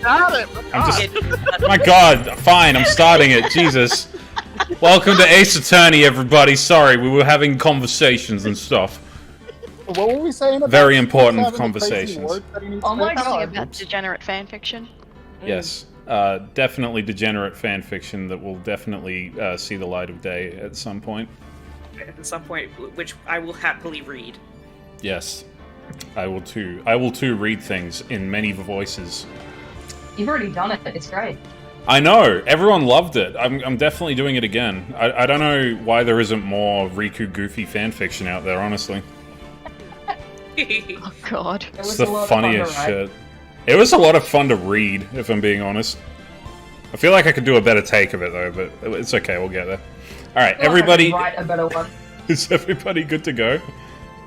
I'm just... My god, fine, I'm starting it, Jesus. Welcome to Ace Attorney, everybody. Sorry, we were having conversations and stuff. What were we saying about Very important conversations. Oh my god. About degenerate fanfiction. Yes, definitely degenerate fanfiction that will definitely see the light of day at some point. At some point, which I will happily read. Yes, I will too. I will too read things in many voices. You've already done it. It's great. I know. Everyone loved it. I'm definitely doing it again. I don't know why there isn't more Riku Goofy fanfiction out there, honestly. Oh god. It's the funniest shit. It was a lot of fun to read, if I'm being honest. I feel like I could do a better take of it, though, but it's okay. We'll get there. Alright, everybody... Write a better one. Is everybody good to go?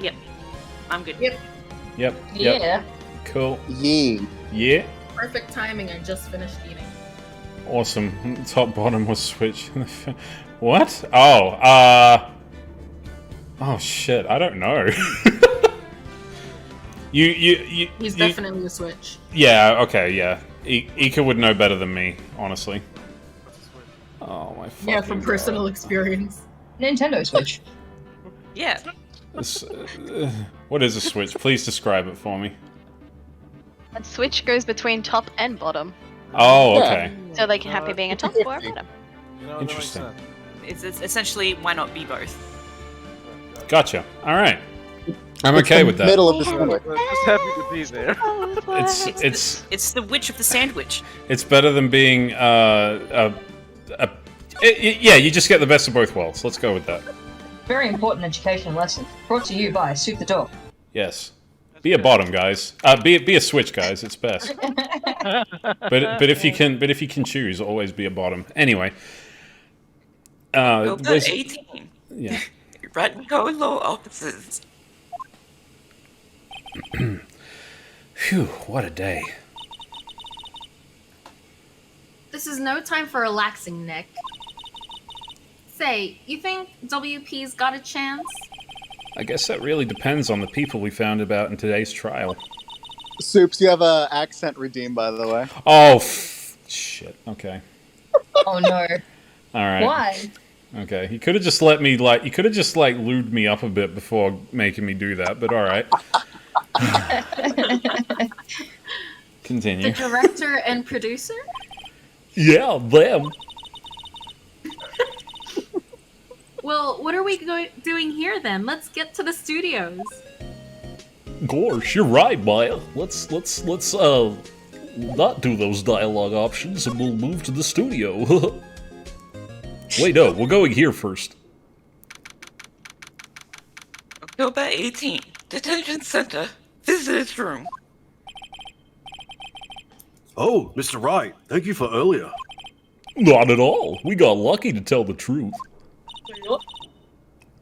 Yep. I'm good. Yep. Yep. Yeah. Cool. Yeah. Yeah? Perfect timing, I just finished eating. Awesome. Top bottom was switch. What? Oh, oh shit, I don't know. He's definitely a switch. Yeah, okay, yeah. Ika would know better than me, honestly. Oh my fucking Yeah, from personal God. experience. Nintendo Switch. Yeah. What is a switch? Please describe it for me. A switch goes between top and bottom. Oh, okay. So they can have it being a top or a bottom. Interesting. It's essentially, why not be both? Gotcha. Alright. I'm okay with that. Middle of the stomach. Just happy to be there. It's the witch of the sandwich. It's better than being yeah, you just get the best of both worlds. Let's go with that. Very important education lesson. Brought to you by Supe the Dog. Yes. Be a bottom, guys. Be a switch, guys. It's best. but if you can choose, always be a bottom. Anyway. Over 18. Yeah. Right and go low opposites. Phew, what a day. This is no time for relaxing, Nick. Say, you think WP's got a chance? I guess that really depends on the people we found about in today's trial. Soups, you have a accent redeemed, by the way. Oh, shit. Okay. Oh no. Alright. Why? Okay. You could have just let me, like, lubed me up a bit before making me do that, but alright. Continue. The director and producer? Yeah, them. Well, what are we doing here then? Let's get to the studios. Gosh, you're right, Maya. Let's not do those dialogue options and we'll move to the studio. Wait, no, we're going here first. October 18, Detention Center, Visitors Room. Oh, Mr. Wright, thank you for earlier. Not at all. We got lucky, to tell the truth.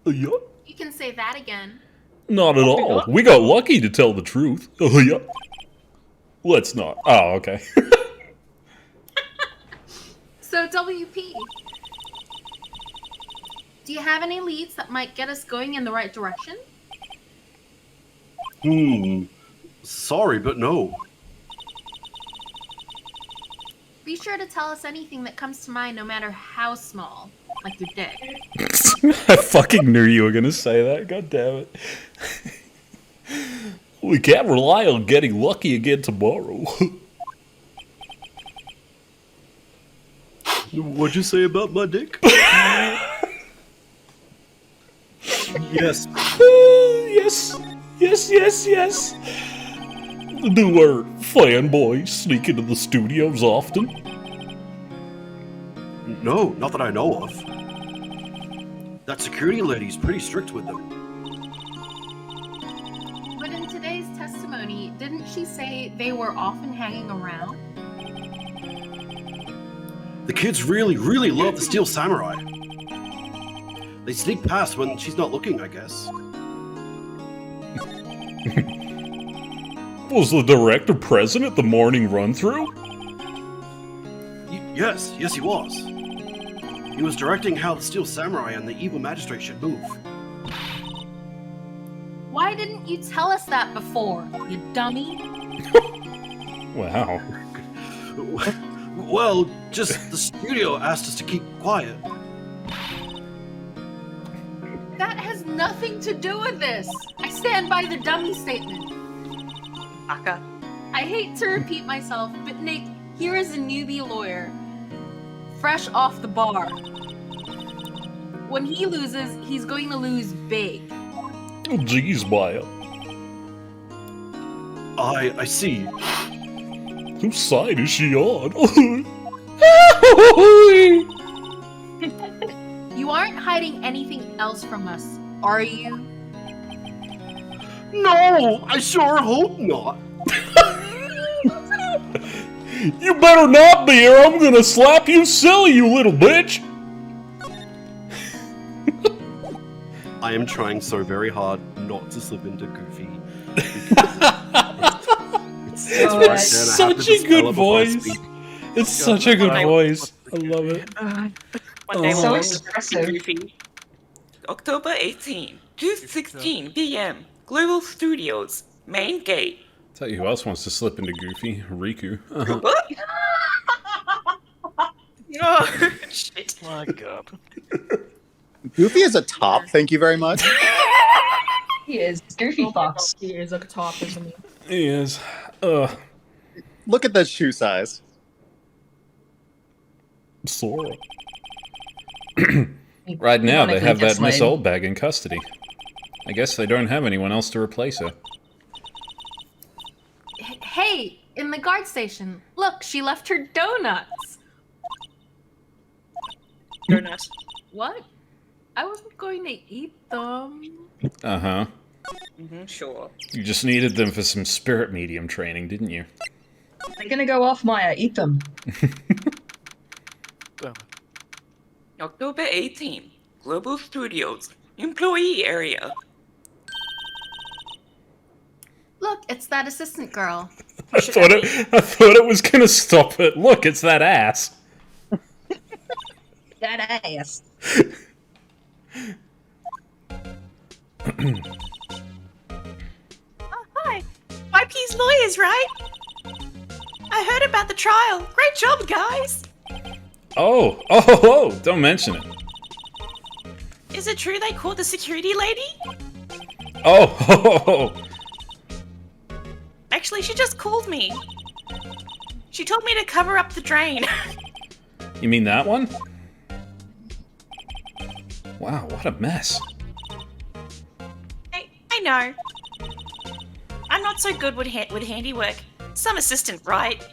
Yeah. You can say that again. Not at all. We got lucky, to tell the truth. Yeah. Let's not. Oh, okay. So, WP, do you have any leads that might get us going in the right direction? Sorry, but no. Be sure to tell us anything that comes to mind, no matter how small. Like your dick. I fucking knew you were gonna say that. God damn it. We can't rely on getting lucky again tomorrow. What'd you say about my dick? Yes. Yes. Do our fanboys sneak into the studios often? No, not that I know of. That security lady's pretty strict with them. But in today's testimony, didn't she say they were often hanging around? The kids really, really love the Steel Samurai. They sneak past when she's not looking, I guess. Was the director present at the morning run-through? Yes, he was. He was directing how the Steel Samurai and the Evil Magistrate should move. Why didn't you tell us that before, you dummy? Wow. Well, just the studio asked us to keep quiet. That has nothing to do with this. I stand by the dummy statement. Aka. I hate to repeat myself, but Nick, here is a newbie lawyer. Fresh off the bar. When he loses, he's going to lose big. Oh, jeez, Maya. I see. Whose side is she on? You aren't hiding anything else from us, are you? No, I sure hope not. You better not be, or I'm gonna slap you silly, you little bitch! I am trying so very hard not to slip into Goofy. It's such a good voice. It's such a good voice. I love it. One day So we'll expressive. Goofy. October 18, 2:16 p.m. Global Studios, main gate. Tell you who else wants to slip into Goofy? Riku. What? Oh, shit. My God. Goofy is a top. Thank you very much. He is. Goofy Fox. He is a top, isn't he? He is. Look at that shoe size. Sora. Right now, they have that Miss Oldbag in custody. I guess they don't have anyone else to replace her. Hey, in the guard station, look, she left her donuts. Donuts. What? I wasn't going to eat them. Uh-huh. Sure. You just needed them for some spirit medium training, didn't you? They're gonna go off, Maya. Eat them. October 18, Global Studios, employee area. Look, it's that assistant girl. I thought it was gonna stop it. Look, it's that ass. That ass. Hi, YP's lawyers, right? I heard about the trial. Great job, guys. Oh, don't mention it. Is it true they caught the security lady? Oh. Actually, she just called me. She told me to cover up the drain. You mean that one? Wow, what a mess. I know. I'm not so good with handiwork. Some assistant, right?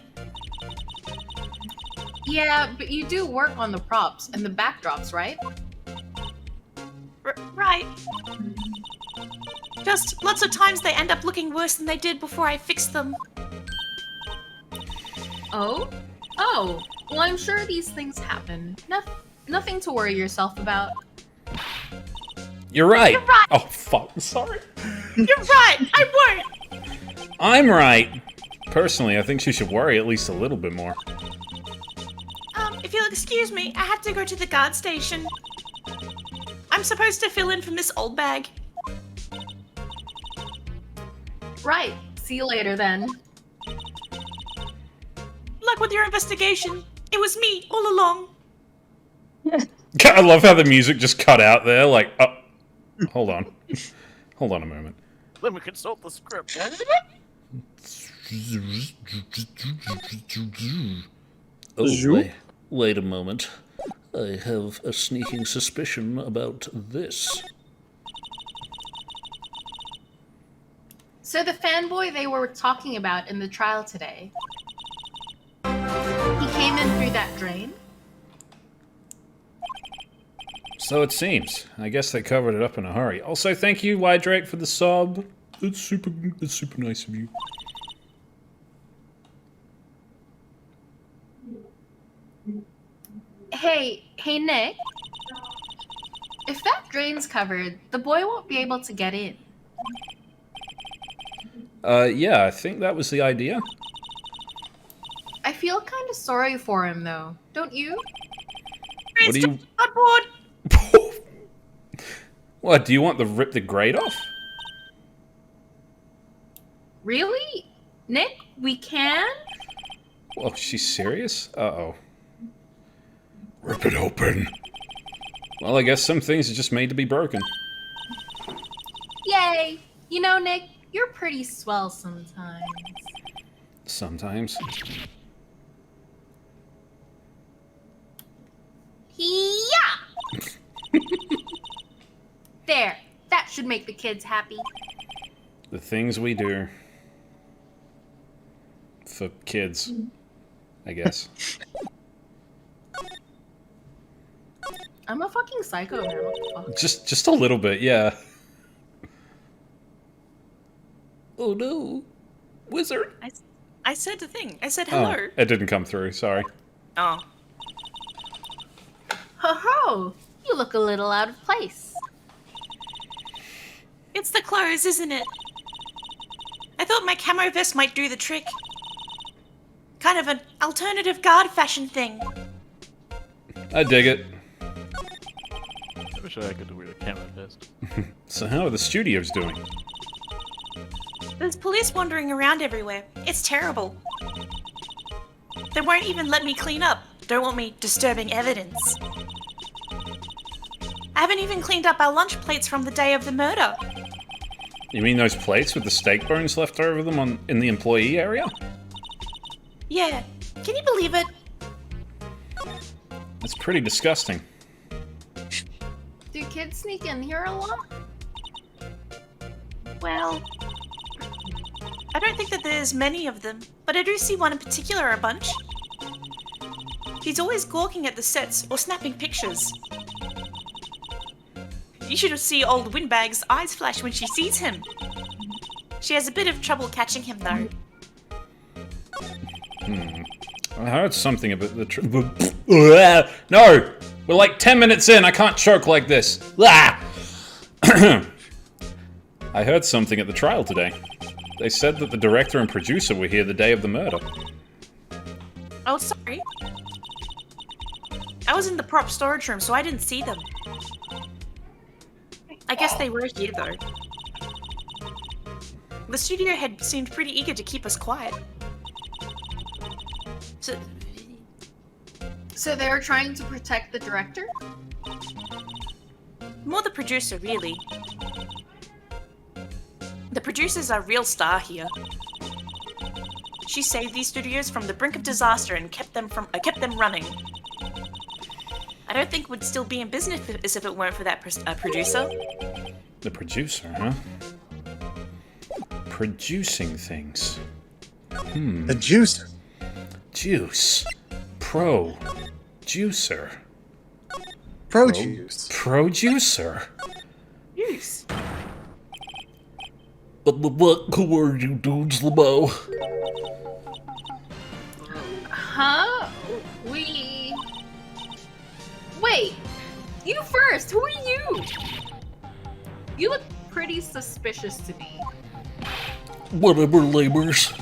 Yeah, but you do work on the props and the backdrops, right? Right. Just lots of times they end up looking worse than they did before I fixed them. Oh? Oh, well, I'm sure these things happen. Nothing to worry yourself about. You're right. You're right. Oh, fuck. Sorry. You're right. I won't. I'm right. Personally, I think she should worry at least a little bit more. If you'll excuse me, I have to go to the guard station. I'm supposed to fill in for Miss Oldbag. Right. See you later then. Luck with your investigation. It was me all along. I love how the music just cut out there, like, oh, hold on. Hold on a moment. Let me consult the script. Oh, wait a moment. I have a sneaking suspicion about this. So the fanboy they were talking about in the trial today, he came in through that drain? So it seems. I guess they covered it up in a hurry. Also, thank you, Drake, for the sub. It's super nice of you. Hey Nick. If that drain's covered, the boy won't be able to get in. Yeah, I think that was the idea. I feel kind of sorry for him, though. Don't you? What do you... On board. What, do you want to rip the grate off? Really? Nick, we can? Oh, she's serious? Uh-oh. Rip it open. Well, I guess some things are just made to be broken. Yay! You know, Nick, you're pretty swell sometimes. Sometimes. Yeah! There. That should make the kids happy. The things we do. For kids. I guess. I'm a fucking psycho now. What the fuck? Just a little bit, yeah. Oh no. Wizard. I said the thing. I said hello. Oh, it didn't come through, sorry. Oh. Ho ho! You look a little out of place. It's the clothes, isn't it? I thought my camo vest might do the trick. Kind of an alternative guard fashion thing. I dig it. I wish I could wear a camera vest. So how are the studios doing? There's police wandering around everywhere. It's terrible. They won't even let me clean up. Don't want me disturbing evidence. I haven't even cleaned up our lunch plates from the day of the murder. You mean those plates with the steak bones left over them in the employee area? Yeah. Can you believe it? That's pretty disgusting. Do kids sneak in here a lot? Well, I don't think that there's many of them, but I do see one in particular a bunch. He's always gawking at the sets or snapping pictures. You should see old Windbag's eyes flash when she sees him. She has a bit of trouble catching him, though. I heard something about the No! We're like 10 minutes in, I can't choke like this. I heard something at the trial today. They said that the director and producer were here the day of the murder. Oh, sorry. I was in the prop storage room, so I didn't see them. I guess they were here, though. The studio head seemed pretty eager to keep us quiet. So they were trying to protect the director? More the producer, really. The producer's our real star here. She saved these studios from the brink of disaster and kept them running. I don't think we'd still be in business if it weren't for that producer. The producer, huh? Producing things. The juice. Juice. Juicer. Produce. Producer. Juice. What were you dudes, Lebo? Huh? Wait! You first! Who are you? You look pretty suspicious to me. Whatever, labors.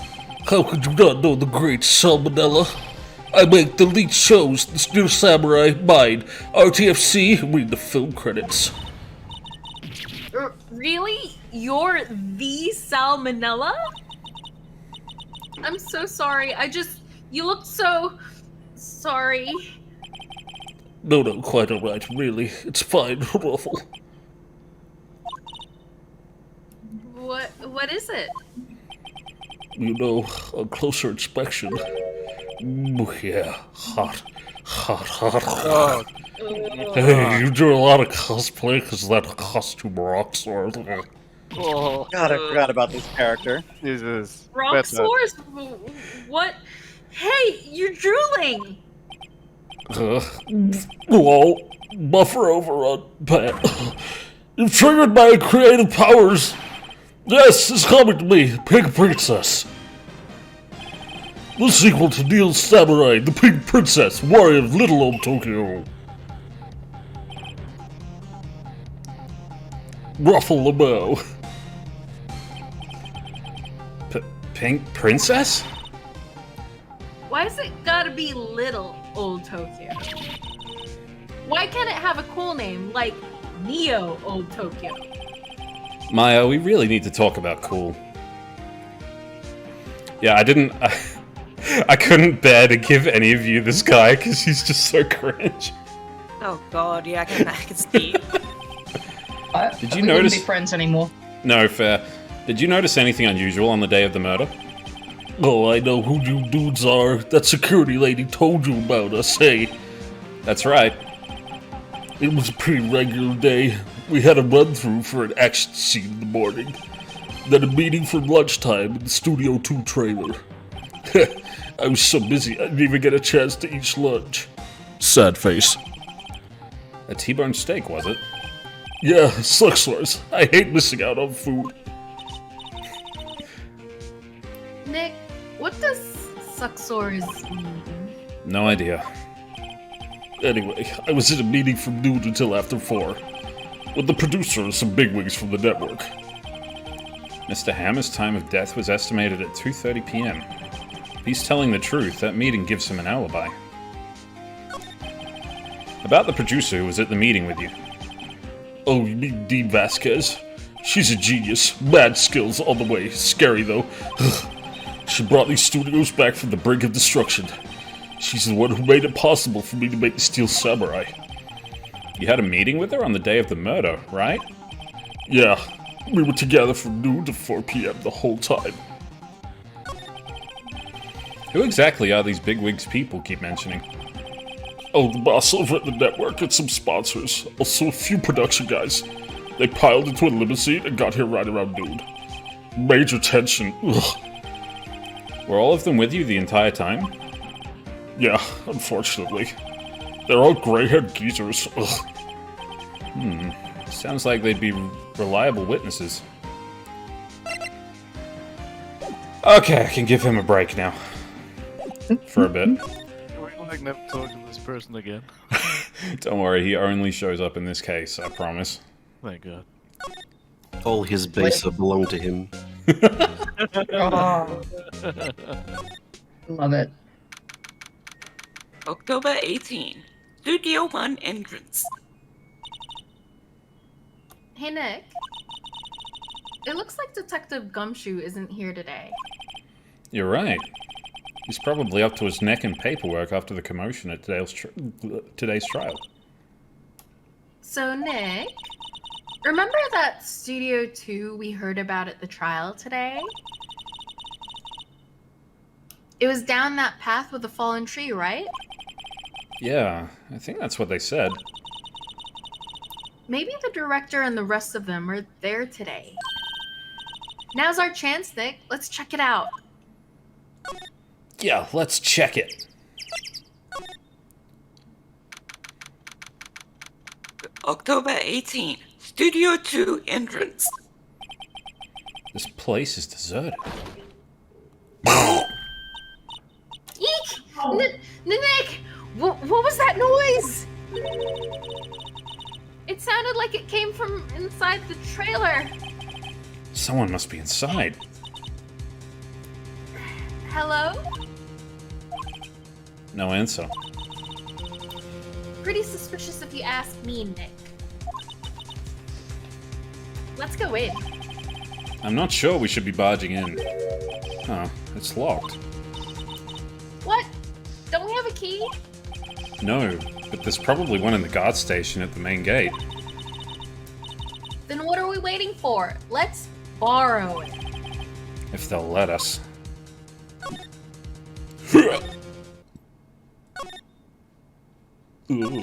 How could you not know the great Salmonella? I make the lead shows, The Steel Samurai, mine, RTFC, read the film credits. Really? You're the Salmonella? I'm so sorry. You look so... sorry. No, quite alright, really. It's fine, Ruffle. What is it? You know, on closer inspection. Yeah, hot. Oh, Hey, you do a lot of cosplay because that costume rocks, or... oh, God, I forgot about this character. this is Rock better. sores? What? Hey, you're drooling! Well, buffer overrun, Pat. You've triggered my creative powers. Yes, it's coming to me, Pink Princess. The sequel to Neil's Samurai, The Pink Princess, Warrior of Little Old Tokyo. Ruffle the bow. Pink Princess? Why's it gotta be Little Old Tokyo? Why can't it have a cool name like Neo Old Tokyo? Maya, we really need to talk about cool. Yeah, I didn't... I couldn't bear to give any of you this guy because he's just so cringe. Oh god, yeah, I can see. Did you we notice? wouldn't be friends anymore. No, fair. Did you notice anything unusual on the day of the murder? Oh, I know who you dudes are. That security lady told you about us, hey? That's right. It was a pretty regular day. We had a run-through for an action scene in the morning. Then a meeting for lunchtime in the Studio 2 trailer. I was so busy I didn't even get a chance to eat lunch. Sad face. A T-bone steak, was it? Yeah, sucks, Lars. I hate missing out on food. Nick, what does sucksores mean? No idea. Anyway, I was in a meeting from noon until after 4, with the producer and some bigwigs from the network. Mr. Hammer's time of death was estimated at 2:30 p.m. If he's telling the truth, that meeting gives him an alibi. About the producer who was at the meeting with you. Oh, you mean Dean Vasquez? She's a genius. Mad skills all the way. Scary, though. She brought these studios back from the brink of destruction. She's the one who made it possible for me to make the Steel Samurai. You had a meeting with her on the day of the murder, right? Yeah. We were together from noon to 4 p.m. the whole time. Who exactly are these bigwigs people keep mentioning? Oh, the boss over at the network and some sponsors. Also a few production guys. They piled into a limousine and got here right around noon. Major tension. Ugh. Were all of them with you the entire time? Yeah, unfortunately. They're all gray-haired geezers. Ugh. Sounds like they'd be reliable witnesses. Okay, I can give him a break now. For a bit. We're like never talk to this person again. Don't worry, he only shows up in this case, I promise. Thank God. All his base belong to him. Oh. Love it. October 18. Studio 1 entrance. Hey, Nick. It looks like Detective Gumshoe isn't here today. You're right. He's probably up to his neck in paperwork after the commotion at today's trial. So, Nick, remember that Studio 2 we heard about at the trial today? It was down that path with the fallen tree, right? Yeah, I think that's what they said. Maybe the director and the rest of them are there today. Now's our chance, Nick. Let's check it out. Yeah, let's check it. October 18. Studio 2 entrance. This place is deserted. Eek! Nick! What was that noise? It sounded like it came from inside the trailer. Someone must be inside. Hello? No answer. Pretty suspicious if you ask me, Nick. Let's go in. I'm not sure we should be barging in. Oh, it's locked. What? Don't we have a key? No, but there's probably one in the guard station at the main gate. Then what are we waiting for? Let's borrow it. If they'll let us. Ooh.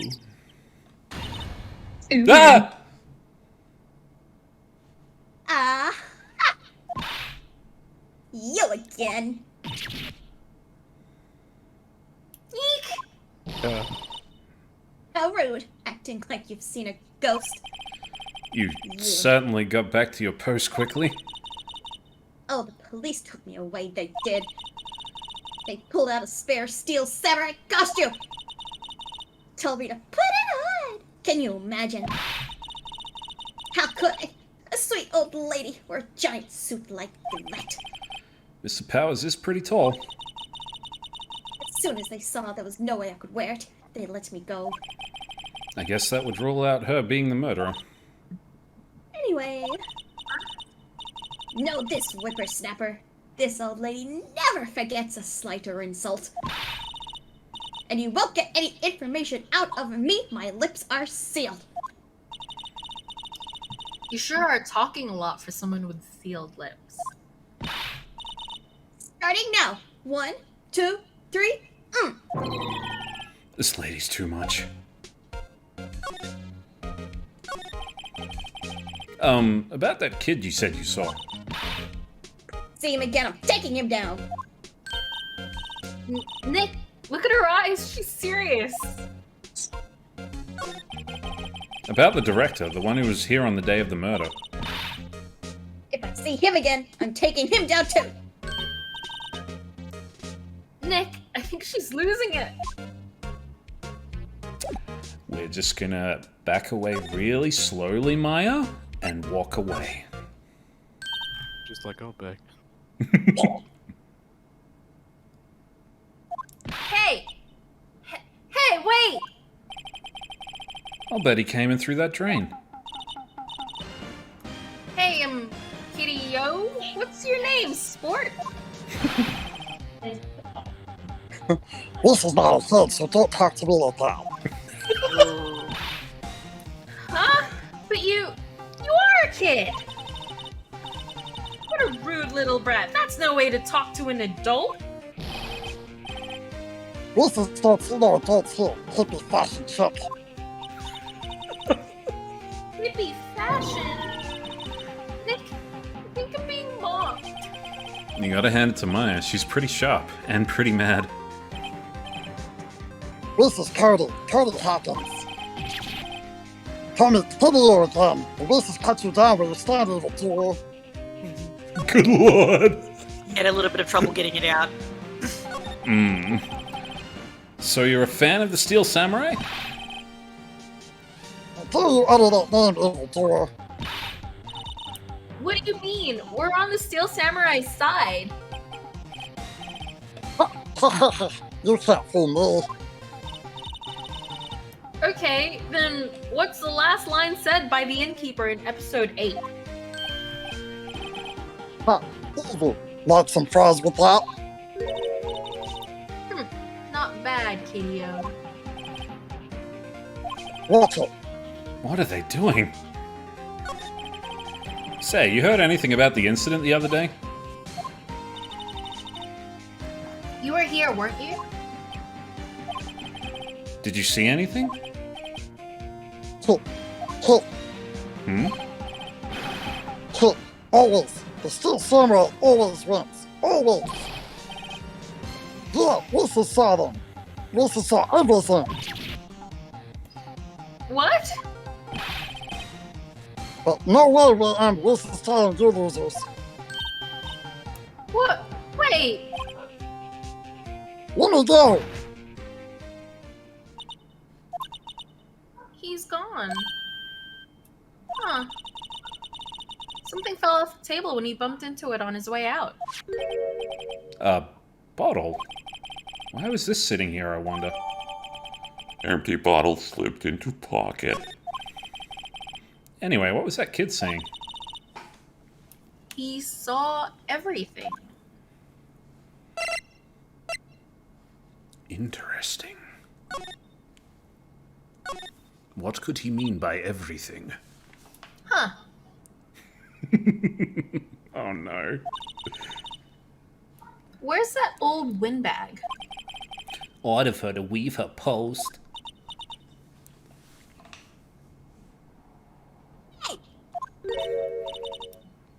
Ah! You again. Yeah. How rude, acting like you've seen a ghost. You certainly got back to your post quickly. Oh, the police took me away, they did. They pulled out a spare steel samurai costume. Told me to put it on. Can you imagine? How could I? A sweet old lady wear a giant suit like that. Mr. Powers is pretty tall. As soon as they saw there was no way I could wear it, they let me go. I guess that would rule out her being the murderer. Anyway, know this whippersnapper. This old lady never forgets a slight or insult. And you won't get any information out of me. My lips are sealed. You sure are talking a lot for someone with sealed lips. Starting now. 1, 2, 3. This lady's too much. About that kid you said you saw. See him again, I'm taking him down. Nick, look at her eyes. She's serious. About the director, the one who was here on the day of the murder. If I see him again, I'm taking him down too. Nick, I think she's losing it. We're just gonna back away really slowly, Maya, and walk away. Just like Outback. Hey! Hey, wait! I'll bet he came in through that drain. Hey, Kitty Yo? What's your name, sport? This is not a kid, so don't talk to me like that. Huh? But you are a kid! What a rude little brat. That's no way to talk to an adult. This is not no adults here. Hippie fashion chick. Hippie fashion? Nick, I think I'm being mocked. You gotta hand it to Maya. She's pretty sharp and pretty mad. This is Cody Hawkins. Come here again, and this is cut you down where you're standing, fool. Good lord. Had a little bit of trouble getting it out. So you're a fan of the Steel Samurai? Until you utter that name, evildoer. What do you mean? We're on the Steel Samurai's side. You can't fool me. Okay, then what's the last line said by the innkeeper in episode 8? Evil. Like some fries with that? Not bad, Kitty-O. Watch it. What are they doing? Say, you heard anything about the incident the other day? You were here, weren't you? Did you see anything? Always. The Steel Samurai always wins. Always. Yeah, Lisa saw them. Lisa saw everything. What? But no way will end Lisa's telling you losers. What? Wait. Let me go. He's gone. Huh. Something fell off the table when he bumped into it on his way out. A bottle? Why was this sitting here, I wonder? Empty bottle slipped into pocket. Anyway, what was that kid saying? He saw everything. Interesting. What could he mean by everything? Huh. Oh no. Where's that old windbag? I'd have her to weave her post.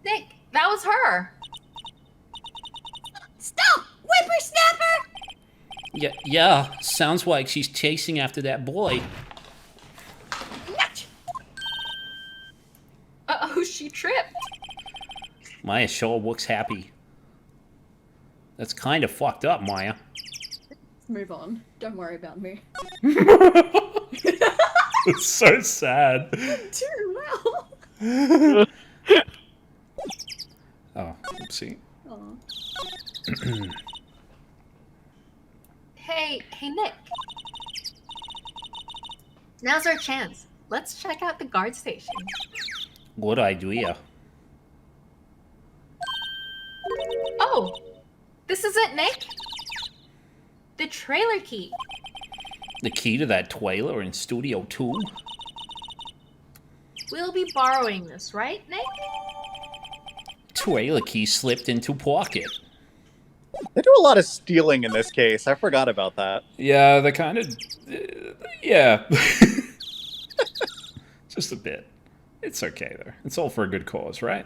Nick, that was her. Stop! Whippersnapper! Yeah, sounds like she's chasing after that boy. Uh-oh, she tripped. Maya sure looks happy. That's kind of fucked up, Maya. Let's move on. Don't worry about me. It's so sad. Too well. Oh, oopsie. Hey, Nick. Now's our chance. Let's check out the guard station. Good idea. Oh, Nick? The trailer key. The key to that trailer in Studio 2? We'll be borrowing this, right, Nick? Trailer key slipped into pocket. They do a lot of stealing in this case. I forgot about that. Yeah, they kind of... yeah. Just a bit. It's okay, though. It's all for a good cause, right?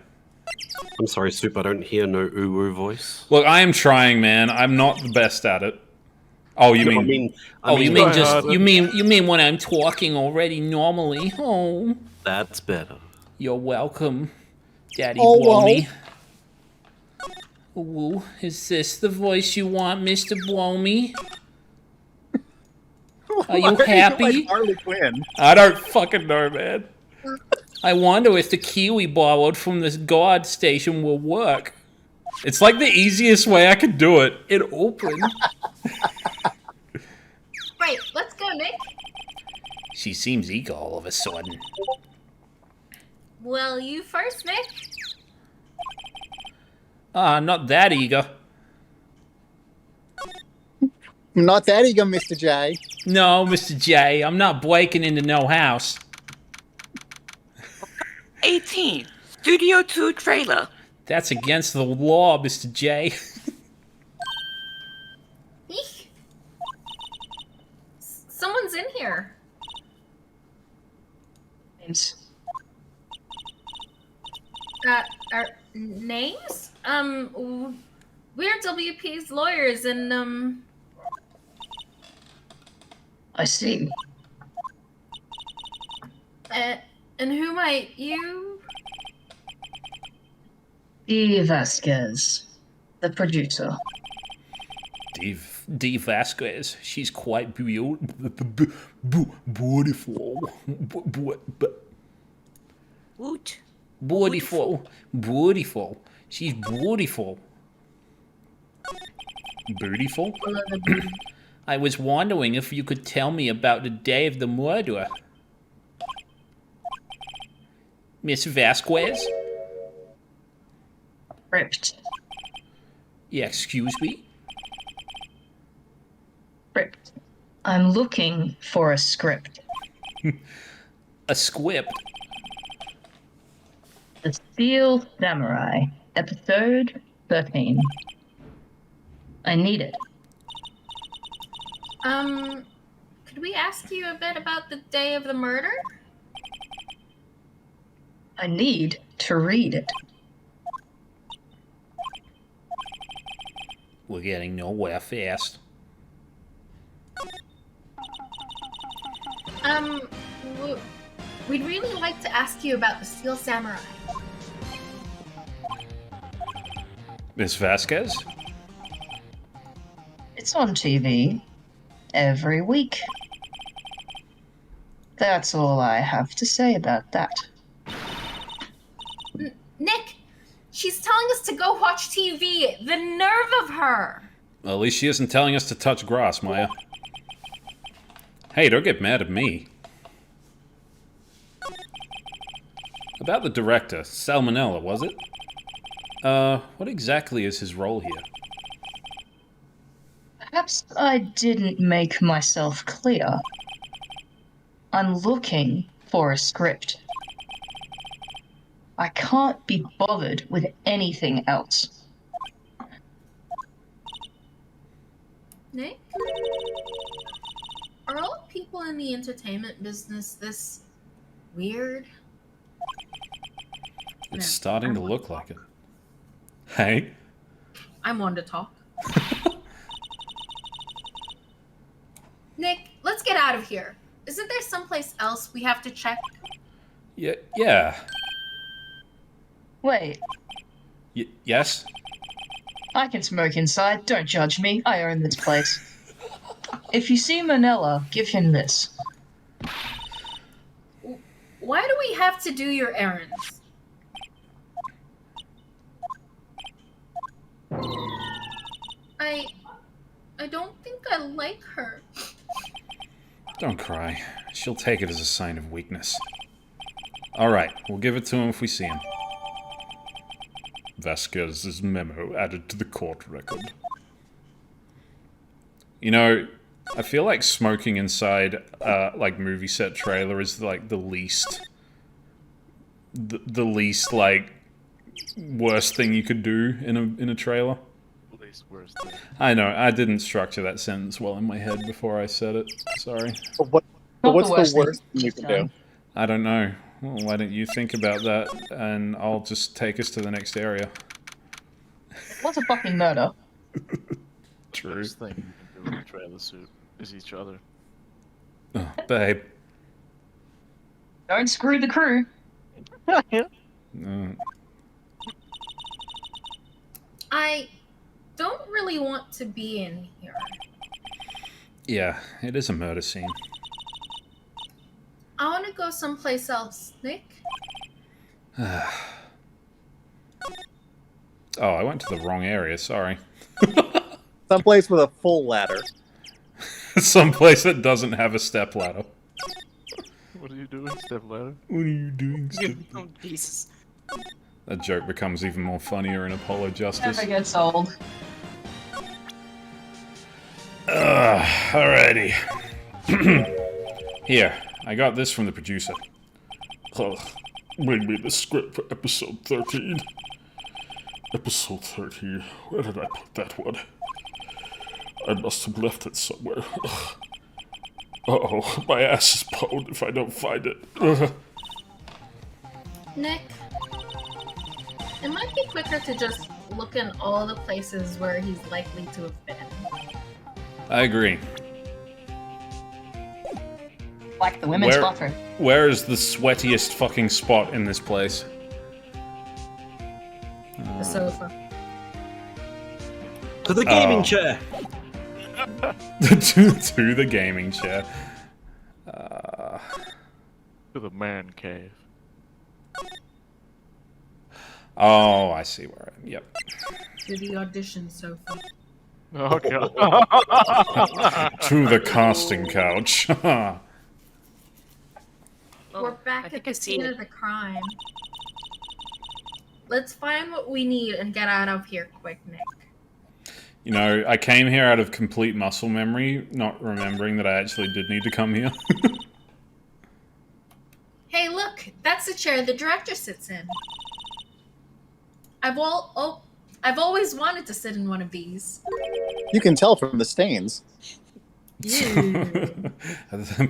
I'm sorry, Supe, I don't hear no ooh-woo voice. Look, I am trying, man. I'm not the best at it. Oh, you mean... you mean when I'm talking already normally? Oh. That's better. You're welcome, Daddy Oh, Blomey. Ooh, is this the voice you want, Mr. Blomey? Are you happy? Like Harley Quinn? I don't fucking know, man. I wonder if the key we borrowed from this guard station will work. It's like the easiest way I could do it. It opened. Right, let's go, Nick. She seems eager all of a sudden. Well, you first, Nick. Not that eager. Not that eager, Mr. J. No, Mr. J, I'm not breaking into no house. 18. Studio 2 trailer. That's against the law, Mr. J. Eek. Someone's in here. Names. Our names? We're WP's lawyers, and, I see. and who might you? E. Vasquez, the producer. D. Vasquez, she's quite beautiful. Woot. Beautiful. She's beautiful. Beautiful? I was wondering if you could tell me about the day of the murder. Miss Vasquez? Script. Yeah, excuse me? Script. I'm looking for a script. A script? The Steel Samurai, episode 13. I need it. Could we ask you a bit about the day of the murder? I need to read it. We're getting nowhere fast. We'd really like to ask you about the Steel Samurai. Miss Vasquez? It's on TV every week. That's all I have to say about that. Nick, she's telling us to go watch TV. The nerve of her. Well, at least she isn't telling us to touch grass, Maya. Hey, don't get mad at me. About the director, Salmonella, was it? What exactly is his role here? Perhaps I didn't make myself clear. I'm looking for a script. I can't be bothered with anything else. Nick? Are all people in the entertainment business this weird? It's starting to look like it. Hey? I'm one to talk. Nick, let's get out of here. Isn't there someplace else we have to check? Yeah. Wait, Yes? I can smoke inside. Don't judge me. I own this place. If you see Manila, give him this. Why do we have to do your errands? I don't think I like her. Don't cry. She'll take it as a sign of weakness. Alright, we'll give it to him if we see him. Vasquez's memo added to the court record. You know, I feel like smoking inside, like, movie set trailer is, like, the least, like, worst thing you could do in a trailer. Least worst thing. I know, I didn't structure that sentence well in my head before I said it. Sorry. What's the worst thing you can do? I don't know. Well, why don't you think about that, and I'll just take us to the next area. What's a fucking murder? True. Worst thing you can do in a trailer suit is each other. Oh, babe. Don't screw the crew. No. I don't really want to be in here. Yeah, it is a murder scene. I want to go someplace else, Nick. Oh, I went to the wrong area, sorry. Someplace with a full ladder. Someplace that doesn't have a step ladder. What are you doing, stepladder? What are you doing, Oh, Jesus. That joke becomes even more funnier in Apollo Justice. Never gets old. Alrighty. Here, I got this from the producer. Bring me the script for episode 13. Episode 13. Where did I put that one? I must have left it somewhere. Uh-oh, my ass is pwned if I don't find it. Nick, it might be quicker to just look in all the places where he's likely to have been. I agree. Like the women's bathroom. Where is the sweatiest fucking spot in this place? The sofa. To the gaming chair. to the gaming chair. To the man cave. Oh, I see where I am. Yep. To the audition sofa. Oh god. To the casting couch. We're back at the scene of the crime. Let's find what we need and get out of here quick, Nick. You know, I came here out of complete muscle memory, not remembering that I actually did need to come here. Hey, look! That's the chair the director sits in. I've always wanted to sit in one of these. You can tell from the stains.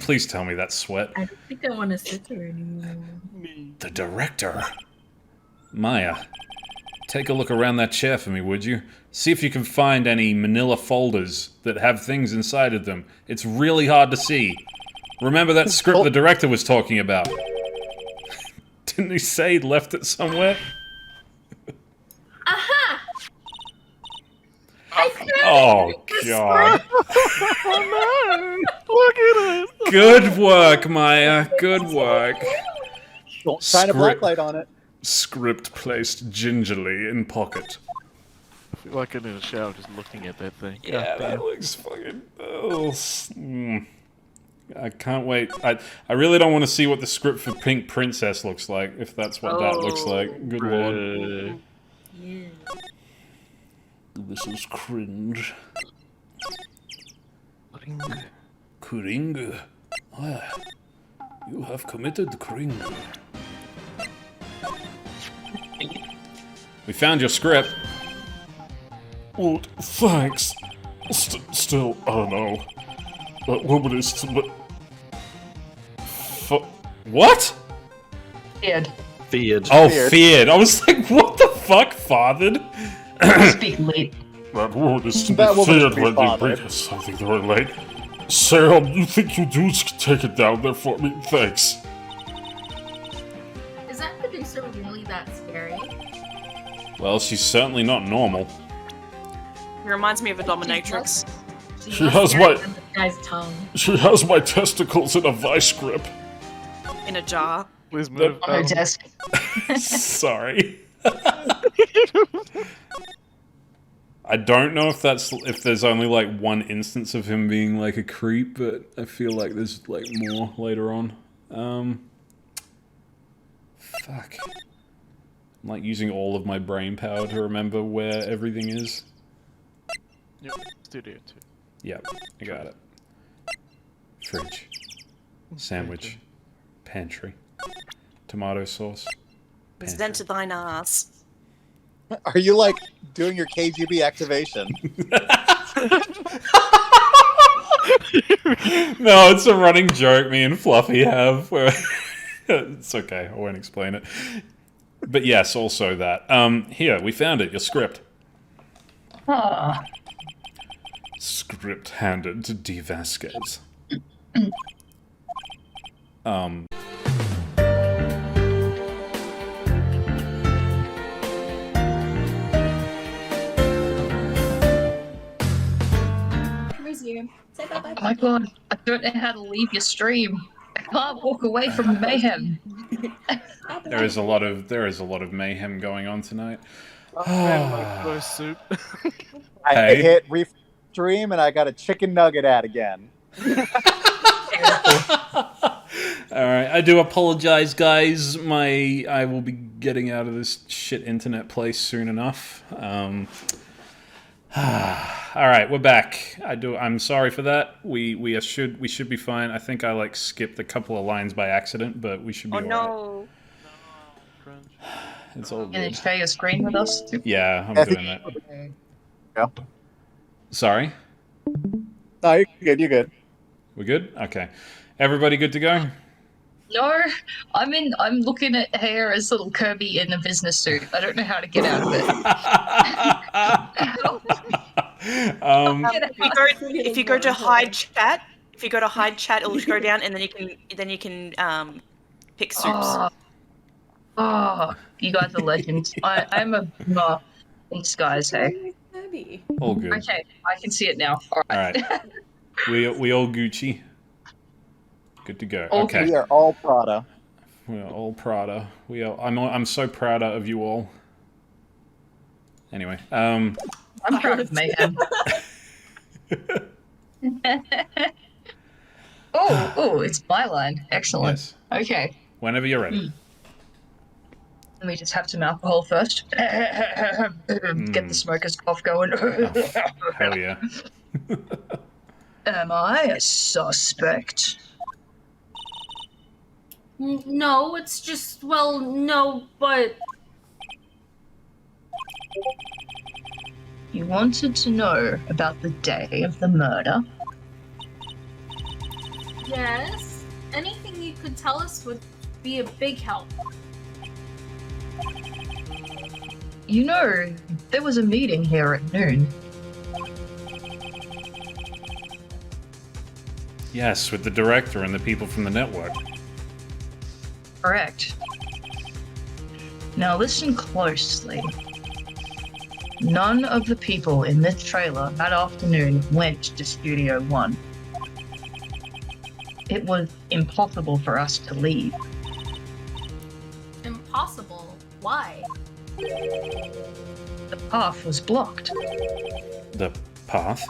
Please tell me that's sweat. I don't think I want to sit there anymore. The director. Maya, take a look around that chair for me, would you? See if you can find any manila folders that have things inside of them. It's really hard to see. Remember that script the director was talking about? Didn't he say he'd left it somewhere? Aha! Oh, God. Oh no! Look at it! Good work, Maya. Good work. Don't shine a black light on it. Script placed gingerly in pocket. I feel like I'm in a shower just looking at that thing. Yeah, God that damn. looks fucking... I can't wait. I really don't want to see what the script for Pink Princess looks like, if that's what that looks like. Good lord. Yeah. This is cringe. Kringe. Ah, you have committed Kringe. We found your script. Well, thanks. Still, I don't know. That woman is to... What? Feared. Feared. Oh, feared. I was like, what the fuck, fathered? Speak late. That woman is to That be woman is feared to be when they bothered. bring us something very late. Sarah, you think you dudes can take it down there for me? Thanks. Is that producer really that scary? Well, she's certainly not normal. He reminds me of a dominatrix. She has my... This guy's tongue. She has my testicles in a vice grip. In a jar. Please move. On her desk. Sorry. I don't know if there's only like one instance of him being like a creep, but I feel like there's like more later on. Fuck. I'm like using all of my brain power to remember where everything is. Yep, Studio 2. Yep, I got it. Fridge. Sandwich. Pantry. Tomato sauce. Then to thine ass. Are you like doing your KGB activation? No, it's a running joke me and Fluffy have. Where it's okay, I won't explain it. But yes, also that. Here, we found it, your script. Ah. Script handed to D. Vasquez. Resume. Say bye-bye. Oh my god, I don't know how to leave your stream. I can't walk away from mayhem. There is a lot of mayhem going on tonight. Go Supe. I Hey. hit refresh stream and I got a chicken nugget ad again. Alright, I do apologize, guys. I will be getting out of this shit internet place soon enough. Alright, we're back. I'm sorry for that. We should be fine. I think I like skipped a couple of lines by accident, but we should be alright. No. It's all Can you good. share your screen with us? Yeah, I'm I doing think- that. Yeah. Sorry? No, you're good. You're good. We good? Okay. Everybody good to go? No, I'm looking at hair as little Kirby in a business suit. I don't know how to get out of it. If you go to hide chat, it'll go down, and then you can pick Supes. Oh, you guys are legends. I'm a thanks, guys. Hey. All good. Okay, I can see it now. All right. Alright. We all Gucci. Good to go. All Okay. We are all Prada. We are all Prada. I'm so proud of you all. Anyway, I'm proud of mayhem. Oh, it's my line. Excellent. Yes. Okay. Whenever you're ready. Let me just have some alcohol first. Get the smoker's cough going. Hell yeah. Am I a suspect? No, it's just, well, no, but You wanted to know about the day of the murder? yes. Anything you could tell us would be a big help. You know, there was a meeting here at noon. Yes, with the director and the people from the network. Correct. Now listen closely. None of the people in this trailer that afternoon went to Studio One. It was impossible for us to leave. Impossible. Why? The path was blocked. The path?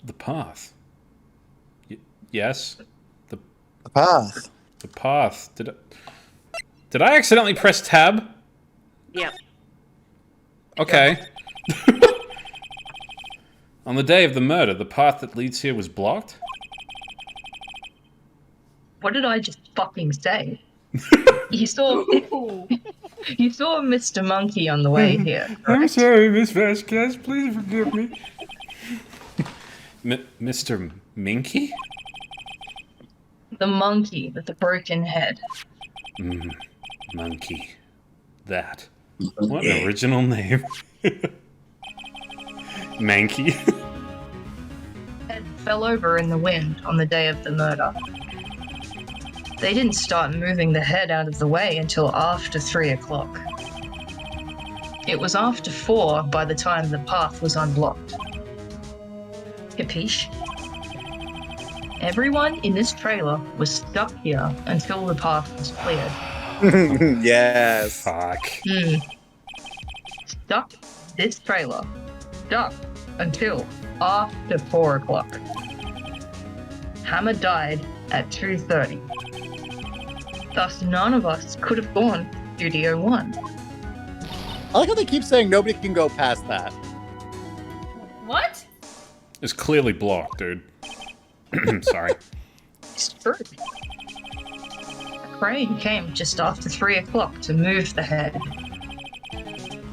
The path? Yes? The path. The path. Did I accidentally press tab? Yeah. Okay. On the day of the murder, the path that leads here was blocked? What did I just fucking say? You saw Mr. Monkey on the way here. I'm correct? sorry, Miss Vasquez. Please forgive me. Mr. Minky? The monkey with the broken head. Monkey. That. What an original name. Manky. Head fell over in the wind on the day of the murder. They didn't start moving the head out of the way until after 3 o'clock. It was after 4 by the time the path was unblocked. Capiche? Everyone in this trailer was stuck here until the path was cleared. Yes. Fuck. Stuck this trailer. Stuck until after 4 o'clock. Hammer died at 2:30. Thus, none of us could have gone to Studio One. I like how they keep saying nobody can go past that. What? It's clearly blocked, dude. Sorry. It's true. A crane came just after 3 o'clock to move the head.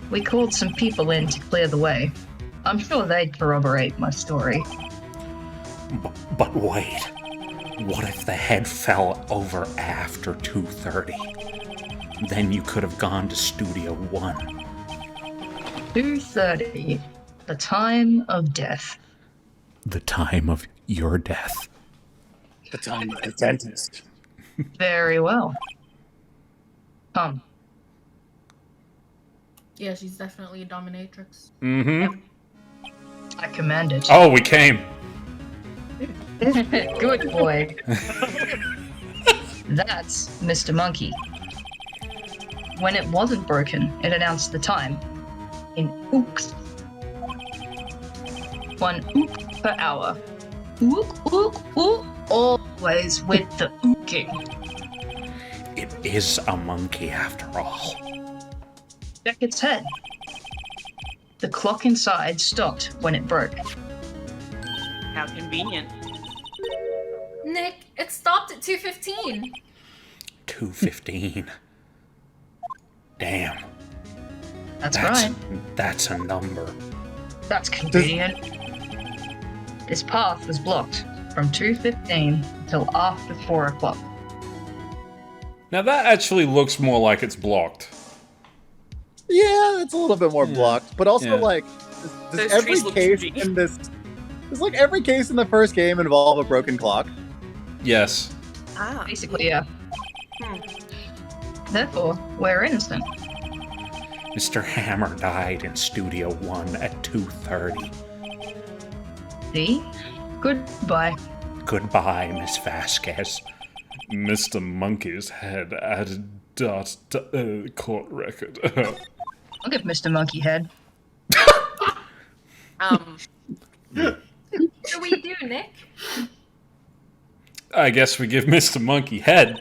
We called some people in to clear the way. I'm sure they'd corroborate my story. But wait. What if the head fell over after 2:30? Then you could have gone to Studio 1. 2:30. The time of death. The time of your death. The time of the dentist. Very well. Come. Yeah, she's definitely a dominatrix. Mm-hmm. I command it. Oh, we came. Good boy. That's Mr. Monkey. When it wasn't broken, it announced the time in ooks. 1 ook per hour. Ook, ook, ook. Always with the ooking. It is a monkey after all. Check its head. The clock inside stopped when it broke. How convenient. Nick, it stopped at 2:15. 2:15. Damn. That's right. That's a number. That's convenient. This path was blocked from 2:15 until after 4 o'clock. Now that actually looks more like it's blocked. Yeah, it's a little bit more blocked, but also Yeah. like, does Those every trees look case creepy. in this? Does like every case in the first game involve a broken clock? Yes. Ah. Basically, yeah. Therefore, we're innocent. Mr. Hammer died in Studio 1 at 2:30. See? Goodbye. Goodbye, Miss Vasquez. Mr. Monkey's head added court record. I'll give Mr. Monkey head. What do we do, Nick? I guess we give Mr. Monkey head.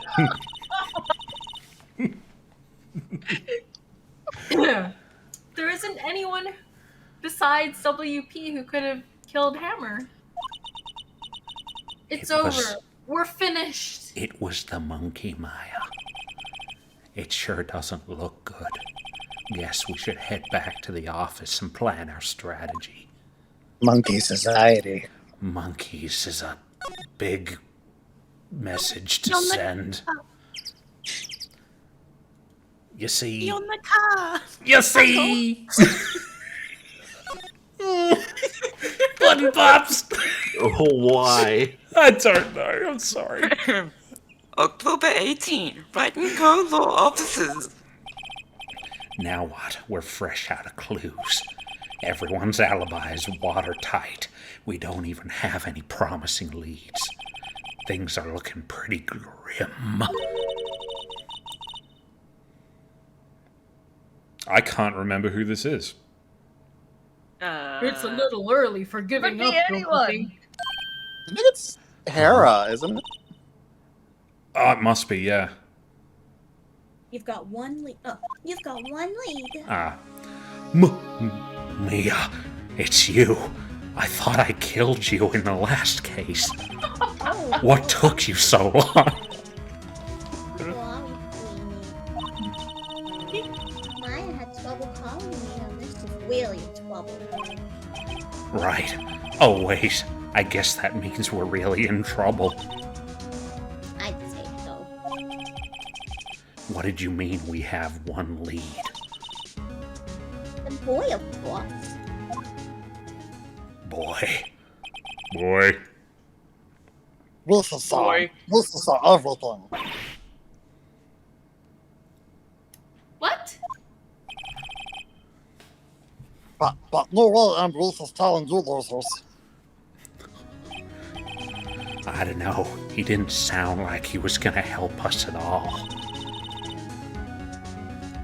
There isn't anyone besides WP who could have killed Hammer. It's It was- over. We're finished. It was the monkey, Maya. It sure doesn't look good. Guess we should head back to the office and plan our strategy. Monkey society. Monkeys is a big message to You're the- send. You see? You're in the car. You see? Button pops. Oh, why? I don't know. I'm sorry. October 18, Wright and Co. Law Offices. Now what? We're fresh out of clues. Everyone's alibi is watertight. We don't even have any promising leads. Things are looking pretty grim. I can't remember who this is. It's a little early for giving Could up. be don't you anyone. think? I think it's Hera, isn't it? Oh, it must be, yeah. You've got one lead. Oh, you've got one lead. Mia, it's you. I thought I killed you in the last case. Oh, What took you so long? well, Maya had trouble calling me, and this is really trouble. Right. Oh, wait. I guess that means we're really in trouble. I'd say so. What did you mean we have one lead? The boy, of course. Boy. Boy. This is Boy. everything. What? But no way Ambrose is telling you losers. I don't know. He didn't sound like he was gonna help us at all.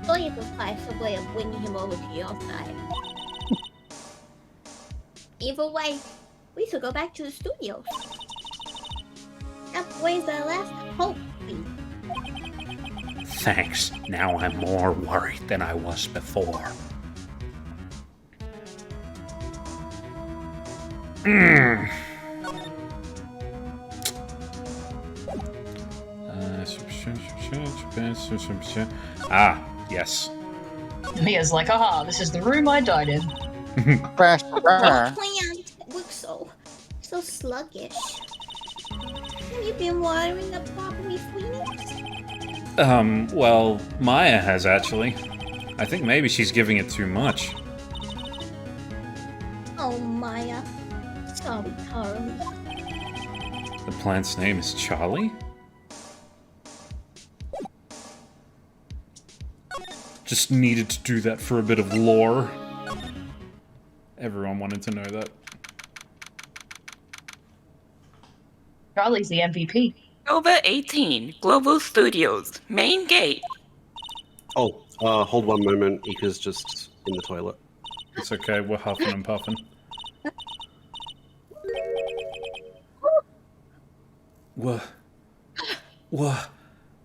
Or you could find some way of winning him over to your side. Either way, we should go back to the studios. That boy's our last hope. Thanks. Now I'm more worried than I was before. Ah, yes. Mia's like, aha, this is the room I died in. Crash. Plant. It looks so sluggish. Have you been watering the properly, Phoenix? Well, Maya has actually. I think maybe she's giving it too much. Oh, Maya. Sorry, Carly. The plant's name is Charlie? Just needed to do that for a bit of lore. Everyone wanted to know that. Charlie's the MVP. Over 18, Global Studios, main gate. Oh, hold one moment. Ika's just in the toilet. It's okay, we're huffing and puffing.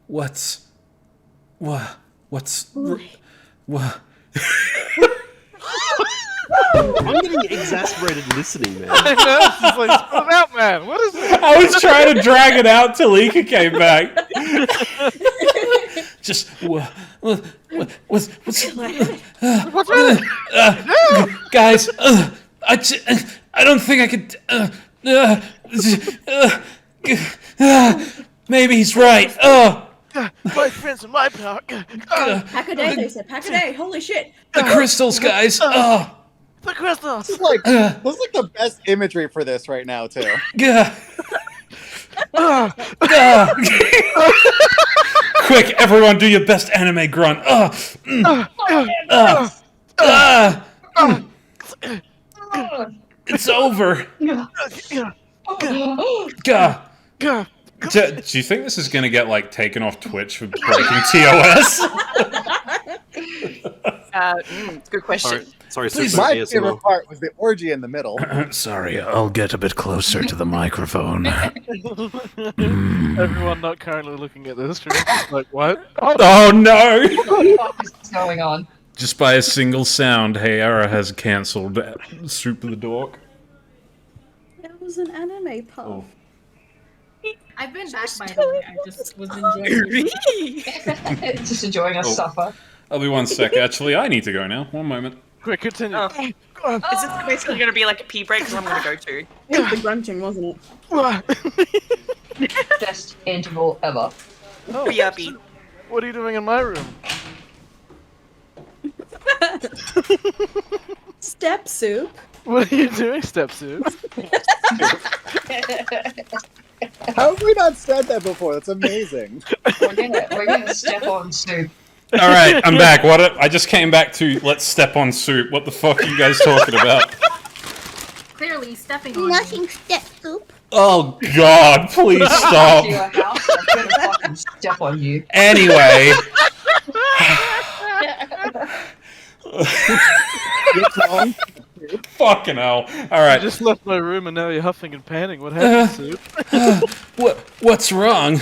What's... I'm getting exasperated listening, man. I know, it's just like, spell it out, man. What is it? I was trying to drag it out till Ika came back. Just what's guys? I don't think I could. Maybe he's right. My friends in my power. Pack a day, they said. Pack a day. Holy shit. The crystals, guys. The crystals. This is like the best imagery for this right now, too. Quick, everyone, do your best anime grunt. It's over. Do you think this is gonna get like taken off Twitch for breaking TOS? Good question. Sorry, My favorite part was the orgy in the middle. Sorry, I'll get a bit closer to the microphone. Everyone not currently looking at this stream is like, what? Oh no! What's going on? Just by a single sound, Hayara has cancelled Supe the Dork. That was an anime puff. Oh. I've been back by the way. I just was enjoying it. Just enjoying us suffer. I'll be one sec. Actually, I need to go now. One moment. Quick, continue. Is this basically going to be like a pee break? Because I'm going to go too. It was the grunting, wasn't it? Best interval ever. Oh, Yuppie. What are you doing in my room? Step soup. What are you doing, Step Soup? How have we not said that before? That's amazing. We're gonna step on Soup. All right, I'm back. I just came back to let's step on Supe. What the fuck are you guys talking about? Clearly stepping on Nothing, Step Soup. Oh God! Please stop. To your house, I'm gonna fucking step on you. Anyway. Fucking hell! All right. I just left my room and now you're huffing and panting. What happened, Soup? What's wrong?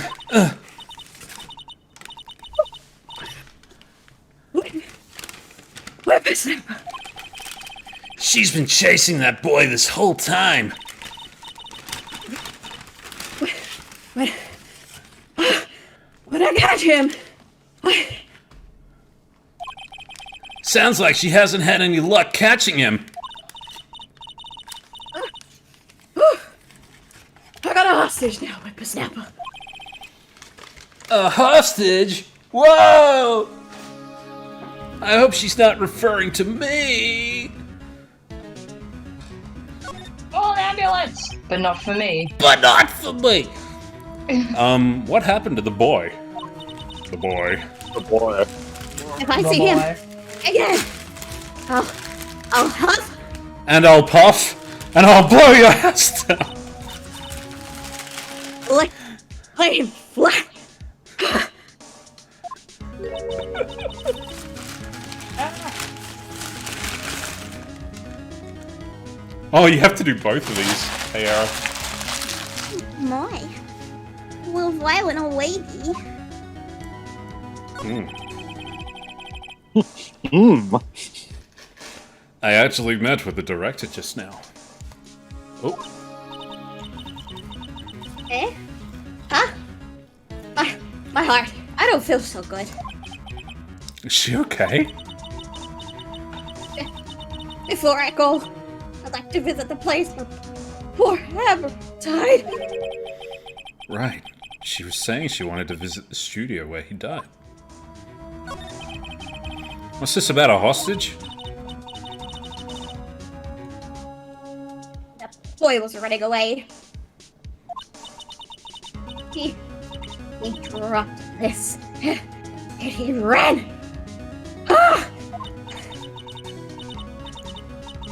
She's been chasing that boy this whole time. When I catch him, Sounds like she hasn't had any luck catching him. I got a hostage now, whippersnapper. A hostage? Whoa! I hope she's not referring to me. Oh, ambulance! But not for me. But not for me. What happened to the boy? The boy. If I see him again, I'll huff. And I'll puff. And I'll blow your ass down. Lay him flat. Oh, you have to do both of these, Ayara. My. Well, violent old lady. I actually met with the director just now. Oh, Eh? Huh? My heart. I don't feel so good. is she okay? Before I go, I'd like to visit the place where poor Hammer died. Right. She was saying she wanted to visit the studio where he died. What's this about, a hostage? That boy was running away. He dropped this and he ran. Ah!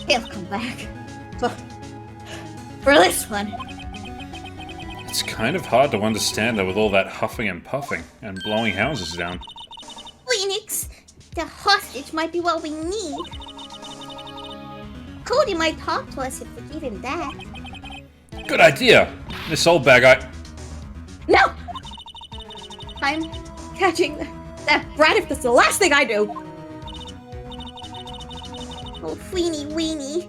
He'll come back for this one. It's kind of hard to understand her with all that huffing and puffing and blowing houses down. Phoenix, the hostage might be what we need. Cody might talk to us if we give him that. Good idea! This old bag, No! I'm catching that brat if that's the last thing I do. Oh, Feeny Weenie,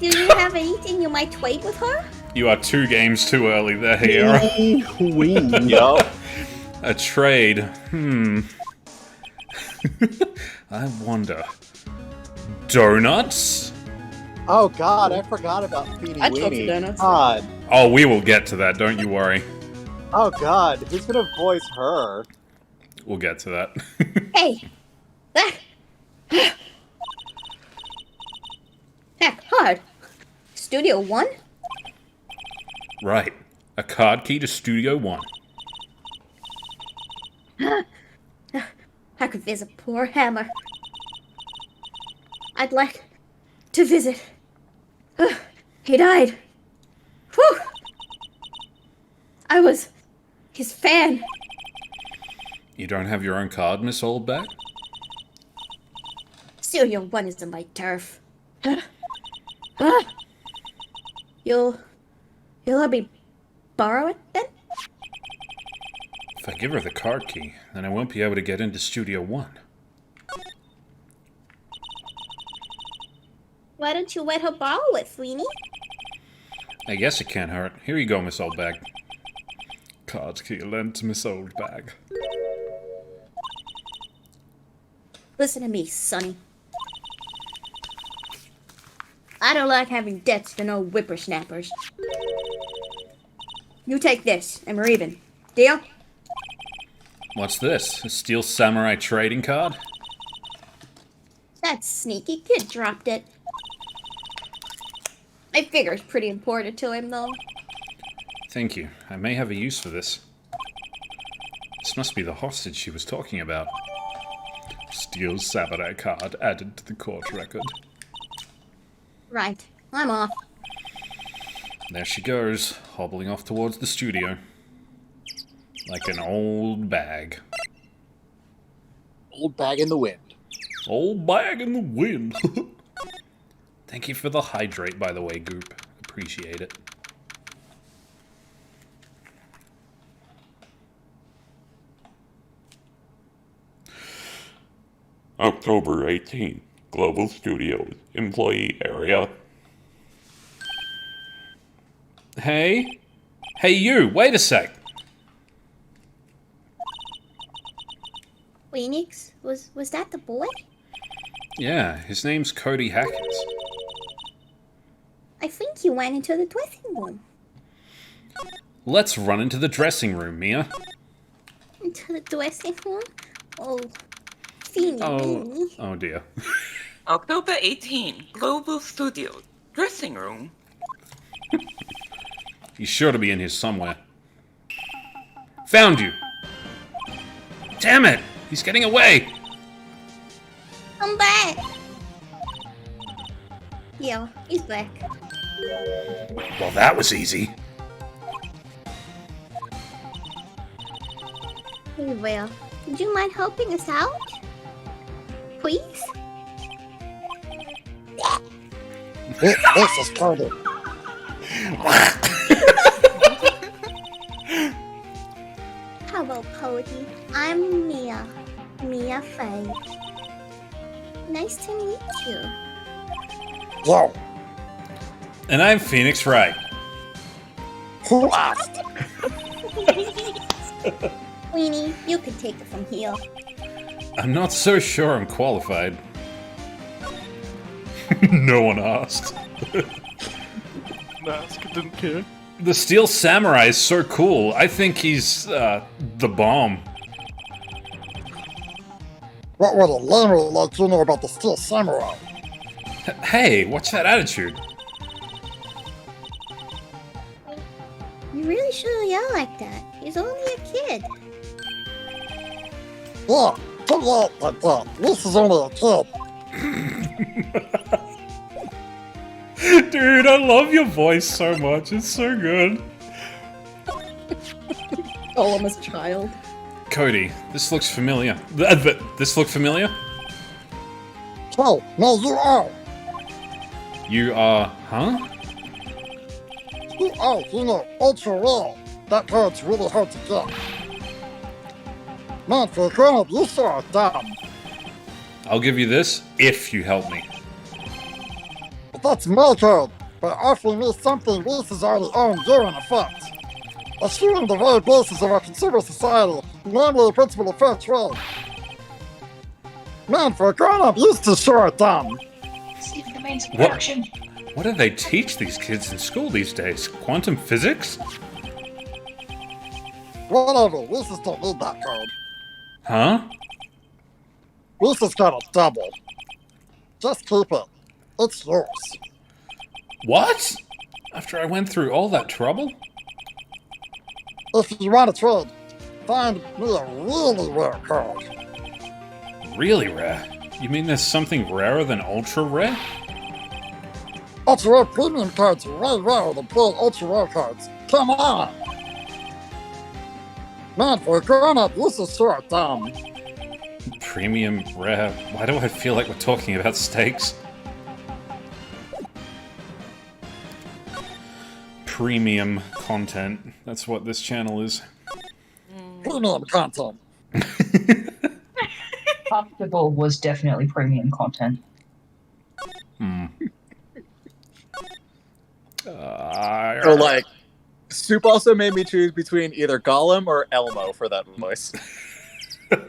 do you have anything you might trade with her? You are 2 games too early there, Hero. Yup. A trade. I wonder. Donuts? Oh god, I forgot about Feeny I'd go for Weenie. donuts. God. Oh, we will get to that, don't you worry. Oh god, who's gonna voice her? We'll get to that. Hey! That card. Studio 1? Right. A card key to Studio 1. I could visit poor Hammer. I'd like to visit. He died. Whew! I was his fan. You don't have your own card, Miss Oldback? Studio 1 isn't my turf. You'll let me borrow it then? If I give her the card key, then I won't be able to get into Studio 1. Why don't you let her borrow it, Sweeney? I guess it can't hurt. Here you go, Miss Oldbag. Card key lent to Miss Oldbag. Listen to me, Sonny. I don't like having debts to no whippersnappers. You take this, and we're even. Deal? What's this? A Steel Samurai trading card? That sneaky kid dropped it. I figure it's pretty important to him, though. Thank you. I may have a use for this. This must be the hostage she was talking about. Steel Samurai card added to the court record. Right. I'm off. There she goes, hobbling off towards the studio. Like an old bag. Old bag in the wind. Old bag in the wind. Thank you for the hydrate, by the way, Goop. Appreciate it. October 18th, Global Studios, employee area. Hey? Hey you, wait a sec. Phoenix? Was that the boy? Yeah, his name's Cody Hackett. I think he went into the dressing room. Let's run into the dressing room, Mia. Into the dressing room? Oh, Feeny Weeny. Oh dear. October 18, Global Studios, dressing room. He's sure to be in here somewhere. Found you! Damn it! He's getting away! Come back! Yeah, he's back. Well, that was easy. Hey, Will, would you mind helping us out? Please? This is Cody. Hello, Cody. I'm Mia. Mia Faye. Nice to meet you. Yo, And I'm Phoenix Wright. Who asked? Weenie, you could take it from here. I'm not so sure I'm qualified. No one asked. Mask didn't care. The Steel Samurai is so cool. I think he's, the bomb. What would a lamer like you know about the Steel Samurai? Hey, what's that attitude? You really shouldn't yell like that. He's only a kid. Yeah, don't yell like that. This is only a kid. Dude, I love your voice so much. It's so good. Oh, I'm a child. Cody, this looks familiar. This look familiar? Oh, no, you are. You are, huh? You are, you know, ultra rare. That card's really hard to get. Man, for a grown-up, you sure are dumb. I'll give you this if you help me. But that's my card. By offering me something Reese's already owned, you're in effect. Assuring the very basis of our consumer society, namely the principle of fair trade. Man, for a grown-up, you sure are dumb. Stephen, the main production. What do they teach these kids in school these days? Quantum physics? Whatever, Reese's don't need that card. Huh? Reese's got a double. Just keep it. It's yours. What? After I went through all that trouble? If you want to trade, find me a really rare card. Really rare? You mean there's something rarer than ultra rare? Ultra rare premium cards are way rarer than plain ultra rare cards. Come on! Man, for a grown-up, this is sure dumb. Premium rare? Why do I feel like we're talking about steaks? Premium content. That's what this channel is. Premium content. Comfortable was definitely premium content. So, like, Supe also made me choose between either Gollum or Elmo for that voice. Kind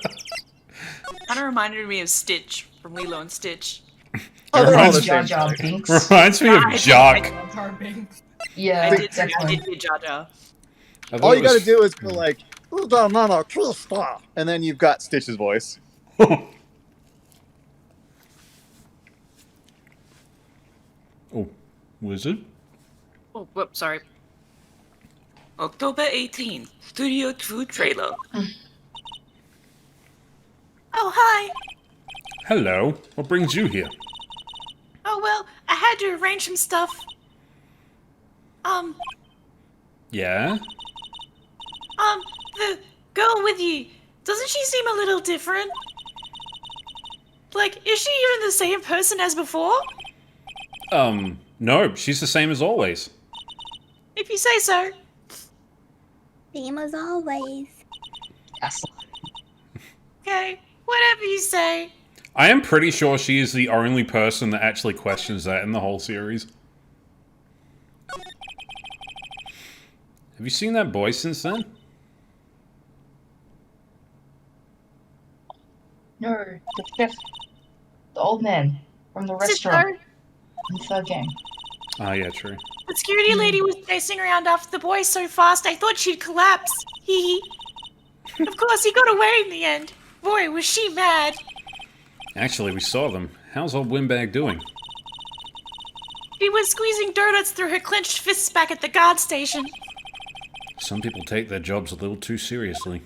of reminded me of Stitch from Lilo and Stitch. Reminds me of Jock. Yeah, I did do Jar Jar. All you gotta do is go like, and then you've got Stitch's voice. Oh, wizard? Oh, whoops, sorry. October 18th, Studio 2 trailer. Oh, hi. Hello. What brings you here? Oh, well, I had to arrange some stuff. Yeah? The girl with you, doesn't she seem a little different? Like, is she even the same person as before? No, she's the same as always. If you say so. Same as always. Okay, whatever you say. I am pretty sure she is the only person that actually questions that in the whole series. Have you seen that boy since then? No, the fifth. The old man from the restaurant. In the third game. Ah, yeah, true. The security lady was chasing around after the boy so fast I thought she'd collapse. Hee hee. Of course, he got away in the end. Boy, was she mad. Actually, we saw them. How's old Windbag doing? She was squeezing donuts through her clenched fists back at the guard station. Some people take their jobs a little too seriously.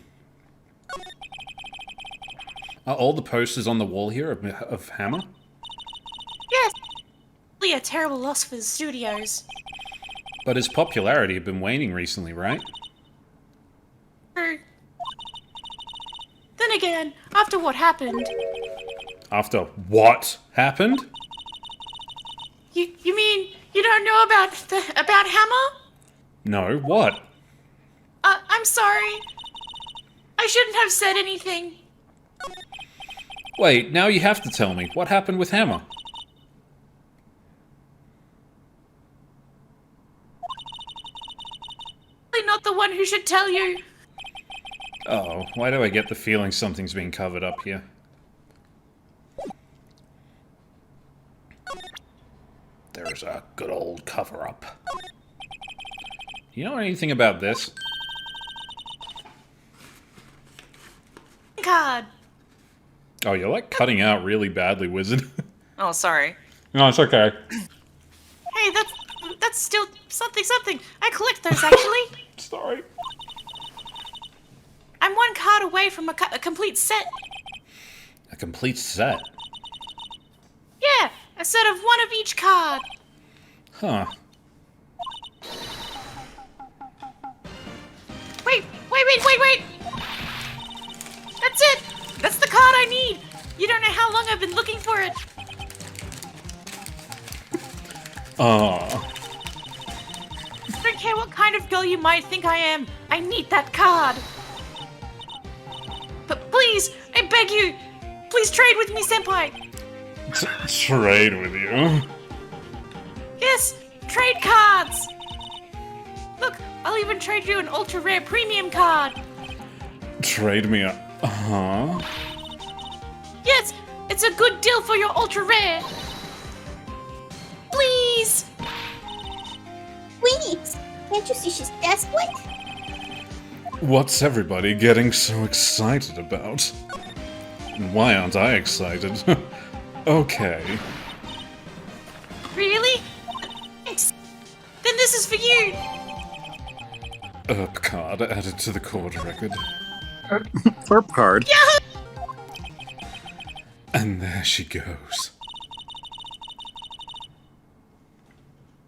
Are all the posters on the wall here of Hammer? Yes. Really a terrible loss for the studios. But his popularity had been waning recently, right? True. Then again, after what happened... After what happened? You mean you don't know about Hammer? No, what? I'm sorry. I shouldn't have said anything. Wait, now you have to tell me. What happened with Hammer? not the one who should tell you. Oh, why do I get the feeling something's being covered up here? There's a good old cover-up. You know anything about this? God. Oh, you're like cutting out really badly, Wizard. Oh, sorry. No, it's okay. Hey, that's still something. I collect those, actually. Sorry. I'm one card away from a complete set. A complete set? Yeah, a set of one of each card. Huh. Wait. That's it. That's the card I need. You don't know how long I've been looking for it. Oh. I don't care what kind of girl you might think I am. I need that card. But please, I beg you, please trade with me, Senpai. Trade with you? Yes, trade cards. Look, I'll even trade you an ultra rare premium card. Trade me a... Huh? Yes, it's a good deal for your ultra rare. Please. Wait, can't you see she's desperate? What's everybody getting so excited about? And why aren't I excited? Okay. Really? Thanks. Then this is for you. Herb card added to the court record. Herb card? Yeah! And there she goes.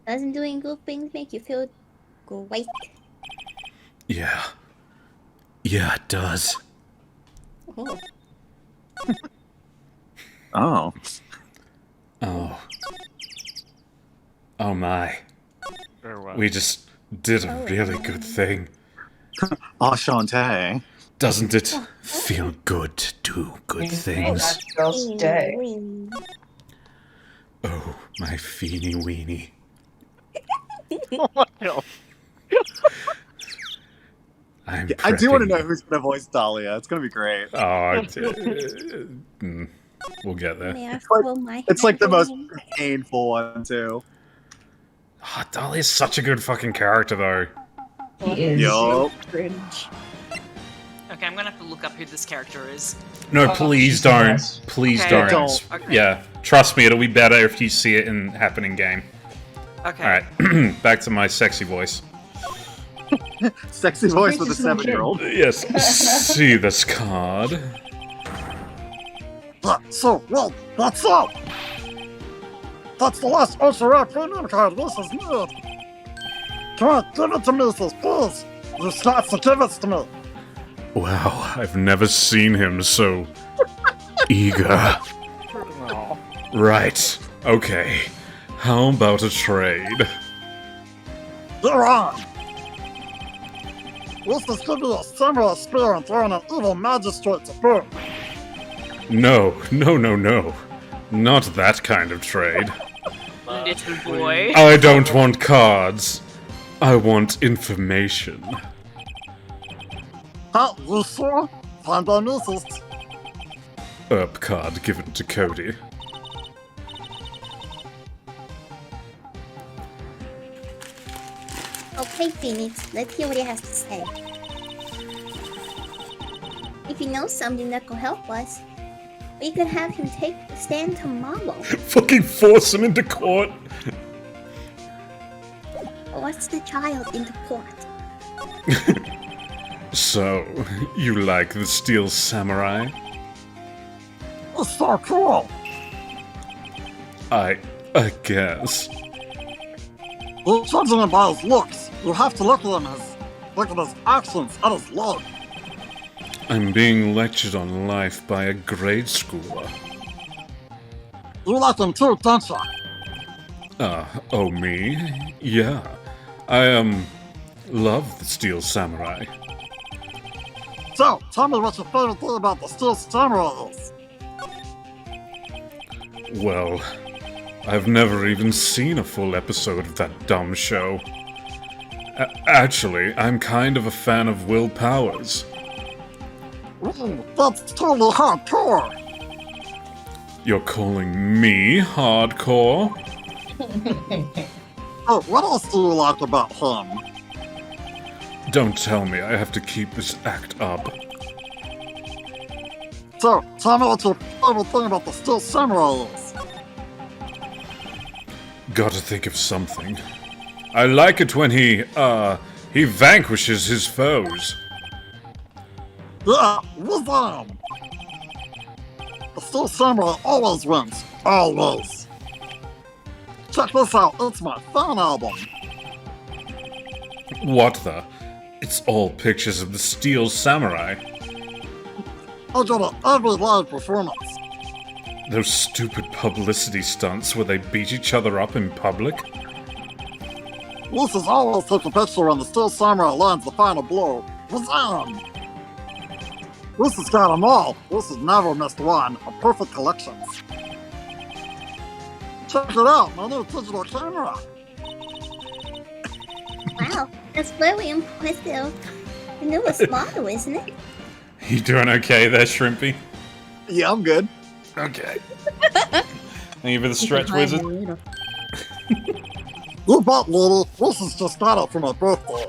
Doesn't doing good things make you feel great? Yeah. Yeah, it does. Oh. Oh. Oh. Oh my. Farewell. We just did a really good thing. Enchanté. Doesn't it feel good to do good things? Oh, my feeny weeny. I do want to know who's going to voice Dahlia. It's going to be great. Oh, we'll get there. It's like the most painful one, too. Oh, Dahlia's such a good fucking character, though. He is. Yup. Cringe. Okay, I'm gonna have to look up who this character is. No, please don't. Please Okay. don't. Okay. Yeah, trust me, it'll be better if you see it happen in game. Okay. Alright, back to my sexy voice. Sexy voice with a 7-year-old. Yes, see this card? So, well, that's all. That's the last ultra rare premium card this is need. Come on, give it to me, sis, please. You got to give it to me. Wow, I've never seen him so eager. Right, okay. How about a trade? You're on. This is giving you a samurai spear and throwing an evil magistrate to boot. No. Not that kind of trade. Little boy. I don't want cards. I want information. Huh, you sure? Find our nieces. Herb card given to Cody. Okay, Phoenix, let's hear what he has to say. If you know something that could help us, we could have him take the stand tomorrow. Fucking force him into court. Force the child into court. So, you like the Steel Samurai? It's so cool. I guess. You're judging him by his looks. You have to look at his actions, at his look. I'm being lectured on life by a grade schooler. You like him too, don't you? Oh me? Yeah. I, love the Steel Samurai. So, tell me what your favorite thing about the Steel Samurai is. Well, I've never even seen a full episode of that dumb show. Actually, I'm kind of a fan of Will Powers. That's totally hardcore. You're calling me hardcore? Oh, what else do you like about him? Don't tell me I have to keep this act up. So, tell me what your favorite thing about the Steel Samurai is. Gotta think of something. I like it when he vanquishes his foes. Yeah, Wizam! The Steel Samurai always wins. Always. Check this out, it's my fan album. What the? It's all pictures of the Steel Samurai. I got it every live performance. Those stupid publicity stunts where they beat each other up in public? Lisa's always takes a picture when the Steel Samurai lands the final blow. Wazam! Lisa's got them all. Lisa's never missed one. A perfect collection. Check it out, my new digital camera. Wow, that's very impressive. The newest model, isn't it? You doing okay there, Shrimpy? Yeah, I'm good. Okay. Thank you for the stretch, wizard. You bet, lady. Lisa's just got it for my birthday.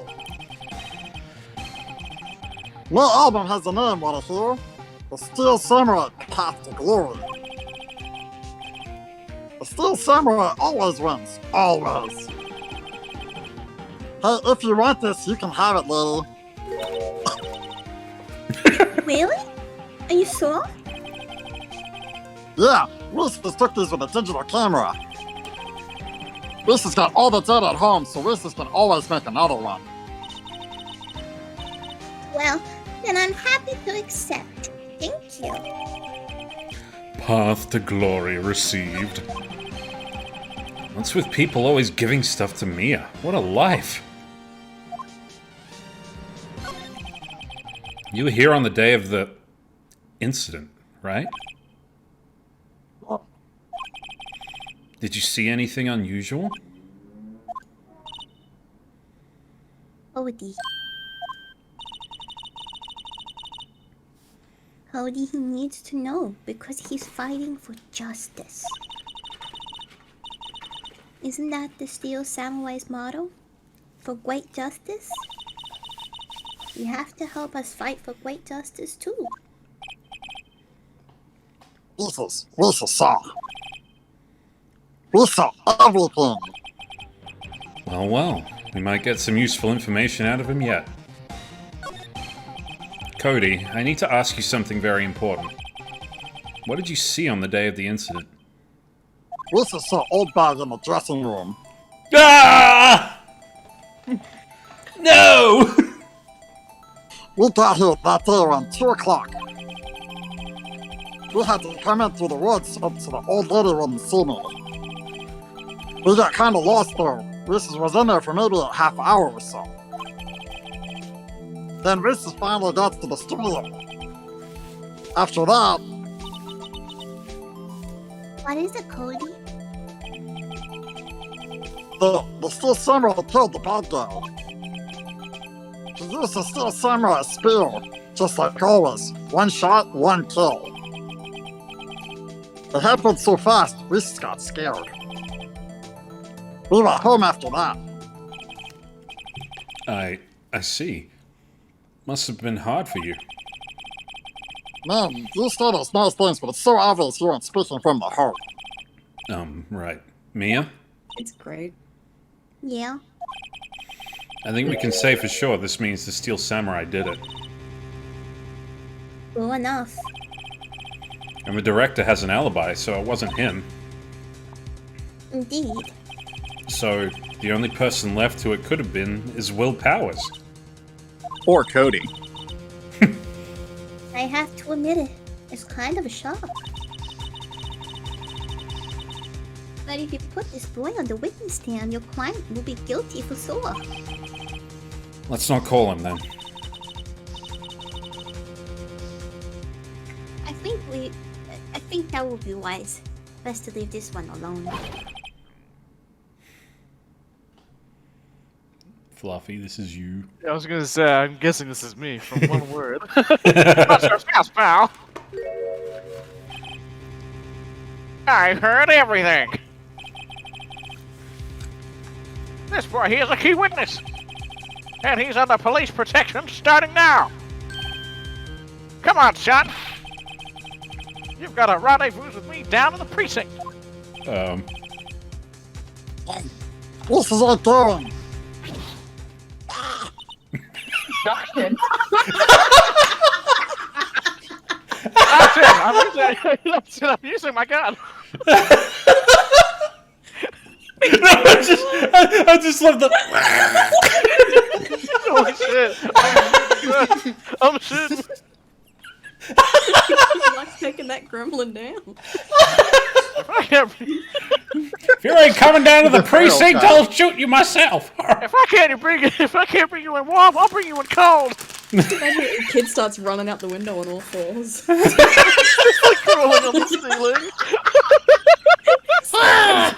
My album has a name, wanna hear? The Steel Samurai Path to Glory. The Steel Samurai always wins. Always. Hey, if you want this, you can have it, lady. Really? Are you sure? Yeah, Lisa's took these with a digital camera. Lisa's got all the data at home, so Lisa can always make another one. Well, then I'm happy to accept. Thank you. Path to glory received. What's with people always giving stuff to Mia? What a life! You were here on the day of the incident, right? Did you see anything unusual? Cody. Cody, he needs to know because he's fighting for justice. Isn't that the Steel Samurai's motto? For great justice? You have to help us fight for great justice too. Lisa saw. We saw everything. Well, we might get some useful information out of him yet. Cody, I need to ask you something very important. What did you see on the day of the incident? Lisa saw old bag in the dressing room. Ah! No! We got here that day around 2 o'clock. We had to come in through the woods up so the old lady wouldn't see me. We got kinda lost there. Reese's was in there for maybe a half hour or so. Then Reese's finally got to the studio. After that... What is it, Cody? The Steel Samurai killed the bad guy. He used the Steel Samurai spear, just like always. One shot, one kill. It happened so fast, Reese got scared. We were home after that. I see. Must have been hard for you. Man, you say those nice things, but it's so obvious you aren't speaking from the heart. Right. Mia? It's great. Yeah. I think we can say for sure this means the Steel Samurai did it. True enough. And the director has an alibi, so it wasn't him. Indeed. So, the only person left who it could have been is Will Powers. Or Cody. I have to admit it. It's kind of a shock. But if you put this boy on the witness stand, your client will be guilty for sure. Let's not call him then. I think that would be wise. Best to leave this one alone. Fluffy, this is you. I was gonna say, I'm guessing this is me from one word. Not so fast, pal. I heard everything. This boy here is a key witness. And he's under police protection starting now. Come on, son. You've got a rendezvous with me down in the precinct. This is all doing. That's it. I'm using my gun. I just love the. Oh shit! I'm shooting. Like taking that gremlin down. If you ain't coming down to the precinct, I'll shoot you myself. If I can't bring you in warm, I'll bring you in cold. Imagine a kid starts running out the window on all fours. Like crawling on the ceiling.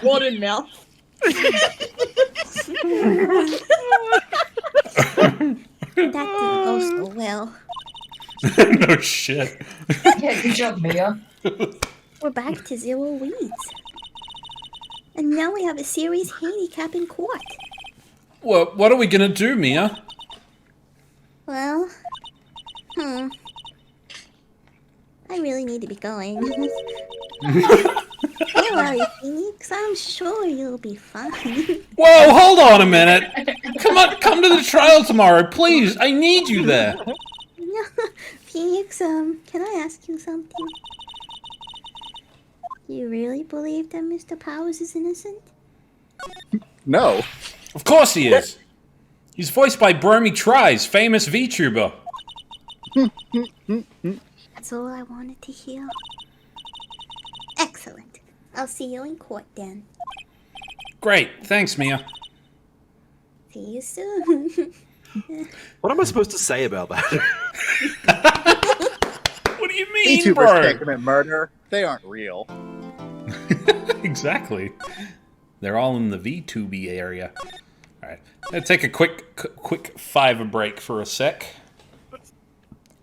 Watered mouth. That didn't go so well. No shit. Yeah, good job, Mia. We're back to 0 weeds. And now we have a serious handicap in court. What are we gonna do, Mia? Well, I really need to be going. Don't worry, Phoenix. I'm sure you'll be fine. Whoa, hold on a minute. Come to the trial tomorrow, please. I need you there. Phoenix, can I ask you something? You really believe that Mr. Powers is innocent? No. Of course he is. He's voiced by Bromie Tries, famous VTuber. That's all I wanted to hear. Excellent. I'll see you in court then. Great, thanks, Mia. See you soon. What am I supposed to say about that? What do you mean, VTubers bro? can't commit murder. They aren't real. Exactly. They're all in the VTuber area. Alright, let's take a quick fiver break for a sec.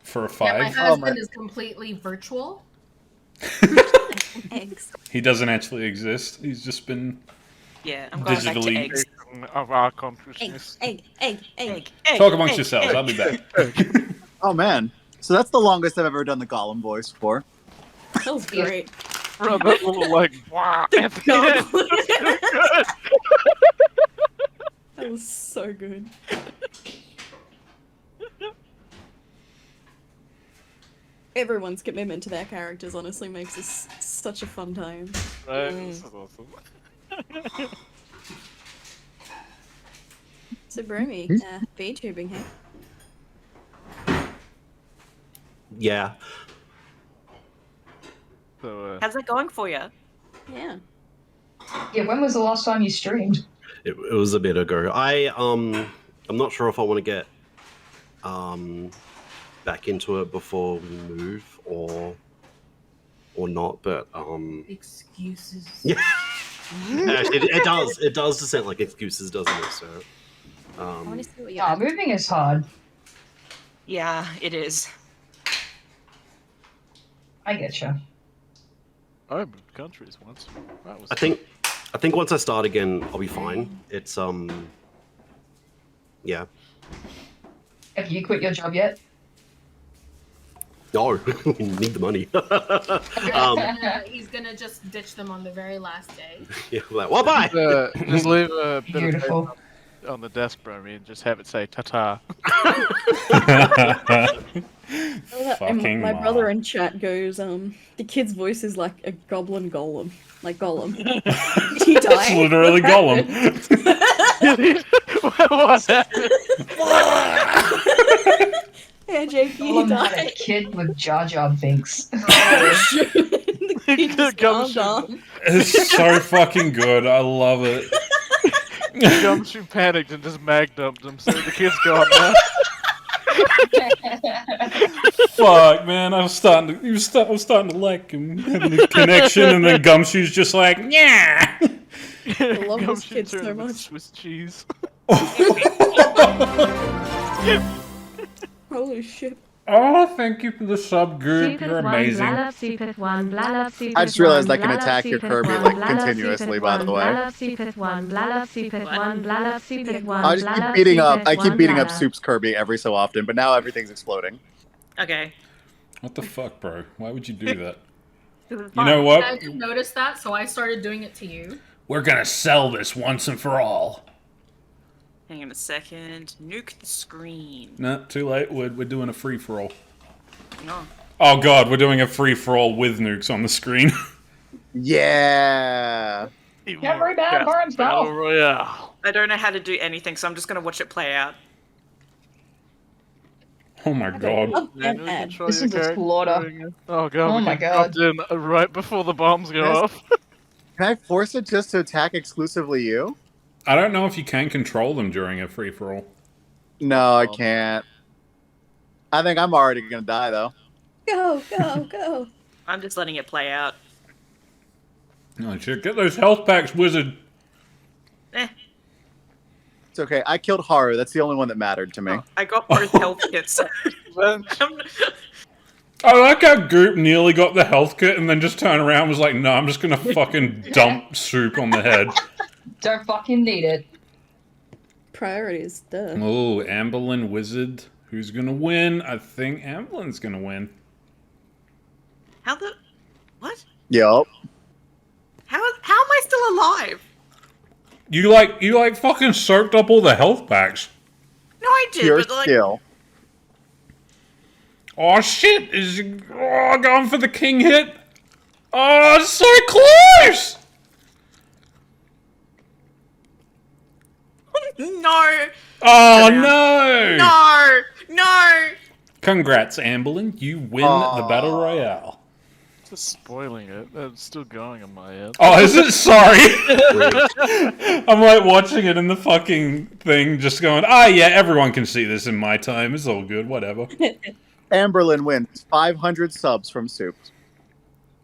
For a Yeah, my five. husband is completely virtual. Eggs. He doesn't actually exist. He's just been Yeah, I'm going back to digitally. eggs. Of our consciousness. Egg. Talk amongst yourselves. I'll be back. Oh man. So that's the longest I've ever done the Gollum voice for. That was great. Bro, that little like wow. At the end. That was so good. Everyone's commitment to their characters honestly makes this such a fun time. Right? This is awesome. So Bromie, VTubing, hey? Yeah. So, How's that going for you? Yeah. Yeah, when was the last time you streamed? It was a bit ago. I'm not sure if I want to get back into it before we move or not, but Excuses. yeah. Actually, it does just sound like excuses, doesn't it? So I want to see what you're Yeah, moving is hard. Yeah, it is. I get you. I moved countries once. That was I think once I start again, I'll be fine. It's yeah. Have you quit your job yet? No, we need the money. He's gonna just ditch them on the very last day. Yeah, like, well, bye. Just leave a bit Beautiful. of paper on the desk, Bromie, and just have it say "ta-ta." Fucking my mom. brother in chat goes, the kid's voice is like a goblin golem. Like Gollum. Did he die? It's literally Gollum. What happened? Yeah, JP, he Gollum had a died. kid with Jar Jar Binks. The kid just calmed down. It's so fucking good. I love it. Gumshoe panicked and just mag dumped him, so the kid's gone now. Fuck, man. I was starting to like him, having a connection, and then Gumshoe's just like, yeah. I love this Gumshoe kid so turned into much. Swiss cheese. Holy shit. Oh, thank you for the sub group. You're amazing. I just realized I can attack your Kirby like continuously, by the way. I just keep beating up. I keep beating up Soup's Kirby every so often, but now everything's exploding. Okay. What the fuck, bro? Why would you do that? You know what? I didn't notice that, so I started doing it to you. We're gonna sell this once and for all. Hang on a second. Nuke the screen. No, too late. We're doing a free-for-all. No. Oh god, we're doing a free-for-all with nukes on the screen. Yeah. Every battle royale. I don't know how to do anything, so I'm just gonna watch it play out. Oh my god. This is a slaughter. Oh god. Oh my god. In right before the bombs go off. Can I force it just to attack exclusively you? I don't know if you can control them during a free-for-all. No, I can't. I think I'm already gonna die, though. Go, go, go. I'm just letting it play out. Oh shit, get those health packs, wizard. It's okay. I killed Haru. That's the only one that mattered to me. I got both health kits. I like how Goop nearly got the health kit and then just turned around and was like, no, I'm just gonna fucking dump Soup on the head. Don't fucking need it. Priorities, duh. Oh, Amberlin Wizard. Who's gonna win? I think Amberlin's gonna win. How the... What? Yup. How am I still alive? You like fucking soaked up all the health packs. No, I did, Pure but like... skill. Oh shit! Going for the king hit. Oh, it's so close! No! Oh no! No! No! Congrats, Amberlin. You win the battle royale. Just spoiling it. It's still going in my head. Oh, is it? Sorry. I'm like watching it in the fucking thing, just going, yeah, everyone can see this in my time. It's all good, whatever. Amberlin wins 500 subs from Soup.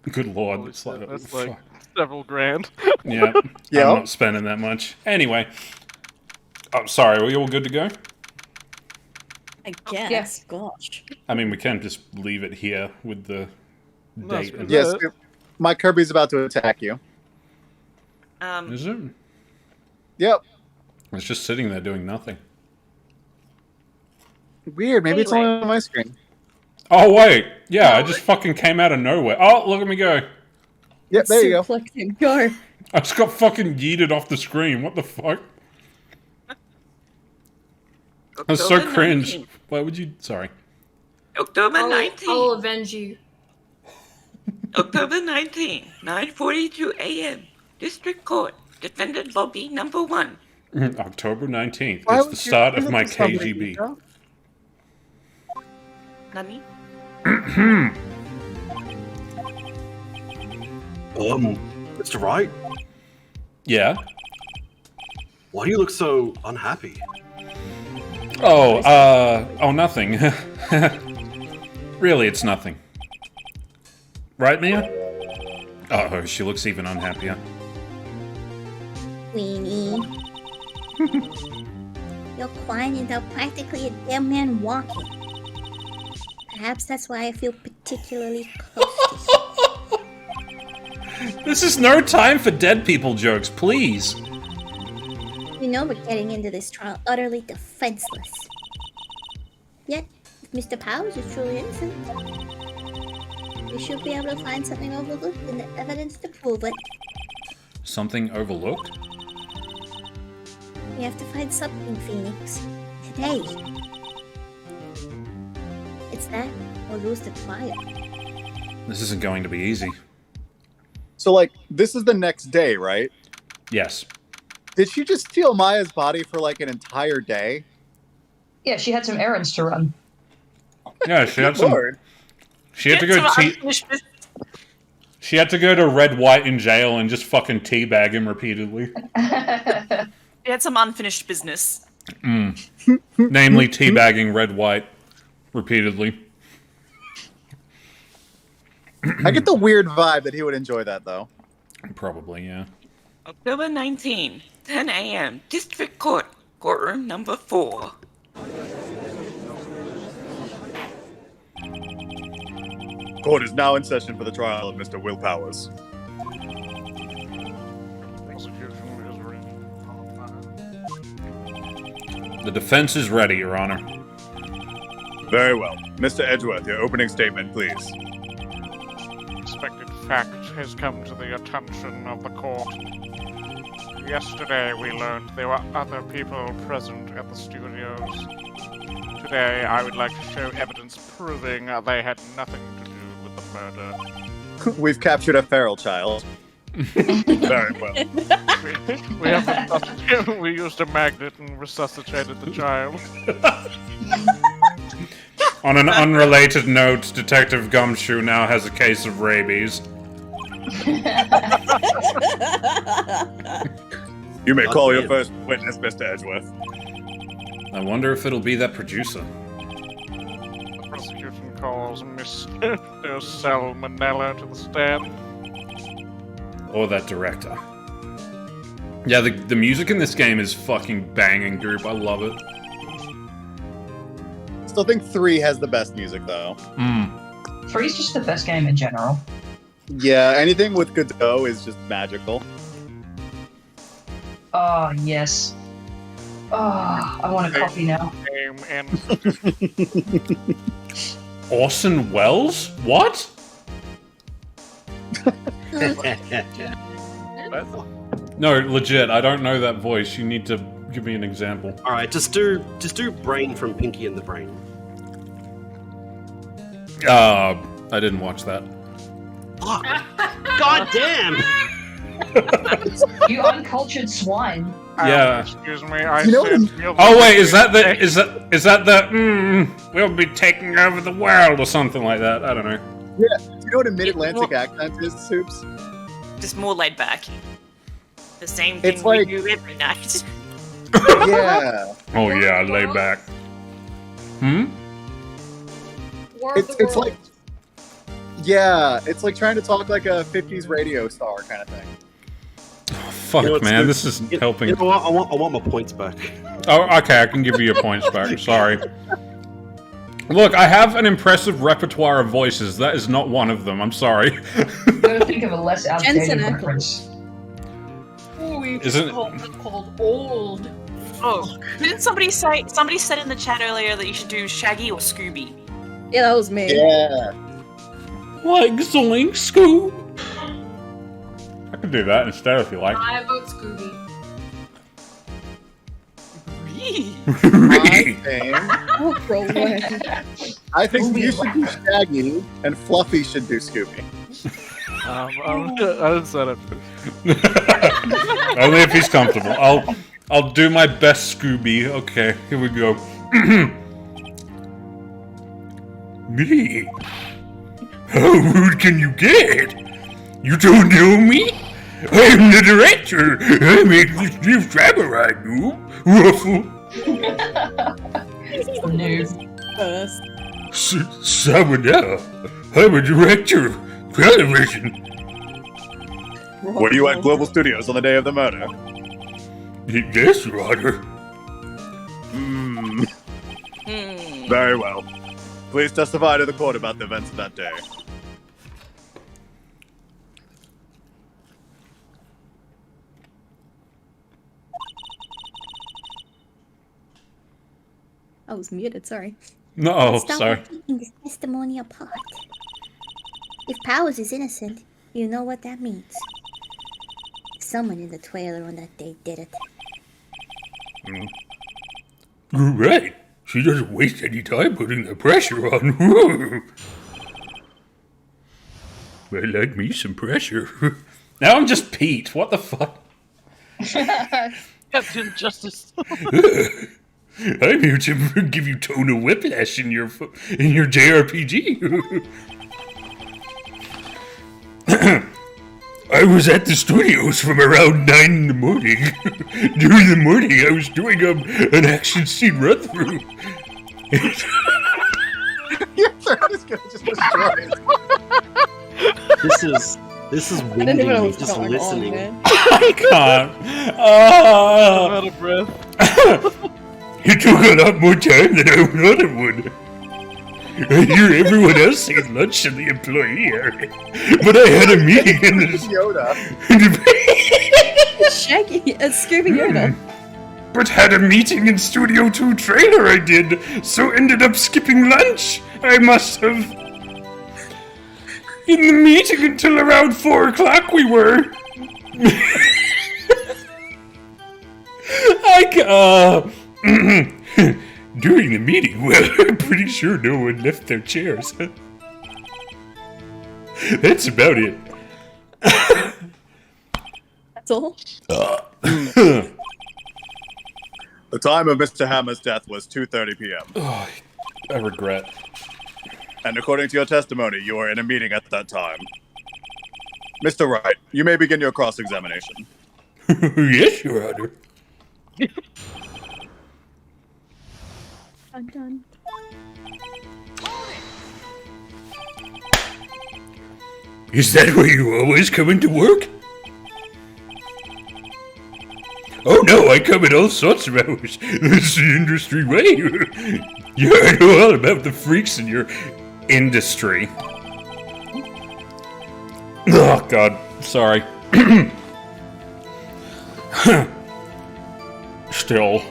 Good lord. It's like, That's like several grand. Yeah. Yep. I'm not spending that much. Anyway. Oh, sorry. Are we all good to go? I guess. Yes. Gosh. I mean, we can just leave it here with the date. And Yes, my Kirby's about to attack you. Is it? Yep. It's just sitting there doing nothing. Weird. Maybe it's Anyway. only on my screen. Oh, wait. Yeah, I just fucking came out of nowhere. Oh, look at me go. Yep, there you go. Suplex him. Go. I just got fucking yeeted off the screen. What the fuck? That's so October cringe. 19th. Why would you... Sorry. October I'll 19th. avenge you. October 19th, 9:42 a.m. District Court. Defendant Bobby number 1. October 19th. Why It's the would you start do of this my to somebody, KGB. you know? Nani? Mr. Wright, Yeah? why do you look so unhappy? Oh, nothing. Really, it's nothing. Right, Mia? Oh, she looks even unhappier. Weenie. You're quiet without practically a dead man walking. Perhaps that's why I feel particularly close to you. This is no time for dead people jokes, please. You know we're getting into this trial utterly defenseless. Yet, if Mr. Powers is truly innocent, we should be able to find something overlooked in the evidence to prove it. Something overlooked? We have to find something, Phoenix. Today. It's that, or lose the trial. This isn't going to be easy. So, like, this is the next day, right? Yes. Did she just steal Maya's body for, like, an entire day? Yeah, she had some errands to run. Yeah, she had some... Lord. She had to go She had to go to Red White in jail and just fucking teabag him repeatedly. We had some unfinished business. Namely, teabagging Red White repeatedly. I get the weird vibe that he would enjoy that, though. Probably, yeah. October 19, 10 a.m. District Court. Courtroom number 4. Court is now in session for the trial of Mr. Will Powers. The defense is ready, Your Honor. Very well. Mr. Edgeworth, your opening statement, please. Unexpected fact has come to the attention of the court. Yesterday we learned there were other people present at the studios. Today I would like to show evidence proving they had nothing to do with the murder. We've captured a feral child. Very well. We used a magnet and resuscitated the child. On an unrelated note, Detective Gumshoe now has a case of rabies. You may call your first witness, Mr. Edgeworth. I wonder if it'll be that producer. The prosecution calls Mr. Salmonella to the stand. Or that director. Yeah, the music in this game is fucking banging, group. I love it. Still think 3 has the best music, though. 3's just the best game in general. Yeah, anything with Godot is just magical. Oh, yes. Oh, I want a coffee now. Orson Welles? What? No, legit, I don't know that voice. You need to give me an example. Alright, just do Brain from Pinky and the Brain. I didn't watch that. Fuck. God damn! You uncultured swine. Yeah. Excuse me, I You know said... Oh wait, is that the we'll be taking over the world or something like that? I don't know. Yeah, do you know what a mid-Atlantic accent is, Soups? Just more laid back. The same thing It's like- we do every night. Yeah. Oh yeah, lay back. It's like... Yeah, it's like trying to talk like a 50s radio star kind of thing. Fuck, You know, it's man, the- this isn't helping. You know what? I want my points back. Oh, okay, I can give you your points back. Sorry. Look, I have an impressive repertoire of voices. That is not one of them. I'm sorry. Gotta think of a less outdated Jensen reference. Oh, we Isn't- called old. Oh, didn't somebody say... Somebody said in the chat earlier that you should do Shaggy or Scooby. Yeah, that was me. Yeah. Like Zoink Scoob. I can do that instead if you like. I vote Scooby. I think you should do Shaggy, and Fluffy should do Scooby. I didn't say that. Only if he's comfortable. I'll do my best, Scooby. Okay, here we go. Me? How rude can you get? You don't know me? I'm the director. I make this new samurai move. Ruffle. Salmonella. I'm a director of television. Were you at Global Studios on the day of the murder? Yes, Your Honor. Very well. Please testify to the court about the events of that day. I was muted, sorry. No, Stop sorry. taking this testimony apart. If Powers is innocent, you know what that means. Someone in the trailer on that day did it. You're right. She doesn't waste any time putting the pressure on. I like me some pressure. Now I'm just Pete. What the fuck? Captain Justice. I'm here to give you tonal whiplash in your JRPG. I was at the studios from around 9 in the morning. During the morning, I was doing an action scene run through. Your third is gonna just destroy it. This is I didn't winding even know me what's just going listening. on, man. I can't. I'm out of breath. It took a lot more time than I thought it would. I hear everyone else ate lunch in the employee area, but I had a meeting in the... Yoda. Shaggy, Scooby Yoda. But had a meeting in Studio 2 trailer I did, so ended up skipping lunch. I must have. In the meeting until around 4 o'clock we were. During the meeting, well, I'm pretty sure no one left their chairs. That's about it. That's all? The time of Mr. Hammer's death was 2:30 p.m. Oh, I regret. And according to your testimony, you were in a meeting at that time. Mr. Wright, you may begin your cross-examination. Yes, Your Honor. I'm done. Is that why you always come into work? Oh no, I come in all sorts of hours. That's the industry way. Yeah, I know all about the freaks in your industry. Oh, God. Sorry. Still,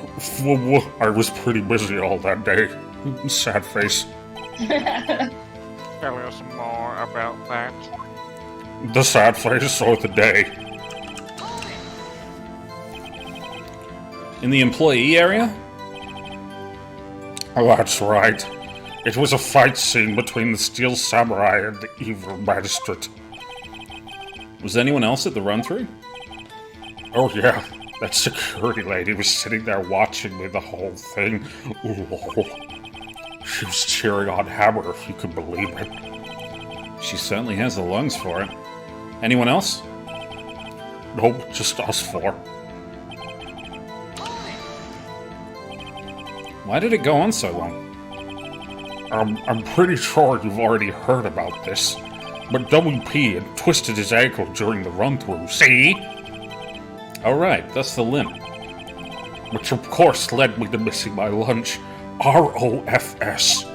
I was pretty busy all that day. Sad face. Tell us more about that. The sad face of the day. In the employee area? Oh, that's right. It was a fight scene between the Steel Samurai and the evil magistrate. Was anyone else at the run-through? Oh yeah, that security lady was sitting there watching me the whole thing. Ooh. She was cheering on Hammer, if you could believe it. She certainly has the lungs for it. Anyone else? Nope, just us 4. Why did it go on so long? I'm pretty sure you've already heard about this, but WP had twisted his ankle during the run-through, see? Oh right, that's the limp. Which of course led me to missing my lunch. ROFS.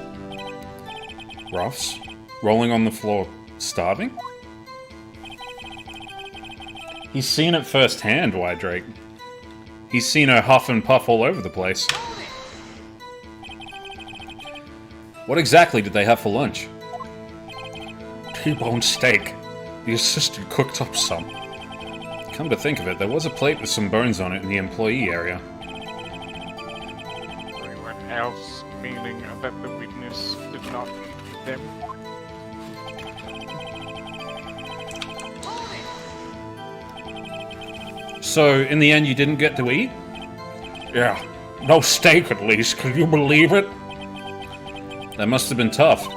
Ruffs? Rolling on the floor, starving? He's seen it firsthand, Why Drake? He's seen her huff and puff all over the place. What exactly did they have for lunch? T-bone steak. The assistant cooked up some. Come to think of it, there was a plate with some bones on it in the employee area. Anyone else meaning that the witness did not eat them? So, in the end, you didn't get to eat? Yeah. No steak, at least. Can you believe it? That must have been tough.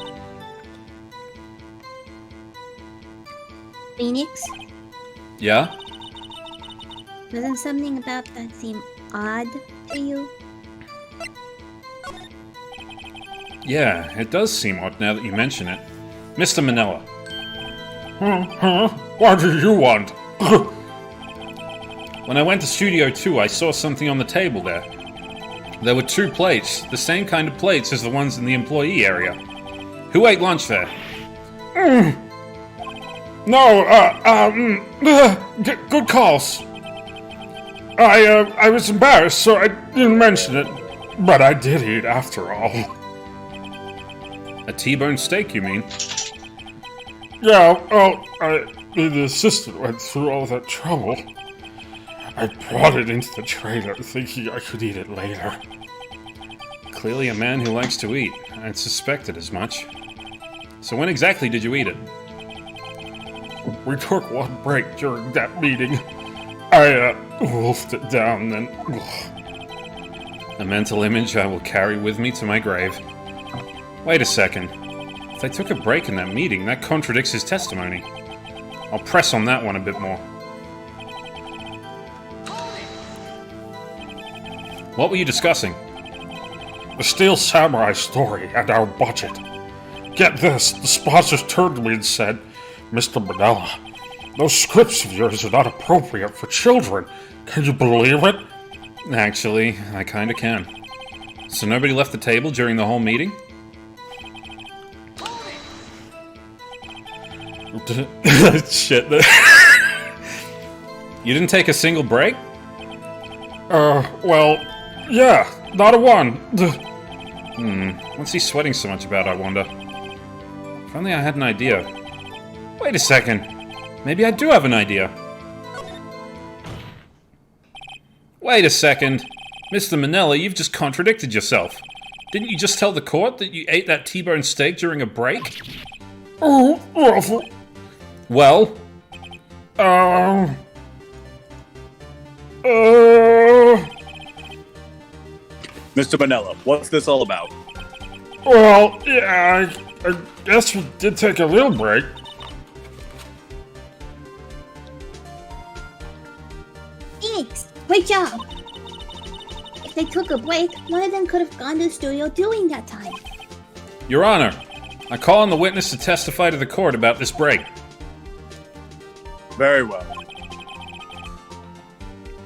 Phoenix? Yeah? Doesn't something about that seem odd to you? Yeah, it does seem odd now that you mention it. Mr. Manila. What do you want? When I went to Studio 2, I saw something on the table there. There were 2 plates, the same kind of plates as the ones in the employee area. Who ate lunch there? No, good calls. I was embarrassed, so I didn't mention it. But I did eat after all. A T-bone steak, you mean? Yeah, well, the assistant went through all that trouble. I brought it into the trailer thinking I could eat it later. Clearly a man who likes to eat. I'd suspected as much. So when exactly did you eat it? We took one break during that meeting. I wolfed it down, then... A mental image I will carry with me to my grave. Wait a second. If they took a break in that meeting, that contradicts his testimony. I'll press on that one a bit more. What were you discussing? The Steel Samurai story and our budget. Get this, the sponsors turned to me and said, Mr. Manila, those scripts of yours are not appropriate for children. Can you believe it? Actually, I kinda can. So nobody left the table during the whole meeting? Shit. You didn't take a single break? Well, yeah, not a one. What's he sweating so much about, I wonder? If only I had an idea. Wait a second. Maybe I do have an idea. Wait a second. Mr. Manella, you've just contradicted yourself. Didn't you just tell the court that you ate that T-bone steak during a break? Oh, awful. Well? Mr. Manella, what's this all about? Well, yeah, I guess we did take a little break. Thanks. Great job. If they took a break, one of them could have gone to the studio during that time. Your Honor, I call on the witness to testify to the court about this break. Very well.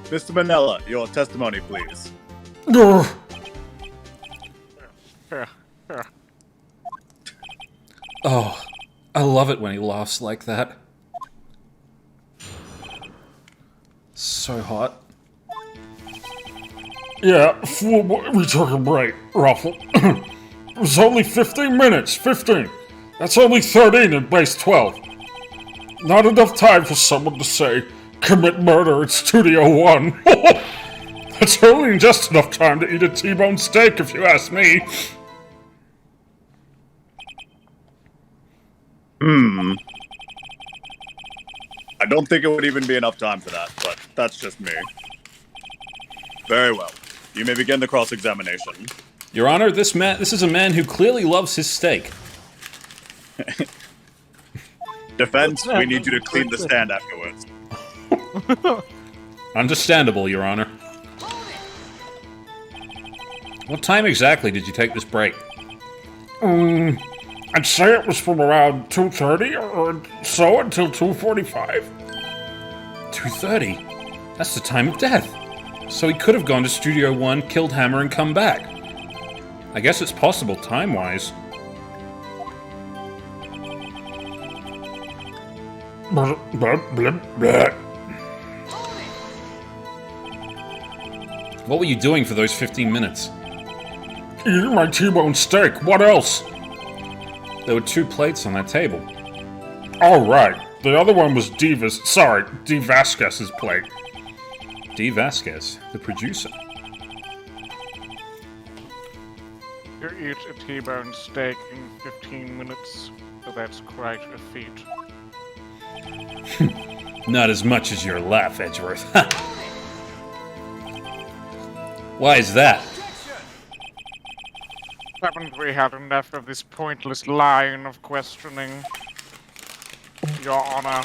Mr. Manella, your testimony, please. Oh, I love it when he laughs like that. So hot. Yeah, we took a break, Ruffle. It was only 15 minutes, 15. That's only 13 in base 12. Not enough time for someone to say, commit murder at Studio One. That's only just enough time to eat a T-bone steak, if you ask me. I don't think it would even be enough time for that, but that's just me. Very well. You may begin the cross-examination. Your Honor, this is a man who clearly loves his steak. Defense, we need you to clean the stand afterwards. Understandable, Your Honor. What time exactly did you take this break? I'd say it was from around 2:30 or so until 2:45. 2:30? That's the time of death. So he could have gone to Studio One, killed Hammer, and come back. I guess it's possible time-wise. What were you doing for those 15 minutes? Eating my T-bone steak. What else? There were 2 plates on that table. Oh, right. The other one was D. Vasquez's plate. D. Vasquez, the producer. You eat a T-bone steak in 15 minutes, so that's quite a feat. Not as much as your laugh, Edgeworth. Why is that? Haven't we had enough of this pointless line of questioning? Your Honor,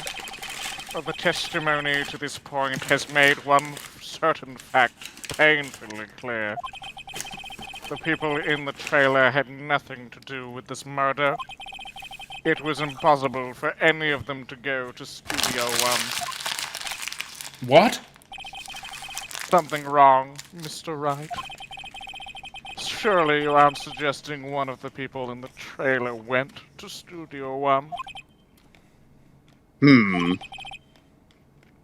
the testimony to this point has made one certain fact painfully clear. The people in the trailer had nothing to do with this murder. It was impossible for any of them to go to Studio One. What? Something wrong, Mr. Wright? Surely you aren't suggesting one of the people in the trailer went to Studio One?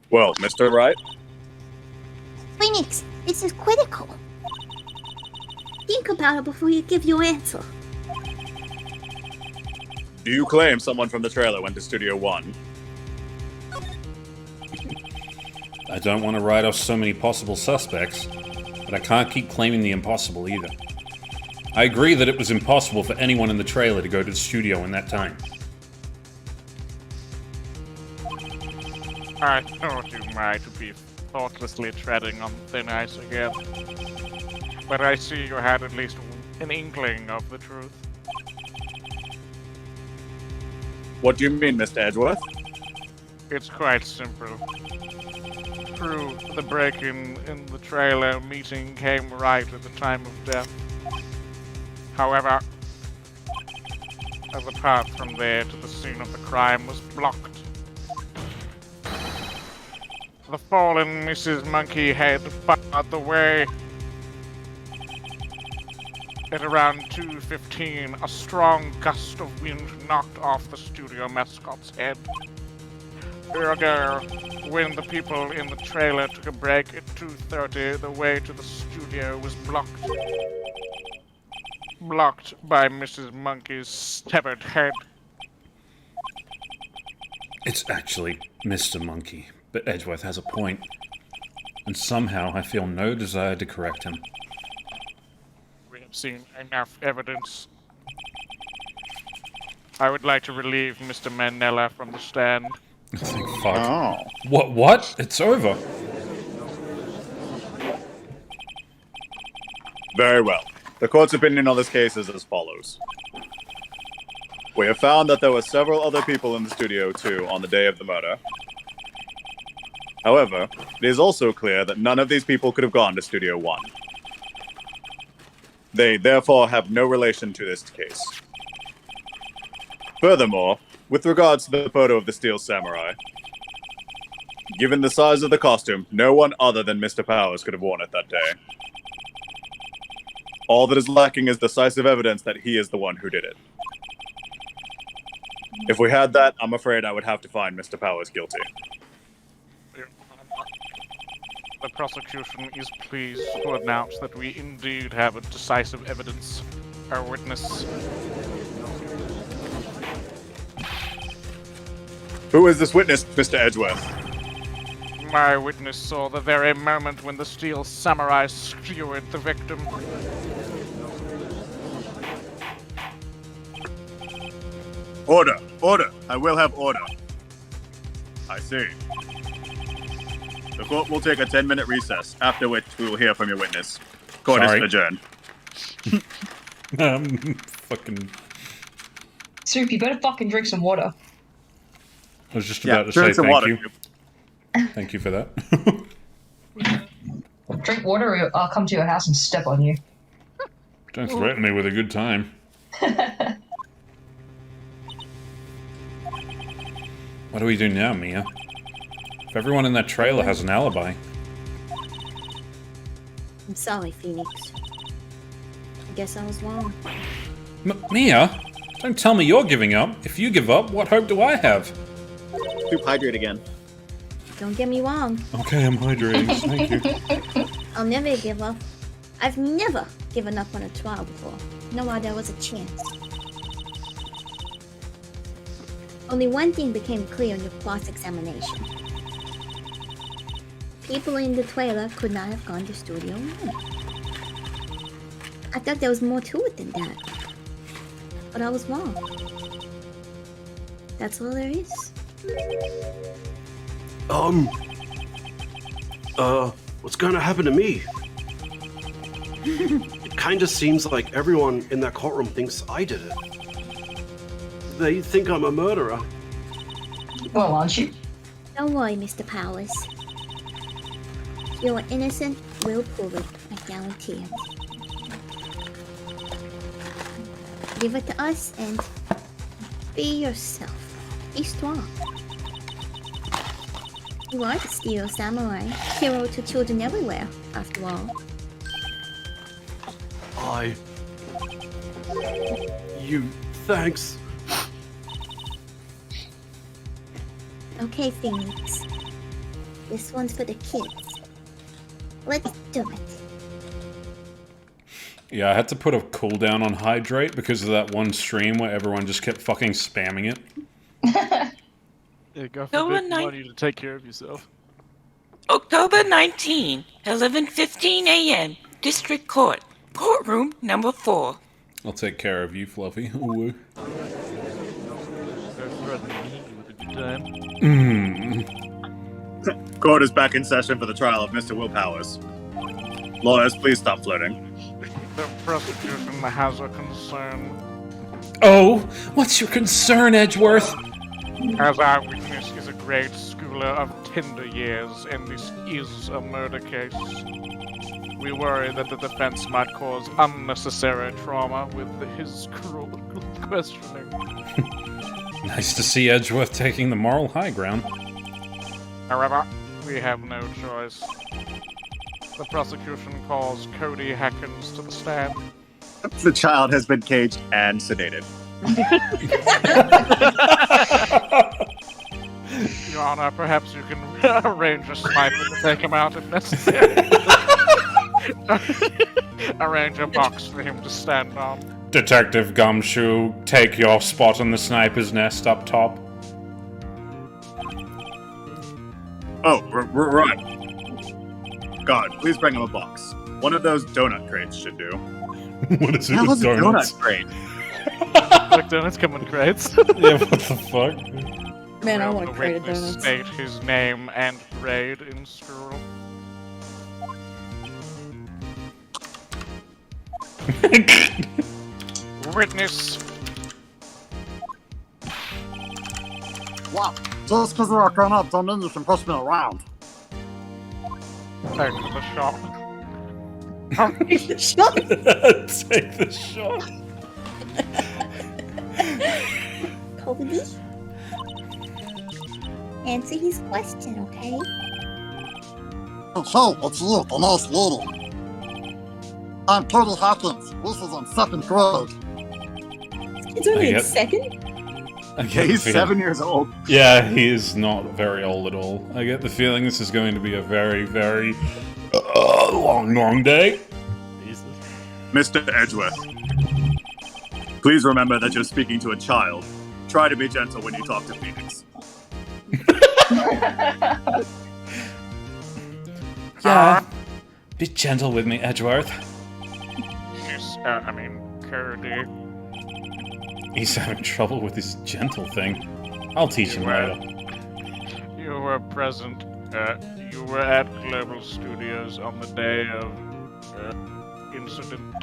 Well, Mr. Wright? Phoenix, this is critical. Think about it before you give your answer. Do you claim someone from the trailer went to Studio One? I don't want to write off so many possible suspects, but I can't keep claiming the impossible either. I agree that it was impossible for anyone in the trailer to go to the studio in that time. I thought you might be thoughtlessly treading on thin ice again. But I see you had at least an inkling of the truth. What do you mean, Mr. Edgeworth? It's quite simple. True, the break-in in the trailer meeting came right at the time of death. However, the path from there to the scene of the crime was blocked. The fallen Mrs. Monkey had barred the way. At around 2:15, a strong gust of wind knocked off the studio mascot's head. Ergo, when the people in the trailer took a break at 2:30, the way to the studio was blocked. Blocked by Mrs. Monkey's severed head. It's actually Mr. Monkey, but Edgeworth has a point. And somehow I feel no desire to correct him. We have seen enough evidence. I would like to relieve Mr. Manella from the stand. Thank fuck. Oh. What? It's over. Very well. The court's opinion on this case is as follows. We have found that there were several other people in the studio, too, on the day of the murder. However, it is also clear that none of these people could have gone to Studio 1. They, therefore, have no relation to this case. Furthermore, with regards to the photo of the Steel Samurai, given the size of the costume, no one other than Mr. Powers could have worn it that day. All that is lacking is decisive evidence that he is the one who did it. If we had that, I'm afraid I would have to find Mr. Powers guilty. The prosecution is pleased to announce that we indeed have a decisive evidence. Our witness. Who is this witness, Mr. Edgeworth? My witness saw the very moment when the Steel Samurai skewered the victim. Order! Order! I will have order. I see. The court will take a 10-minute recess, after which we will hear from your witness. Court is adjourned. Fucking... Supe, you better fucking drink some water. I was just about to say thank you. Thank you for that. Drink water or I'll come to your house and step on you. Don't threaten me with a good time. What do we do now, Mia? If everyone in that trailer has an alibi. I'm sorry, Phoenix. I guess I was wrong. Mia? Don't tell me you're giving up. If you give up, what hope do I have? Supe, hydrate again. Don't get me wrong. Okay, I'm hydrating. Thank you. I'll never give up. I've never given up on a trial before. No why there was a chance. Only one thing became clear in your cross-examination. People in the trailer could not have gone to Studio 1. I thought there was more to it than that. But I was wrong. That's all there is. What's gonna happen to me? It kinda seems like everyone in that courtroom thinks I did it. They think I'm a murderer. Well, aren't you? Don't worry, Mr. Powers. If you're innocent, we'll prove it. I guarantee it. Give it to us and be yourself. Be strong. You are the Steel Samurai, hero to children everywhere, after all. Thanks. Okay, Phoenix. This one's for the kids. Let's do it. Yeah, I had to put a cooldown on hydrate because of that one stream where everyone just kept fucking spamming it. Yeah, God forbid you want you to take care of yourself. October 19, 11:15 a.m. District Court. Courtroom number 4. I'll take care of you, Fluffy. Ooh. Court is back in session for the trial of Mr. Will Powers. Lawyers, please stop flirting. The prosecution has a concern. Oh, what's your concern, Edgeworth? As our witness is a grade schooler of tender years, and this is a murder case, we worry that the defense might cause unnecessary trauma with his cruel questioning. Nice to see Edgeworth taking the moral high ground. However, We have no choice. The prosecution calls Cody Hackins to the stand. The child has been caged and sedated. Your Honor, perhaps you can arrange a sniper to take him out if necessary. Arrange a box for him to stand on. Detective Gumshoe, take your spot in the sniper's nest up top. Oh, right. God, please bring him a box. One of those donut crates should do. What is it How with was a donuts? donut crate? Like donuts come in crates. Yeah, what the fuck? Man, I Will want the to create a witness donut. state his name and grade in school. Witness. What? Just because you're a grown up don't mean you can push me around. Take the shot. Take the shot. Take the shot. Cody? Answer his question, okay? Hey, it's you, the nice lady. I'm Cody Hawkins. This is in 2nd grade. It's only I in get- second? I get He's the feeling- 7 years old. Yeah, he is not very old at all. I get the feeling this is going to be a very, very long day. Mr. Edgeworth, please remember that you're speaking to a child. Try to be gentle when you talk to Phoenix. Yeah. Be gentle with me, Edgeworth. Yes, Cody. He's having trouble with his gentle thing. I'll teach him later. You were present. You were at Global Studios on the day of incident.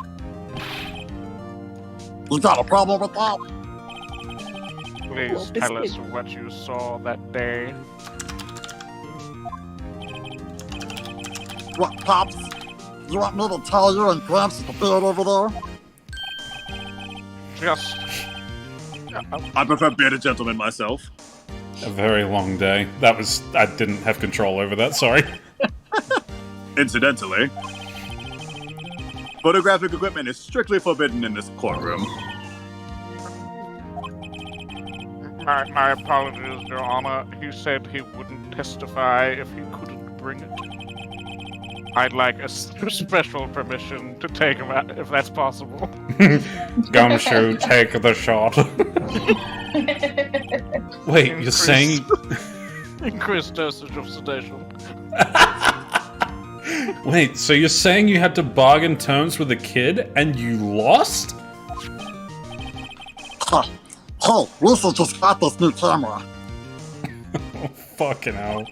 You got a problem with that? Please tell us what you saw that day. What, Pops? You want me to tell you and Gramps at the field over there? Just. I prefer bearded gentlemen myself. A very long day. I didn't have control over that, sorry. Incidentally, photographic equipment is strictly forbidden in this courtroom. My apologies, Your Honor. He said he wouldn't testify if he couldn't bring it. I'd like a special permission to take him out, if that's possible. Gumshoe, take the shot. Wait, you're saying... Increased dosage of sedation. Wait, so you're saying you had to bargain terms with a kid and you lost? Hey, Lisa just got this new camera. Oh, fucking hell.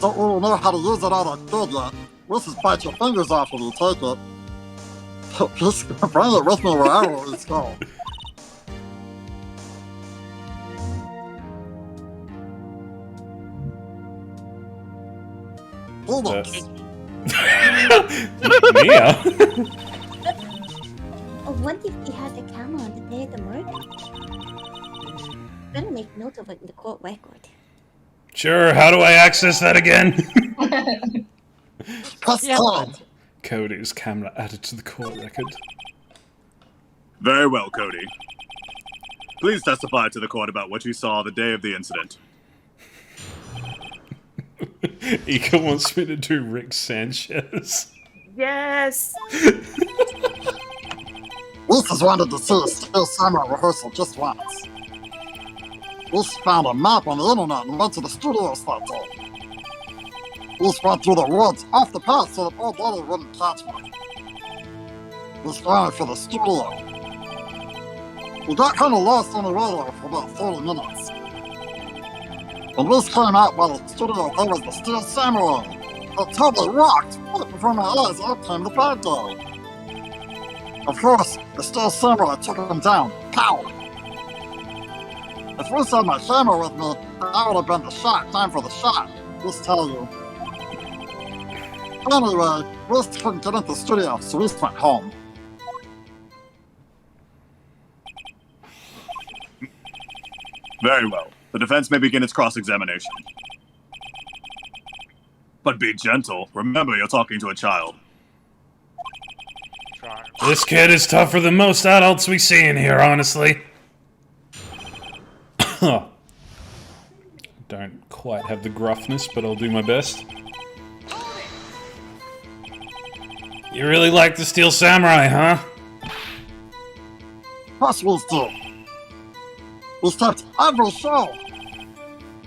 Don't really know how to use it all that good yet. Lisa's bite your fingers off when you take it. Just bring it with me wherever we go. Phoenix. Mia? I wonder if he had the camera on the day of the murder. I'm gonna make note of it in the court record. Sure, how do I access that again? Press tab. Cody's camera added to the court record. Very well, Cody. Please testify to the court about what you saw the day of the incident. Ika wants me to do Rick Sanchez. Yes. Lisa's wanted to see a Steel Samurai rehearsal just once. Lisa found a map on the internet and went to the studios that day. Lisa went through the woods off the path so that old lady wouldn't catch me. Lisa ran for the studio. We got kind of lost on the way there for about 30 minutes. When Lisa came out by the studio, there was the Steel Samurai. It totally rocked. Right before my eyes, out came the bad guy. Of course, the Steel Samurai took him down. Pow! If Lisa had my camera with me, that would have been the shot. Time for the shot. Just tell you. Anyway, Lisa couldn't get into the studio, so Lisa went home. Very well. The defense may begin its cross-examination. But be gentle. Remember, you're talking to a child. This kid is tougher than most adults we see in here, honestly. Don't quite have the gruffness, but I'll do my best. You really like the Steel Samurai, huh? Plus, we do. We stepped every show.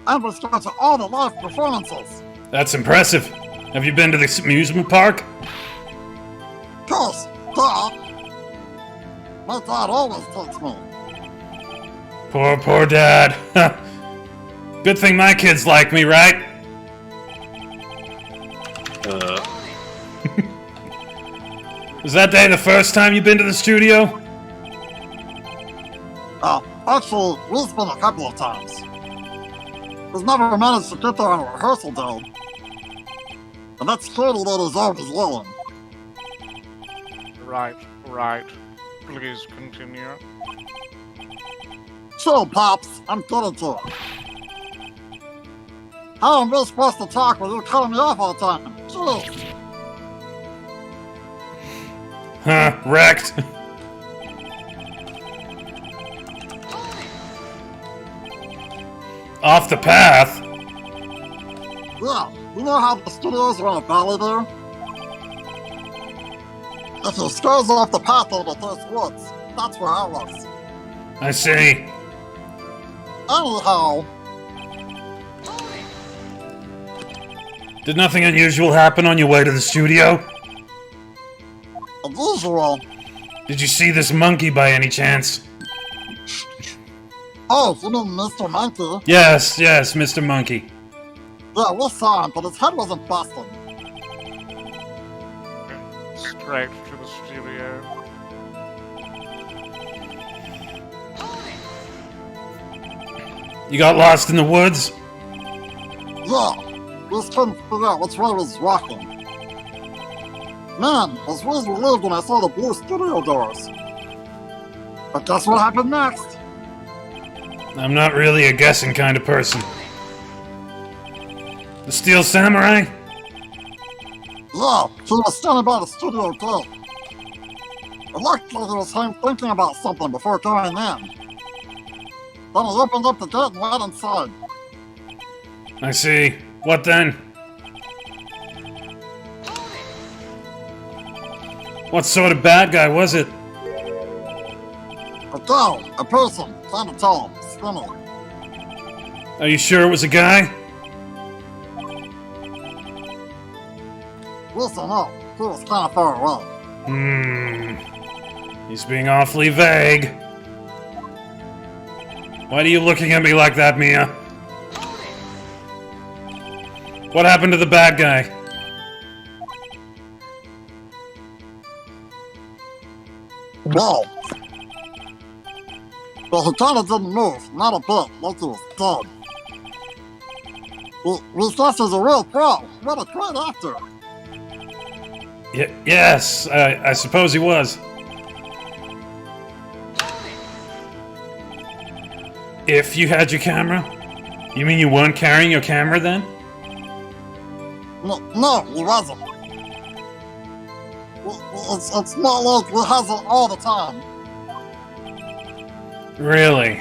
And we started all the live performances. That's impressive. Have you been to this amusement park? Of course, duh. My dad always takes me. Poor dad. Good thing my kids like me, right? Was that day the first time you've been to the studio? Actually, we've been a couple of times. We've never managed to get there on a rehearsal day. And that security lady's always yelling. Right. Please continue. Chill, Pops. I'm getting to it. How am I supposed to talk when you're cutting me off all the time? Jeez. Huh, wrecked. Off the path? Yeah, you know how the studios are on a valley there? If you scars off the path over those woods, that's where I was. I see. Anyhow, Did nothing unusual happen on your way to the studio? unusual. Did you see this monkey by any chance? Oh, you mean Mr. Monkey? Yes, Mr. Monkey. Yeah, we saw him, but his head wasn't busted. Straight to the studio. You got lost in the woods? Yeah, we just couldn't figure out which way was walking. Man, I was really relieved when I saw the blue studio doors. But guess what happened next? I'm not really a guessing kind of person. The Steel Samurai? Yeah, he was standing by the studio gate. It looked like he was thinking about something before going in. Then he opened up the gate and went inside. I see. What then? What sort of bad guy was it? A guy, a person, kinda tall, skinny. Are you sure it was a guy? Listen up, he was kinda far away. He's being awfully vague. Why are you looking at me like that, Mia? What happened to the bad guy? Well, he kinda didn't move, not a bit, like he was dead. We thought he's a real pro. What a great actor. Yes, I suppose he was. If you had your camera? You mean you weren't carrying your camera then? No, he wasn't. It's not like he has it all the time. Really?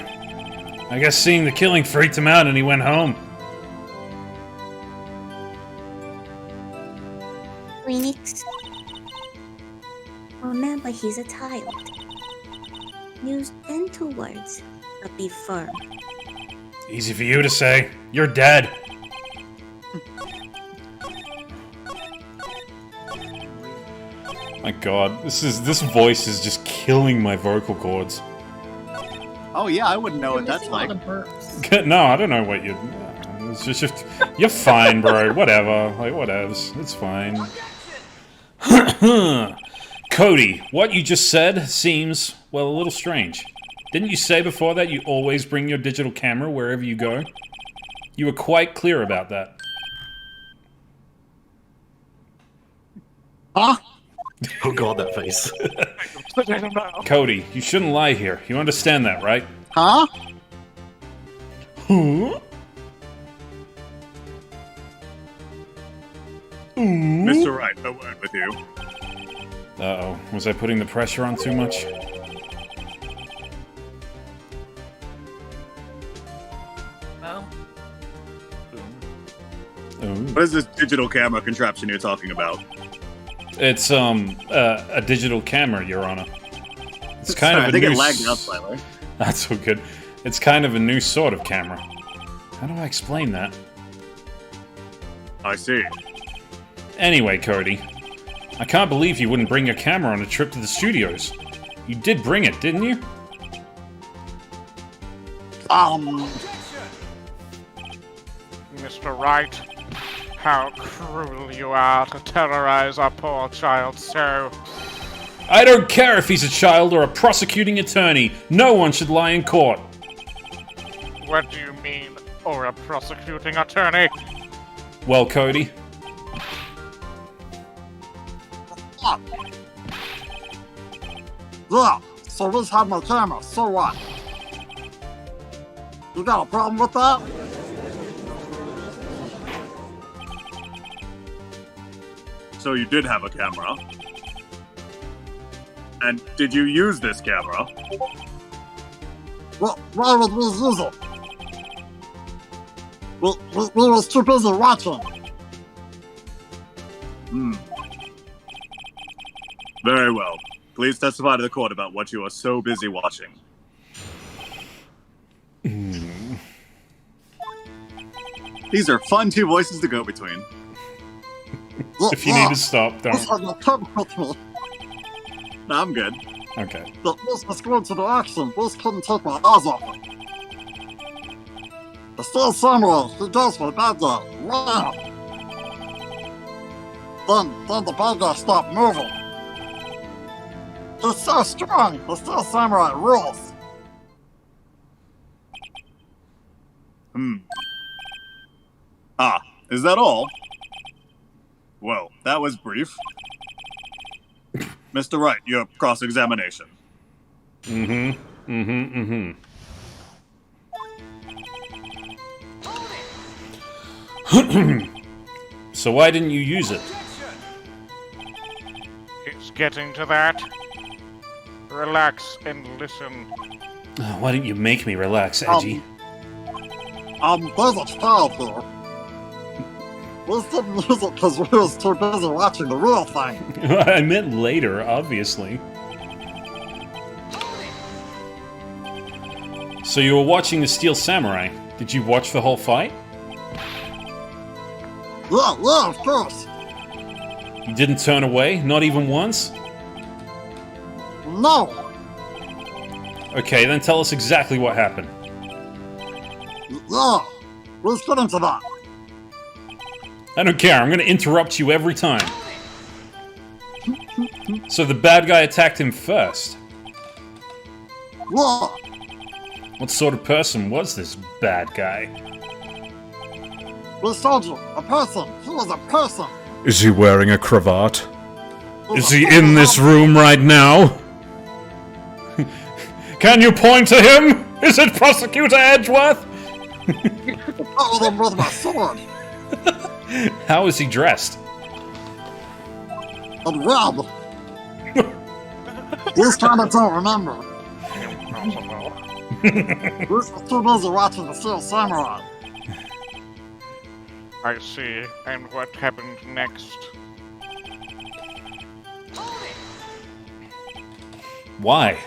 I guess seeing the killing freaked him out and he went home. Phoenix, remember he's a child. Use gentle words, but be firm. Easy for you to say. You're dead. My god, this voice is just killing my vocal cords. Oh yeah, I wouldn't know what that's like. No, I don't know what you. It's just you're fine, bro. Whatever, like whatevs. It's fine. Cody, what you just said seems, well, a little strange. Didn't you say before that you always bring your digital camera wherever you go? You were quite clear about that. Huh? Oh god, that face. Cody, you shouldn't lie here. You understand that, right? Huh? Huh? Mr. Wright, a word with you. Uh-oh. Was I putting the pressure on too much? Well, What is this digital camera contraption you're talking about? It's, a digital camera, Your Honor. It's kind Sorry, of a I think new... it lagged out slightly. That's all good. It's kind of a new sort of camera. How do I explain that? I see. Anyway, Cody. I can't believe you wouldn't bring your camera on a trip to the studios. You did bring it, didn't you? Mr. Wright, how cruel you are to terrorize our poor child so. I don't care if he's a child or a prosecuting attorney. No one should lie in court. What do you mean, or a prosecuting attorney? Well, Cody. Yeah, so this had my camera, so what? You got a problem with that? So you did have a camera. And did you use this camera? Well, why would we use it? We was too busy watching. Very well. Please testify to the court about what you are so busy watching. These are fun two voices to go between. If you need to stop, don't. No, I'm good. Okay. But this was going to the action. This couldn't take my eyes off it. The Steel Samurai, he goes for the bad guy. Wow! Then the bad guy stopped moving. He's so strong, the Steel Samurai rules. Ah, is that all? Well, that was brief. Mr. Wright, your cross-examination. So why didn't you use it? It's getting to that. Relax and listen. Oh, why didn't you make me relax, Edgy? There's a child here. We didn't use it because we was too busy watching the real thing. I meant later, obviously. So you were watching the Steel Samurai. Did you watch the whole fight? Yeah, of course. You didn't turn away? Not even once? No. Okay, then tell us exactly what happened. Yeah, let's get into that. I don't care, I'm gonna interrupt you every time. So the bad guy attacked him first. Yeah. What sort of person was this bad guy? We told you, a person. He was a person. Is he wearing a cravat? Is he in this room right now? Can you point to him? Is it Prosecutor Edgeworth? Oh, them with my sword. How is he dressed? And red. This time I don't remember. We was too busy watching the Steel Samurai. I see. And what happened next? Why?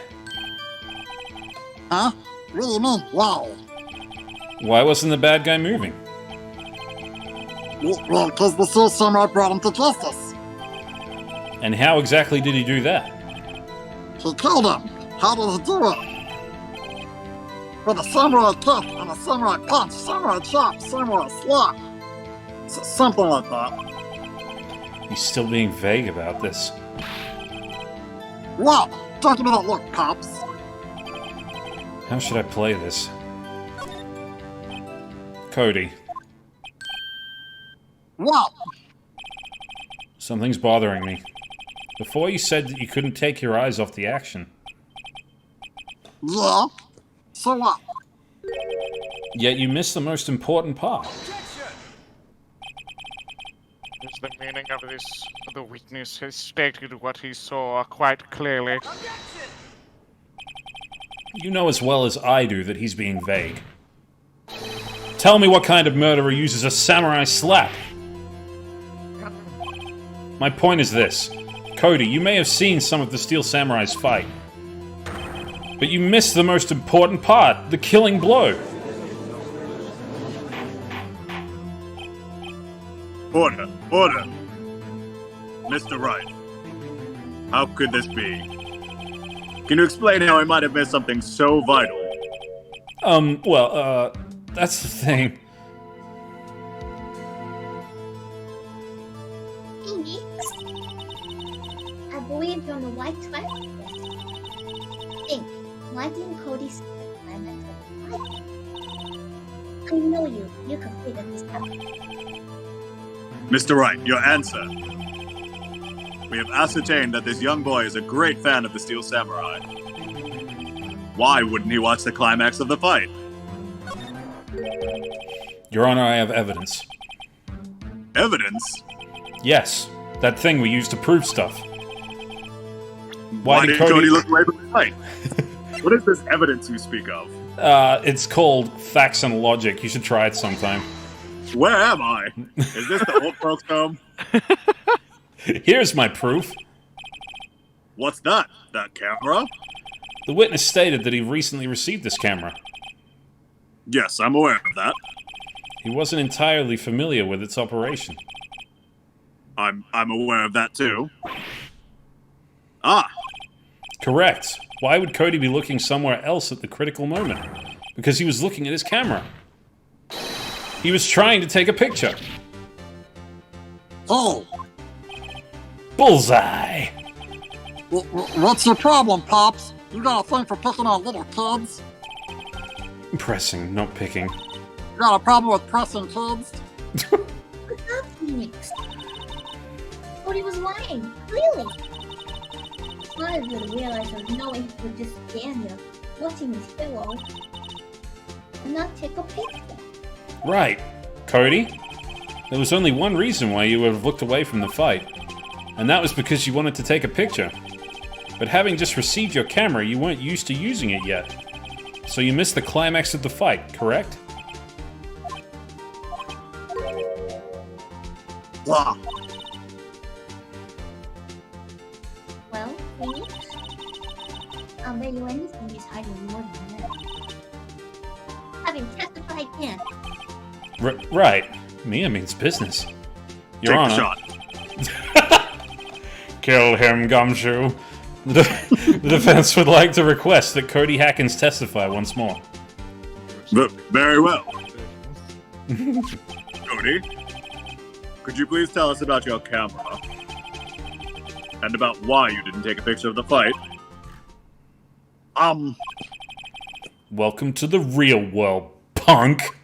Huh? What do you mean, wow? Why wasn't the bad guy moving? Well, because the Steel Samurai brought him to justice. And how exactly did he do that? He killed him. How did he do it? With a samurai kick and a samurai punch, samurai chop, samurai slap. Something like that. He's still being vague about this. What? Don't give me that look, cops. How should I play this? Cody. What? Something's bothering me. Before you said that you couldn't take your eyes off the action. Yeah? So what? Yet you missed the most important part. Is the meaning of this? The witness has stated what he saw quite clearly. You know as well as I do that he's being vague. Tell me what kind of murderer uses a samurai slap? My point is this. Cody, you may have seen some of the Steel Samurais fight. But you missed the most important part, the killing blow. Order! Order! Mr. Wright, how could this be? Can you explain how I might have missed something so vital? Well, that's the thing. Phoenix? I believe you're on the right track. Think, why didn't Cody say the climax of the fight? I know you could figure this out. Mr. Wright, your answer. We have ascertained that this young boy is a great fan of the Steel Samurai. Why wouldn't he watch the climax of the fight? Your Honor, I have evidence. Evidence? Yes, that thing we used to prove stuff. Why did Cody look away from the fight? What is this evidence you speak of? It's called facts and logic. You should try it sometime. Where am I? Is this the old folks' home? Here's my proof. What's that? That camera? The witness stated that he recently received this camera. Yes, I'm aware of that. He wasn't entirely familiar with its operation. I'm aware of that too. Ah! Correct. Why would Cody be looking somewhere else at the critical moment? Because he was looking at his camera. He was trying to take a picture. Oh! Bullseye! What's your problem, Pops? You got a thing for picking on little kids? Pressing, not picking. You got a problem with pressing kids? What's up, Phoenix? Cody was lying, clearly. Part of you to realize there's no way he would just stand there, watching his pillow, and not take a picture. Right. Cody, there was only one reason why you would have looked away from the fight, and that was because you wanted to take a picture. But having just received your camera, you weren't used to using it yet. So you missed the climax of the fight, correct? Yeah. Well, Phoenix, I'll bet you anything he's hiding more than that. Having testified in. Right. Mia means business. Your Take Honor. the shot. Kill him, Gumshoe. The defense would like to request that Cody Hackins testify once more. Very well. Cody, could you please tell us about your camera? And about why you didn't take a picture of the fight? Welcome to the real world, punk.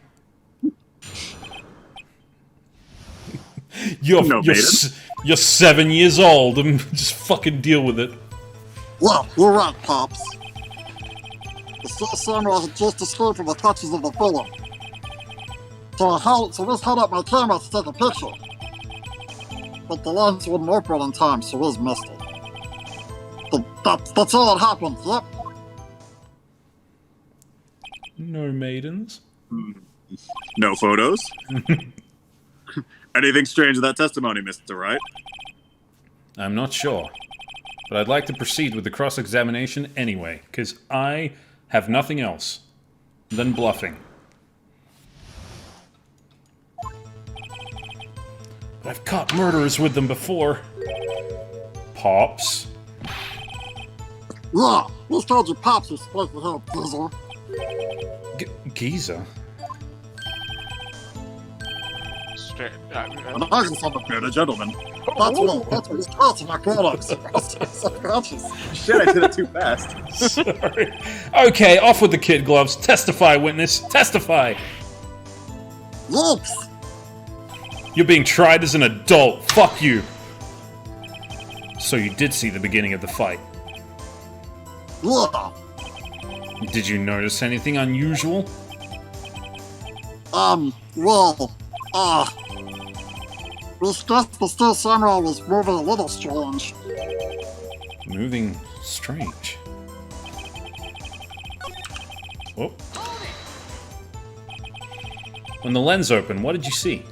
You're 7 years old and just fucking deal with it. Well, you're right, Pops. The Steel Samurai had just escaped from the clutches of the villain. So I just held up my camera to take a picture. But the lens wouldn't open in time, so Wiz missed it. That's all that happened, yep. No maidens. No photos? Anything strange in that testimony, Mr. Wright? I'm not sure. But I'd like to proceed with the cross-examination anyway, because I have nothing else than bluffing. But I've caught murderers with them before. Pops. Yeah, you told your Pops was supposed to help, Geezer. Geezer? I'm a bearded gentleman. That's what he's talking about grown-ups. Shit, I did it too fast. Sorry. Okay, off with the kid gloves. Testify, witness. Testify. Oops. You're being tried as an adult. Fuck you. So you did see the beginning of the fight? Yeah. Did you notice anything unusual? This guess the Steel Samurai was moving a little strange. Moving strange. Oh. When the lens opened, what did you see?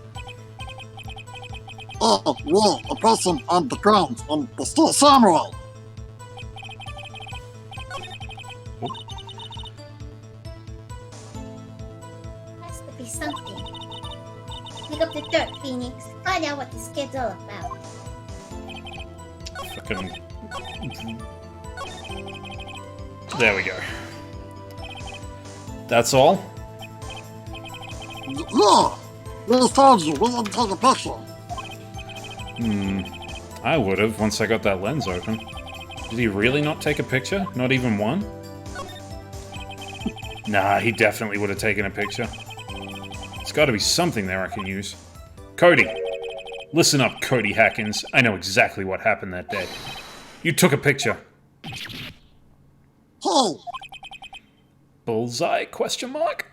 Oh, well, a person on the ground on the Steel Samurai. Has to be something. Pick up the dirt, Phoenix. Find out what this kid's all about. Fucking... There we go. That's all? Yeah! We told you, we didn't take a picture. I would have once I got that lens open. Did he really not take a picture? Not even one? Nah, he definitely would have taken a picture. There's got to be something there I can use. Cody! Listen up, Cody Hackins. I know exactly what happened that day. You took a picture. Hey! Bullseye? Question mark?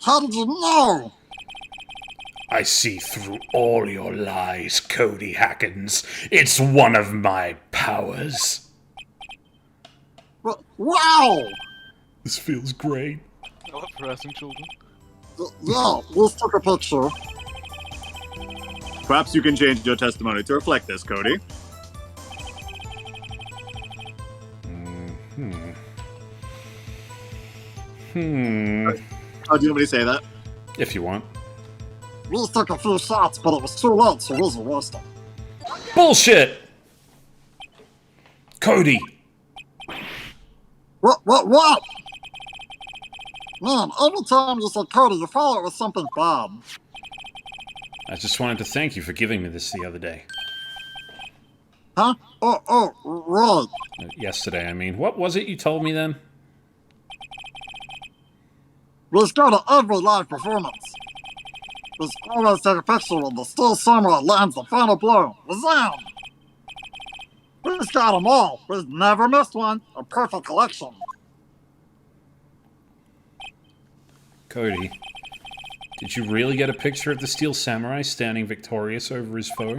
How did you know? I see through all your lies, Cody Hackins. It's one of my powers. Wow! This feels great. I love harassing children. Yeah, we took a picture. Perhaps you can change your testimony to reflect this, Cody. Oh, do you want me to say that? If you want. We took a few shots, but it was too late, so we'll arrest him. Bullshit! Cody! What? Man, every time you said Cody, you follow it with something bad. I just wanted to thank you for giving me this the other day. Huh? Right. Yesterday, I mean. What was it you told me then? We go to every live performance. We always take a picture when the Steel Samurai lands the final blow. Wazam! We've got them all. We've never missed one. A perfect collection. Cody, did you really get a picture of the Steel Samurai standing victorious over his foe?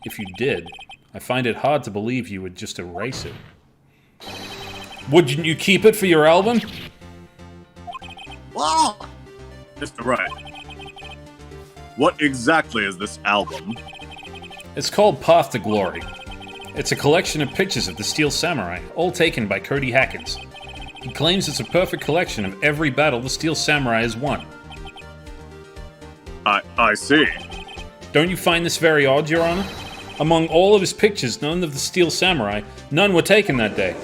If you did, I find it hard to believe you would just erase it. Wouldn't you keep it for your album? Wow! Mr. Wright, what exactly is this album? It's called Path to Glory. It's a collection of pictures of the Steel Samurai, all taken by Cody Hackins. He claims it's a perfect collection of every battle the Steel Samurai has won. I see. Don't you find this very odd, Your Honor? Among all of his pictures, none of the Steel Samurai, none were taken that day.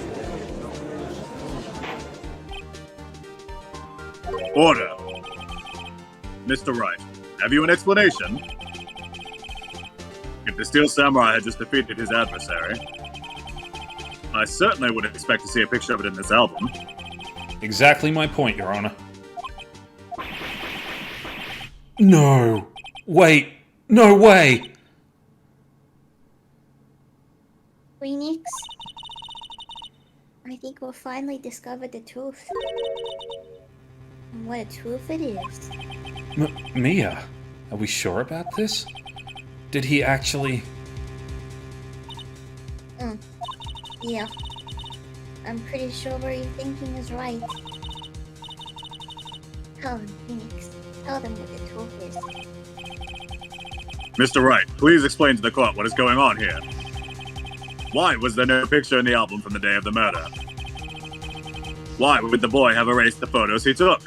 Order. Mr. Wright, have you an explanation? If the Steel Samurai had just defeated his adversary, I certainly would expect to see a picture of it in this album. Exactly my point, Your Honor. No. Wait. No way. Phoenix, I think we'll finally discover the truth. And what a truth it is. Mia, are we sure about this? Did he actually... Yeah. I'm pretty sure what you're thinking is right. Tell them, Phoenix. Tell them what the truth is. Mr. Wright, please explain to the court what is going on here. Why was there no picture in the album from the day of the murder? Why would the boy have erased the photos he took?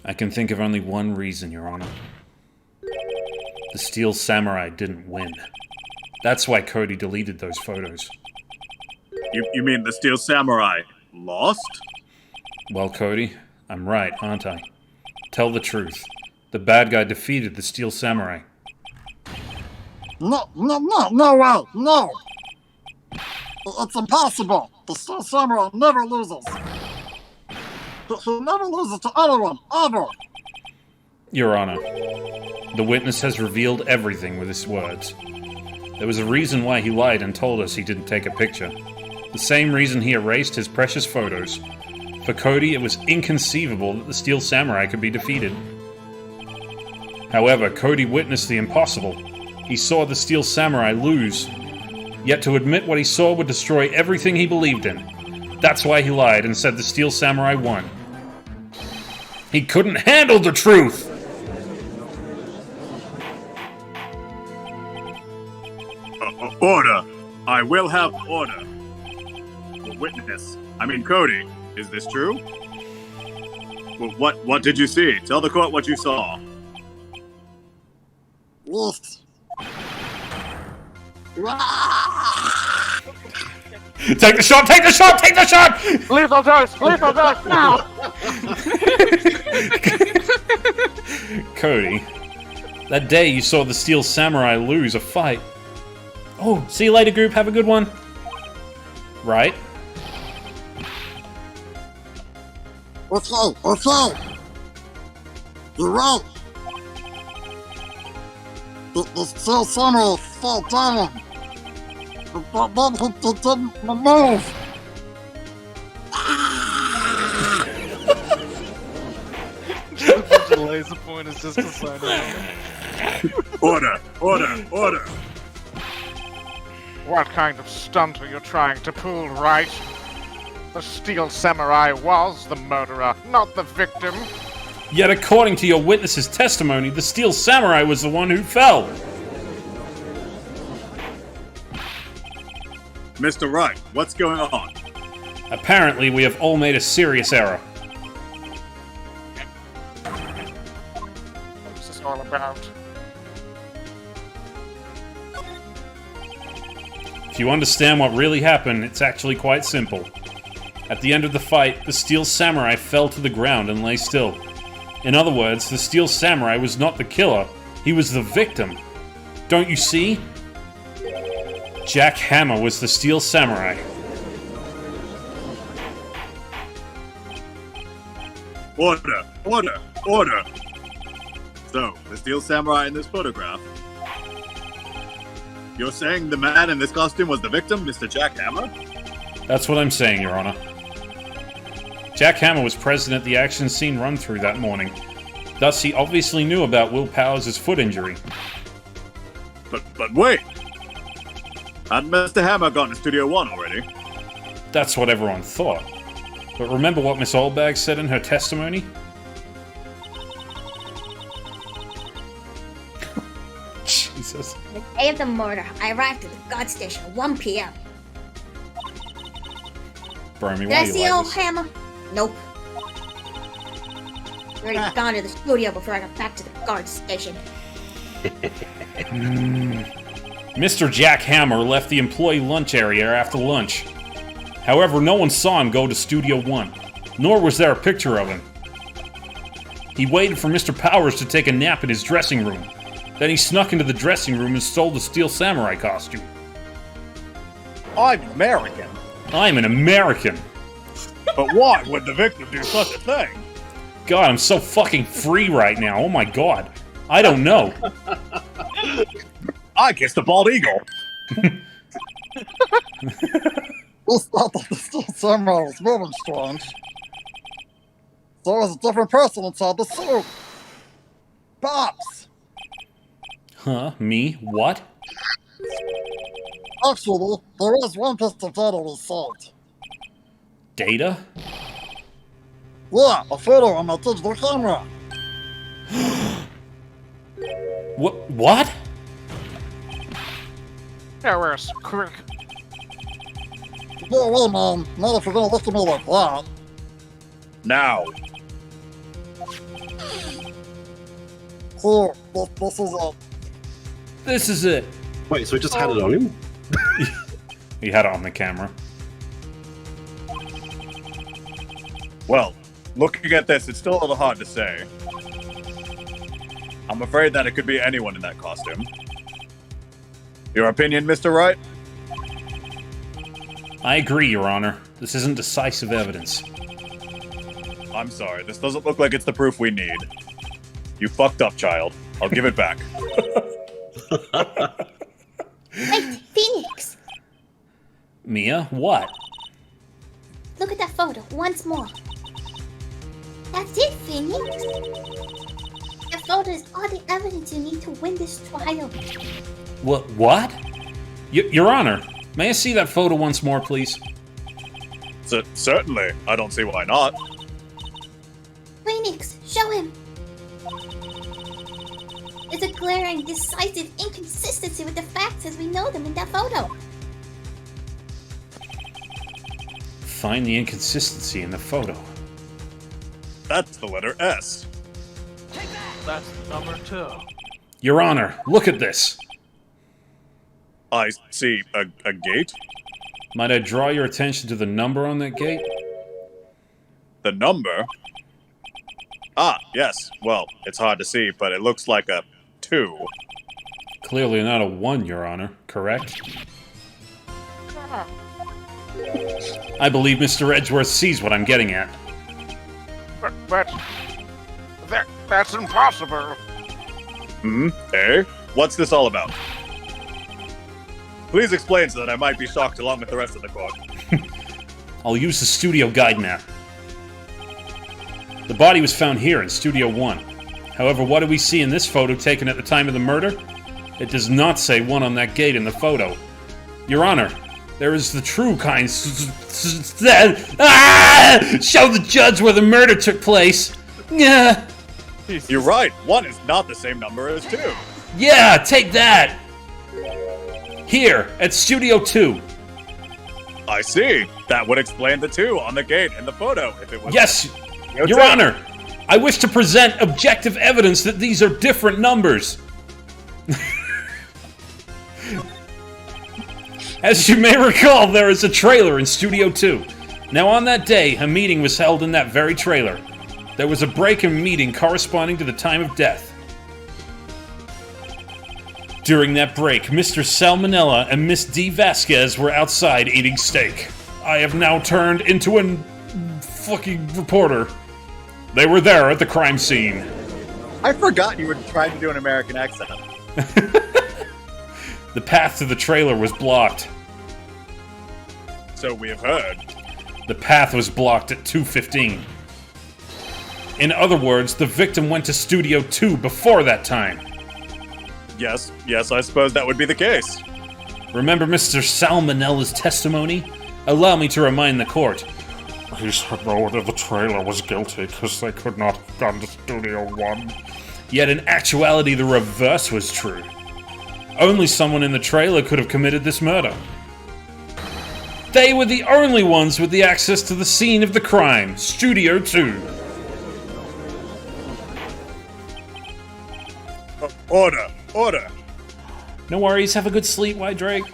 I can think of only one reason, Your Honor. The Steel Samurai didn't win. That's why Cody deleted those photos. You mean the Steel Samurai lost? Well, Cody, I'm right, aren't I? Tell the truth. The bad guy defeated the Steel Samurai. No way! No! It's impossible! The Steel Samurai never loses! He never loses to anyone, ever! Your Honor, the witness has revealed everything with his words. There was a reason why he lied and told us he didn't take a picture. The same reason he erased his precious photos. For Cody, it was inconceivable that the Steel Samurai could be defeated. However, Cody witnessed the impossible. He saw the Steel Samurai lose. Yet to admit what he saw would destroy everything he believed in. That's why he lied and said the Steel Samurai won. He couldn't handle the truth! Order! I will have order. Witness. Cody, is this true? What did you see? Tell the court what you saw. Yes. Take the shot! Take the shot! Take the shot! Lethal dose! Lethal dose now! Cody, that day you saw the Steel Samurai lose a fight. Oh, see you later, group. Have a good one. Right? Okay. You're right. The Steel Samurai fell down. But then he didn't move. The laser point is just a sign of Order! What kind of stunt are you trying to pull, Wright? The Steel Samurai was the murderer, not the victim. Yet according to your witness's testimony, the Steel Samurai was the one who fell. Mr. Wright, what's going on? Apparently, we have all made a serious error. What's this all about? If you understand what really happened, it's actually quite simple. At the end of the fight, the Steel Samurai fell to the ground and lay still. In other words, the Steel Samurai was not the killer, he was the victim. Don't you see? Jack Hammer was the Steel Samurai. Order! So, the Steel Samurai in this photograph. You're saying the man in this costume was the victim, Mr. Jack Hammer? That's what I'm saying, Your Honor. Jack Hammer was present at the action scene run-through that morning. Thus, he obviously knew about Will Powers' foot injury. But wait! Hadn't Mr. Hammer gone to Studio One already? That's what everyone thought. But remember what Miss Oldbag said in her testimony? Jesus. The day of the murder, I arrived at the guard station at 1 p.m. Bromy, Did why I you see like old this? Hammer? Nope. Already gone to the studio before I got back to the guard station. Mr. Jack Hammer left the employee lunch area after lunch. However, no one saw him go to Studio One, nor was there a picture of him. He waited for Mr. Powers to take a nap in his dressing room. Then he snuck into the dressing room and stole the Steel Samurai costume. I'm American. I'm an American. But why would the victim do such a thing? God, I'm so fucking free right now. Oh my god. I don't know. I kissed a bald eagle. We thought that the Steel Samurai was moving strange. There was a different person inside the suit. Pops! Huh? Me? What? Actually, there is one piece of data we saved. Data? Yeah, a photo on my digital camera. What? Yeah, where's quick? Go away, man. Not if you're gonna look at me like that. Now. Here, this is it. This is it. Wait, so he just had it on him? He had it on the camera. Well, looking at this, it's still a little hard to say. I'm afraid that it could be anyone in that costume. Your opinion, Mr. Wright? I agree, Your Honor. This isn't decisive evidence. I'm sorry, this doesn't look like it's the proof we need. You fucked up, child. I'll give it back. Wait, Phoenix! Mia, what? Look at that photo once more. That's it, Phoenix. The photo is all the evidence you need to win this trial. What? Your Honor, may I see that photo once more, please? Certainly. I don't see why not. Phoenix, show him. There's a glaring, decisive inconsistency with the facts as we know them in that photo. Find the inconsistency in the photo. That's the letter S. That's number 2. Your Honor, look at this. I see a gate. Might I draw your attention to the number on that gate? The number? Ah, yes. Well, it's hard to see, but it looks like a 2. Clearly not a 1, Your Honor, correct? I believe Mr. Edgeworth sees what I'm getting at. But that's impossible. Eh? What's this all about? Please explain so that I might be shocked along with the rest of the court. I'll use the studio guide now. The body was found here in Studio 1. However, what do we see in this photo taken at the time of the murder? It does not say 1 on that gate in the photo. Your Honor, there is the true kind. Show the judge where the murder took place. Yeah. You're right. 1 is not the same number as 2. Yeah, take that. Here, at Studio 2. I see. That would explain the 2 on the gate in the photo if it was... Yes, Your Honor. I wish to present objective evidence that these are different numbers. As you may recall, there is a trailer in Studio 2. Now, on that day, a meeting was held in that very trailer. There was a break in meeting corresponding to the time of death. During that break, Mr. Salmonella and Miss D. Vasquez were outside eating steak. I have now turned into a fucking reporter. They were there at the crime scene. I forgot you were trying to do an American accent. The path to the trailer was blocked. So we have heard. The path was blocked at 2:15. In other words, the victim went to Studio 2 before that time. Yes, I suppose that would be the case. Remember Mr. Salmonella's testimony? Allow me to remind the court. He said no one in the trailer was guilty because they could not have gone to Studio 1. Yet in actuality, the reverse was true. Only someone in the trailer could have committed this murder. They were the only ones with the access to the scene of the crime, Studio 2. Order! Order! No worries, have a good sleep, White Drake.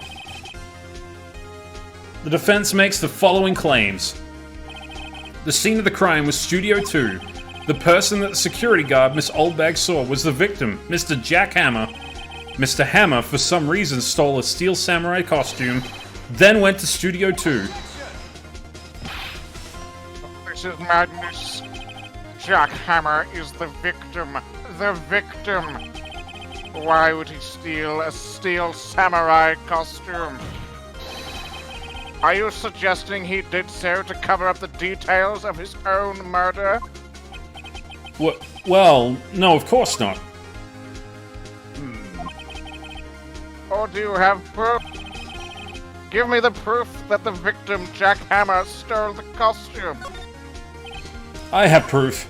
The defense makes the following claims. The scene of the crime was Studio 2. The person that the security guard, Miss Oldbag, saw was the victim, Mr. Jack Hammer. Mr. Hammer, for some reason, stole a Steel Samurai costume, then went to Studio 2. This is madness. Jack Hammer is the victim. The victim. Why would he steal a Steel Samurai costume? Are you suggesting he did so to cover up the details of his own murder? Well, no, of course not. Or do you have proof? Give me the proof that the victim, Jack Hammer, stole the costume. I have proof.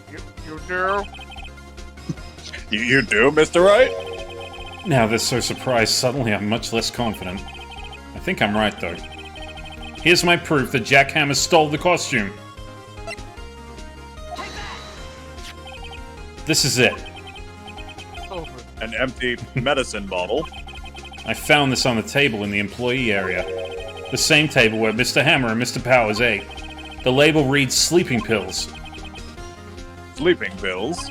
You do? You do, Mr. Wright? Now they're so surprised, suddenly I'm much less confident. I think I'm right, though. Here's my proof that Jack Hammer stole the costume. This is it. An empty medicine bottle. I found this on the table in the employee area. The same table where Mr. Hammer and Mr. Powers ate. The label reads sleeping pills. Sleeping pills?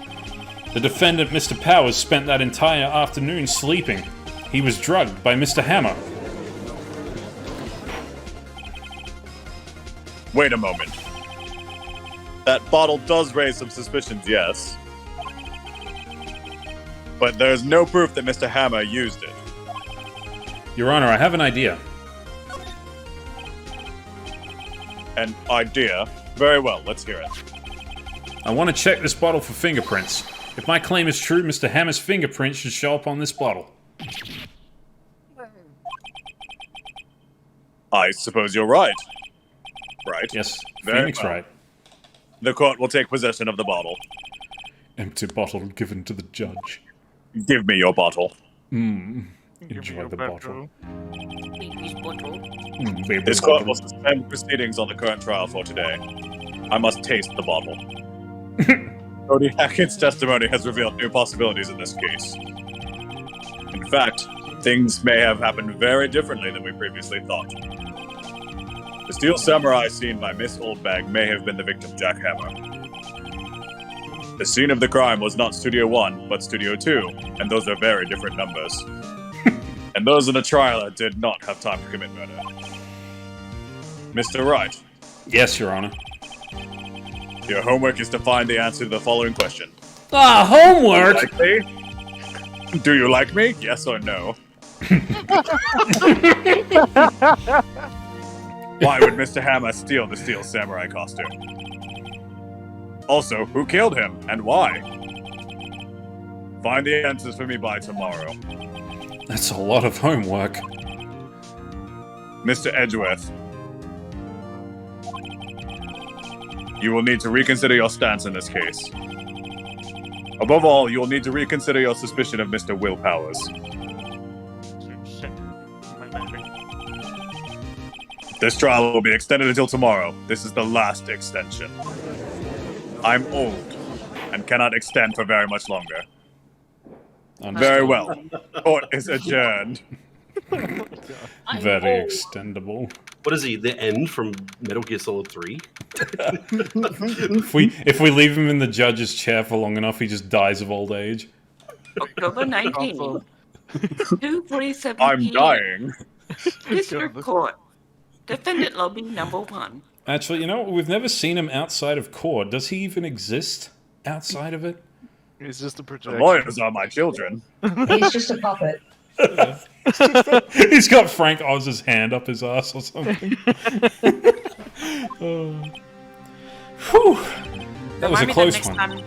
The defendant, Mr. Powers, spent that entire afternoon sleeping. He was drugged by Mr. Hammer. Wait a moment. That bottle does raise some suspicions, yes. But there's no proof that Mr. Hammer used it. Your Honor, I have an idea. An idea? Very well, let's hear it. I want to check this bottle for fingerprints. If my claim is true, Mr. Hammer's fingerprints should show up on this bottle. I suppose you're right. Right? Yes, Very Phoenix well. right. The court will take possession of the bottle. Empty bottle given to the judge. Give me your bottle. Enjoy the bottle. Baby This court bottle. will suspend proceedings on the current trial for today. I must taste the bottle. Cody Hackett's testimony has revealed new possibilities in this case. In fact, things may have happened very differently than we previously thought. The steel samurai seen by Miss Oldbag may have been the victim, Jack Hammer. The scene of the crime was not Studio 1, but Studio 2, and those are very different numbers. And those in the trial did not have time to commit murder. Mr. Wright. Yes, Your Honor. Your homework is to find the answer to the following question. Homework? Do you like me? Yes or no? Why would Mr. Hammer steal the Steel Samurai costume? Also, who killed him, and why? Find the answers for me by tomorrow. That's a lot of homework. Mr. Edgeworth, you will need to reconsider your stance in this case. Above all, you will need to reconsider your suspicion of Mr. Will Powers. This trial will be extended until tomorrow. This is the last extension. I'm old and cannot extend for very much longer. Very well. Court is adjourned. Very extendable. What is he? The end from Metal Gear Solid 3? If we leave him in the judge's chair for long enough, he just dies of old age. October 19th. 2:47 I'm PM. dying. District Court. Defendant lobby number 1. Actually, you know what? We've never seen him outside of court. Does he even exist outside of it? He's just a The projection. lawyers are my children. He's just a puppet. He's got Frank Oz's hand up his ass or something. Oh. Whew. That was a Remind me close next one. time-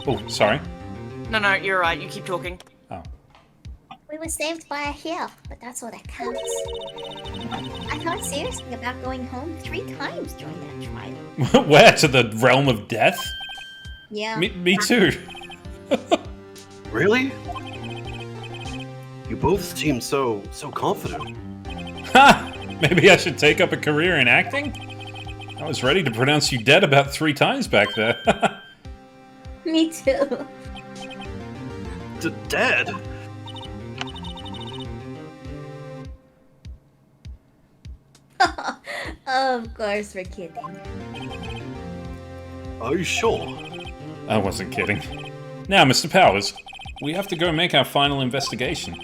Oh, sorry. No, you're right. You keep talking. We were saved by a hill, but that's all that counts. I thought seriously about going home 3 times during that trial. Where? To the realm of death? Yeah. Me too. Really? You both seem so confident. Ha! Maybe I should take up a career in acting? I was ready to pronounce you dead about 3 times back there. Me too. Dead? Of course, we're kidding. Are you sure? I wasn't kidding. Now, Mr. Powers, we have to go make our final investigation.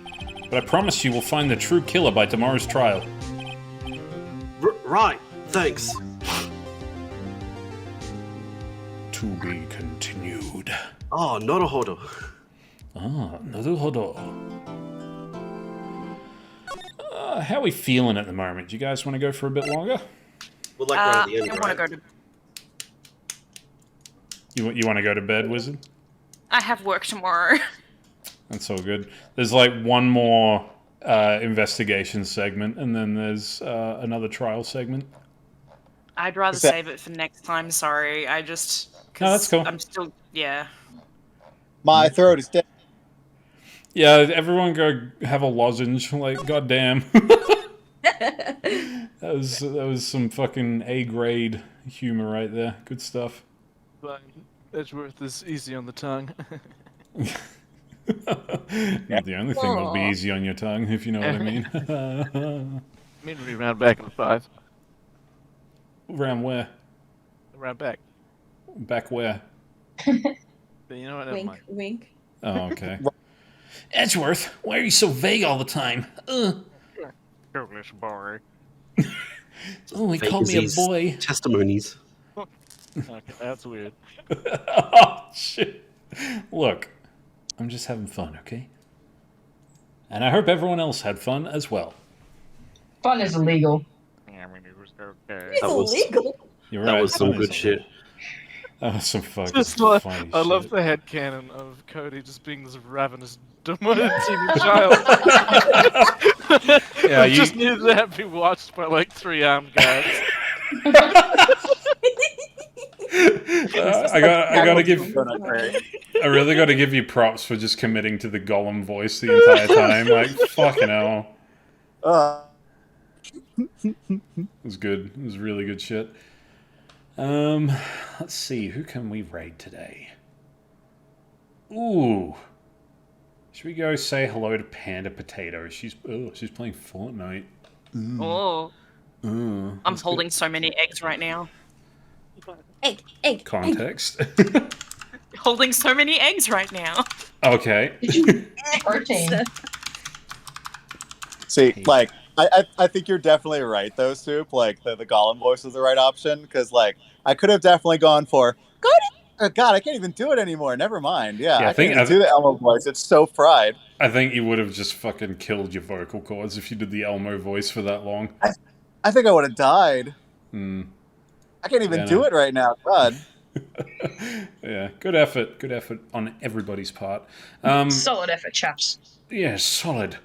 But I promise you we'll find the true killer by tomorrow's trial. Right, thanks. To be continued. Oh, Naruhodo. Ah, Naruhodo. How are we feeling at the moment? Do you guys want to go for a bit longer? We'll like right at the end, I want to go to. You want to go to bed, Wizard? I have work tomorrow. That's all good. There's like one more investigation segment, and then there's another trial segment. I'd rather save it for next time. Sorry, I just. No, that's cool. I'm still. Yeah. My throat is dead. Yeah, everyone go have a lozenge. Like, goddamn. that was some fucking A-grade humor right there. Good stuff. But Edgeworth is easy on the tongue. Not the only thing that'll be easy on your tongue, if you know what I mean. I mean, we round back in the 5. Round where? Round back. Back where? But you know what? Never Wink, mind. wink. Oh, okay. Edgeworth, why are you so vague all the time? Foolish boy. Oh, he called me a boy. Testimonies. Okay, that's weird. Oh, shit. Look, I'm just having fun, okay? And I hope everyone else had fun as well. Fun is illegal. Yeah, I mean, it was okay. It's illegal. You're That right. was some Fun good is- shit. That was some fucking Just like, funny I love shit. the headcanon of Cody just being this ravenous, demonic child. Yeah, I just needed to have be watched by like 3 armed guys. I gotta give. I really gotta give you props for just committing to the Gollum voice the entire time. Like fucking hell. It was good. It was really good shit. Let's see. Who can we raid today? Ooh. Should we go say hello to Panda Potato? She's playing Fortnite. Oh. I'm That's holding good. so many eggs right now. Egg. Context. Holding so many eggs right now. Okay. Protein. See, like, I think you're definitely right, though, Soup. Like, the Gollum voice is the right option, because, like, I could have definitely gone for, God, I can't even do it anymore. Never mind. Yeah, I can't even do the Elmo voice. It's so fried. I think you would have just fucking killed your vocal cords if you did the Elmo voice for that long. I think I would have died. Hmm. I can't even Yeah, do no. it right now. God. Yeah, good effort. Good effort on everybody's part. Solid effort, chaps. Yeah, solid.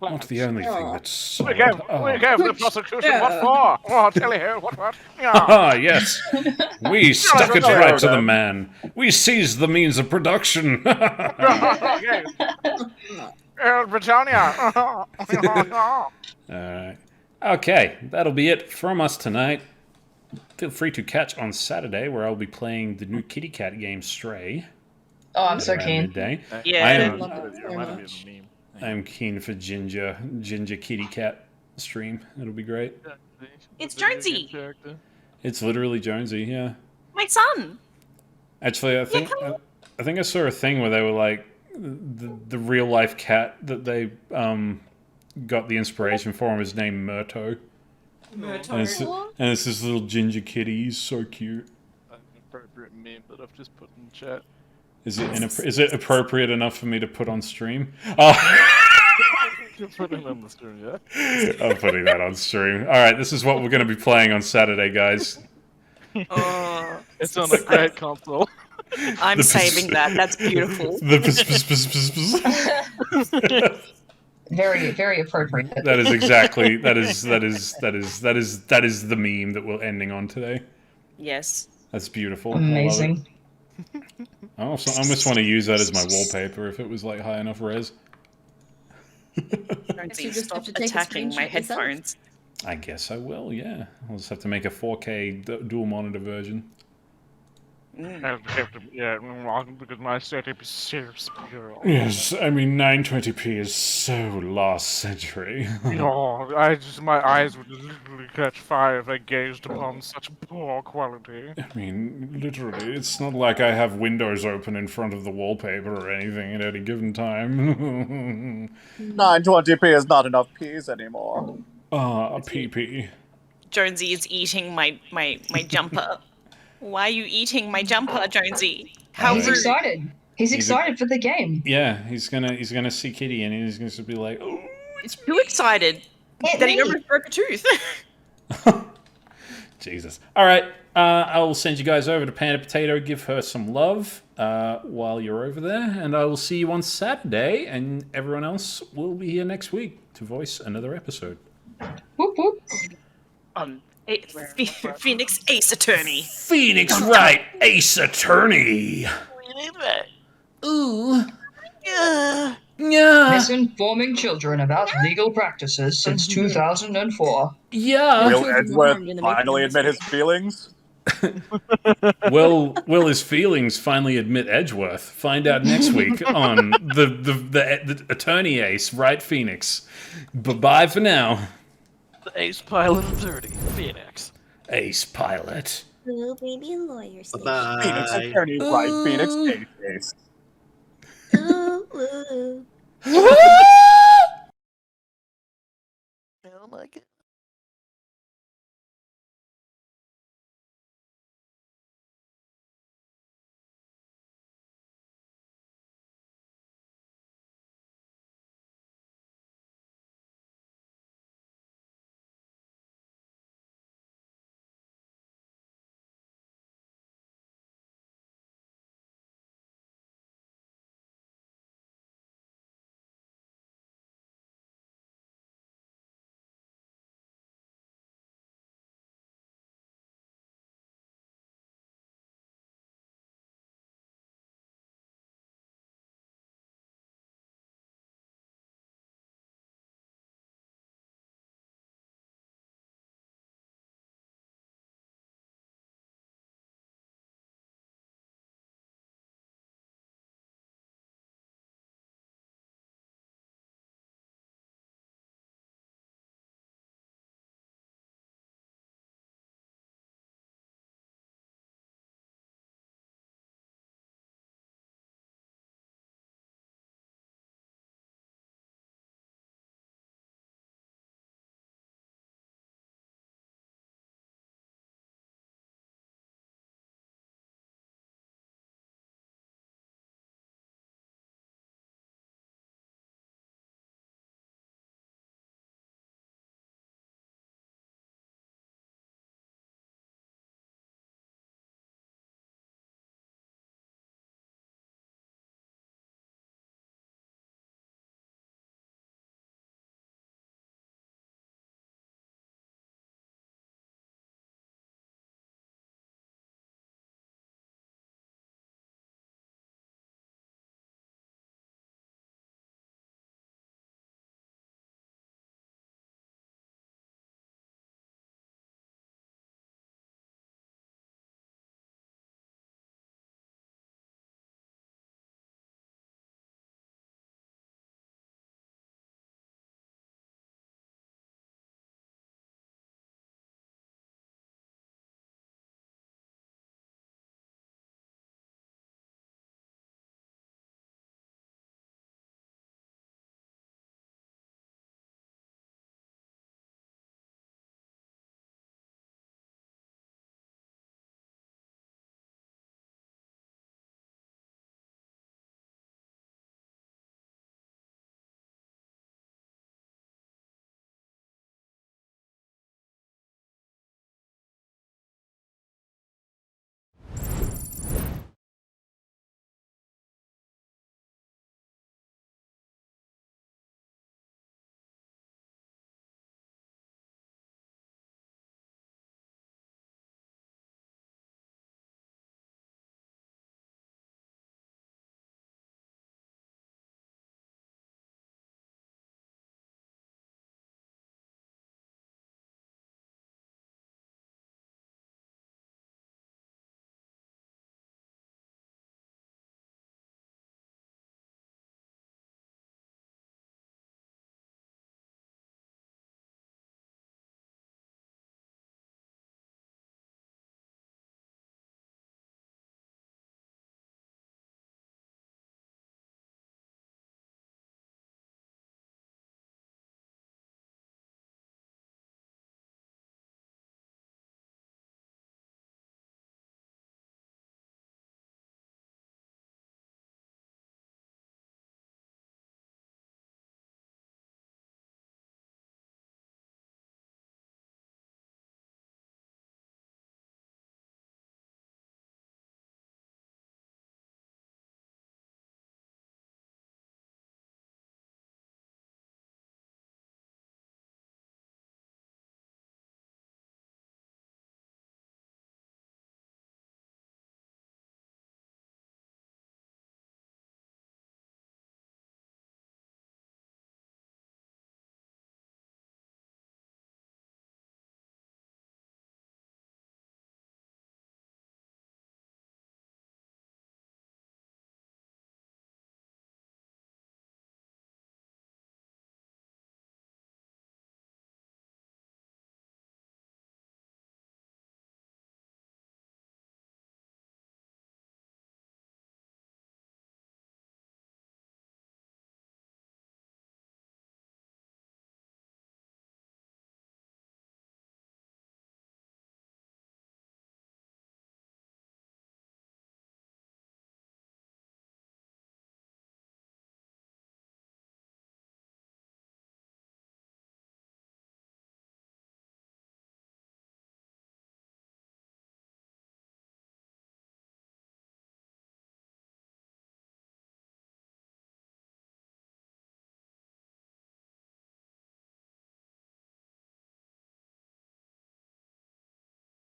Not the only thing that's solid. We gave the prosecution what for? Oh, I'll tell you here, what? Yeah. Ah, yes. We stuck it right to the man. We seized the means of production. Britannia. Alright. Okay, that'll be it from us tonight. Feel free to catch on Saturday, where I'll be playing the new kitty cat game, Stray. Oh, I'm so around keen. midday. Yeah. I am keen for Ginger kitty cat stream. It'll be great. It's Jonesy, It's literally Jonesy, yeah. my son. Actually, I think I saw a thing where they were like the real life cat that they got the inspiration for was named Murto. And it's this little ginger kitty. He's so cute. An appropriate meme that I've just put in chat. Is it appropriate enough for me to put on stream? Oh. You're putting it on the stream, yeah? I'm putting that on stream. All right, this is what we're going to be playing on Saturday, guys. It's on a great console. I'm saving that. That's beautiful. Very, very appropriate. That is exactly that is the meme that we're ending on today. Yes. That's beautiful. Amazing. I almost want to use that as my wallpaper if it was like high enough res. Jonesy, stop attacking my headphones. I guess I will, yeah. I'll just have to make a 4K dual monitor version. Yeah, because my setup is so pure. Yes, I mean 920p is so last century. No, my eyes would literally catch fire if I gazed upon such poor quality. I mean, literally, it's not like I have windows open in front of the wallpaper or anything at any given time. 920p is not enough P's anymore. Ah, PP. Jonesy is eating my jumper. Why are you eating my jumper, Jonesy? How He's rude. excited. He's excited for the game. Yeah, he's gonna see Kitty and he's gonna be like, oh. It's too excited that he almost broke a tooth. Jesus. All right, I will send you guys over to Panda Potato. Give her some love while you're over there, and I will see you on Saturday. And everyone else will be here next week to voice another episode. Whoop whoop. Phoenix Ace Attorney. Phoenix Wright, Ace Attorney. Ooh. Yeah. Misinforming children about legal practices since 2004. Yeah. Will Edgeworth finally admit his feelings? Will his feelings finally admit Edgeworth? Find out next week on the Attorney Ace, Wright Phoenix. Bye for now. The ace pilot of dirty Phoenix. Ace pilot. Little baby lawyer station. Bye. Phoenix Attorney Wright, Phoenix Ace. Ooh, ooh. Oh my god.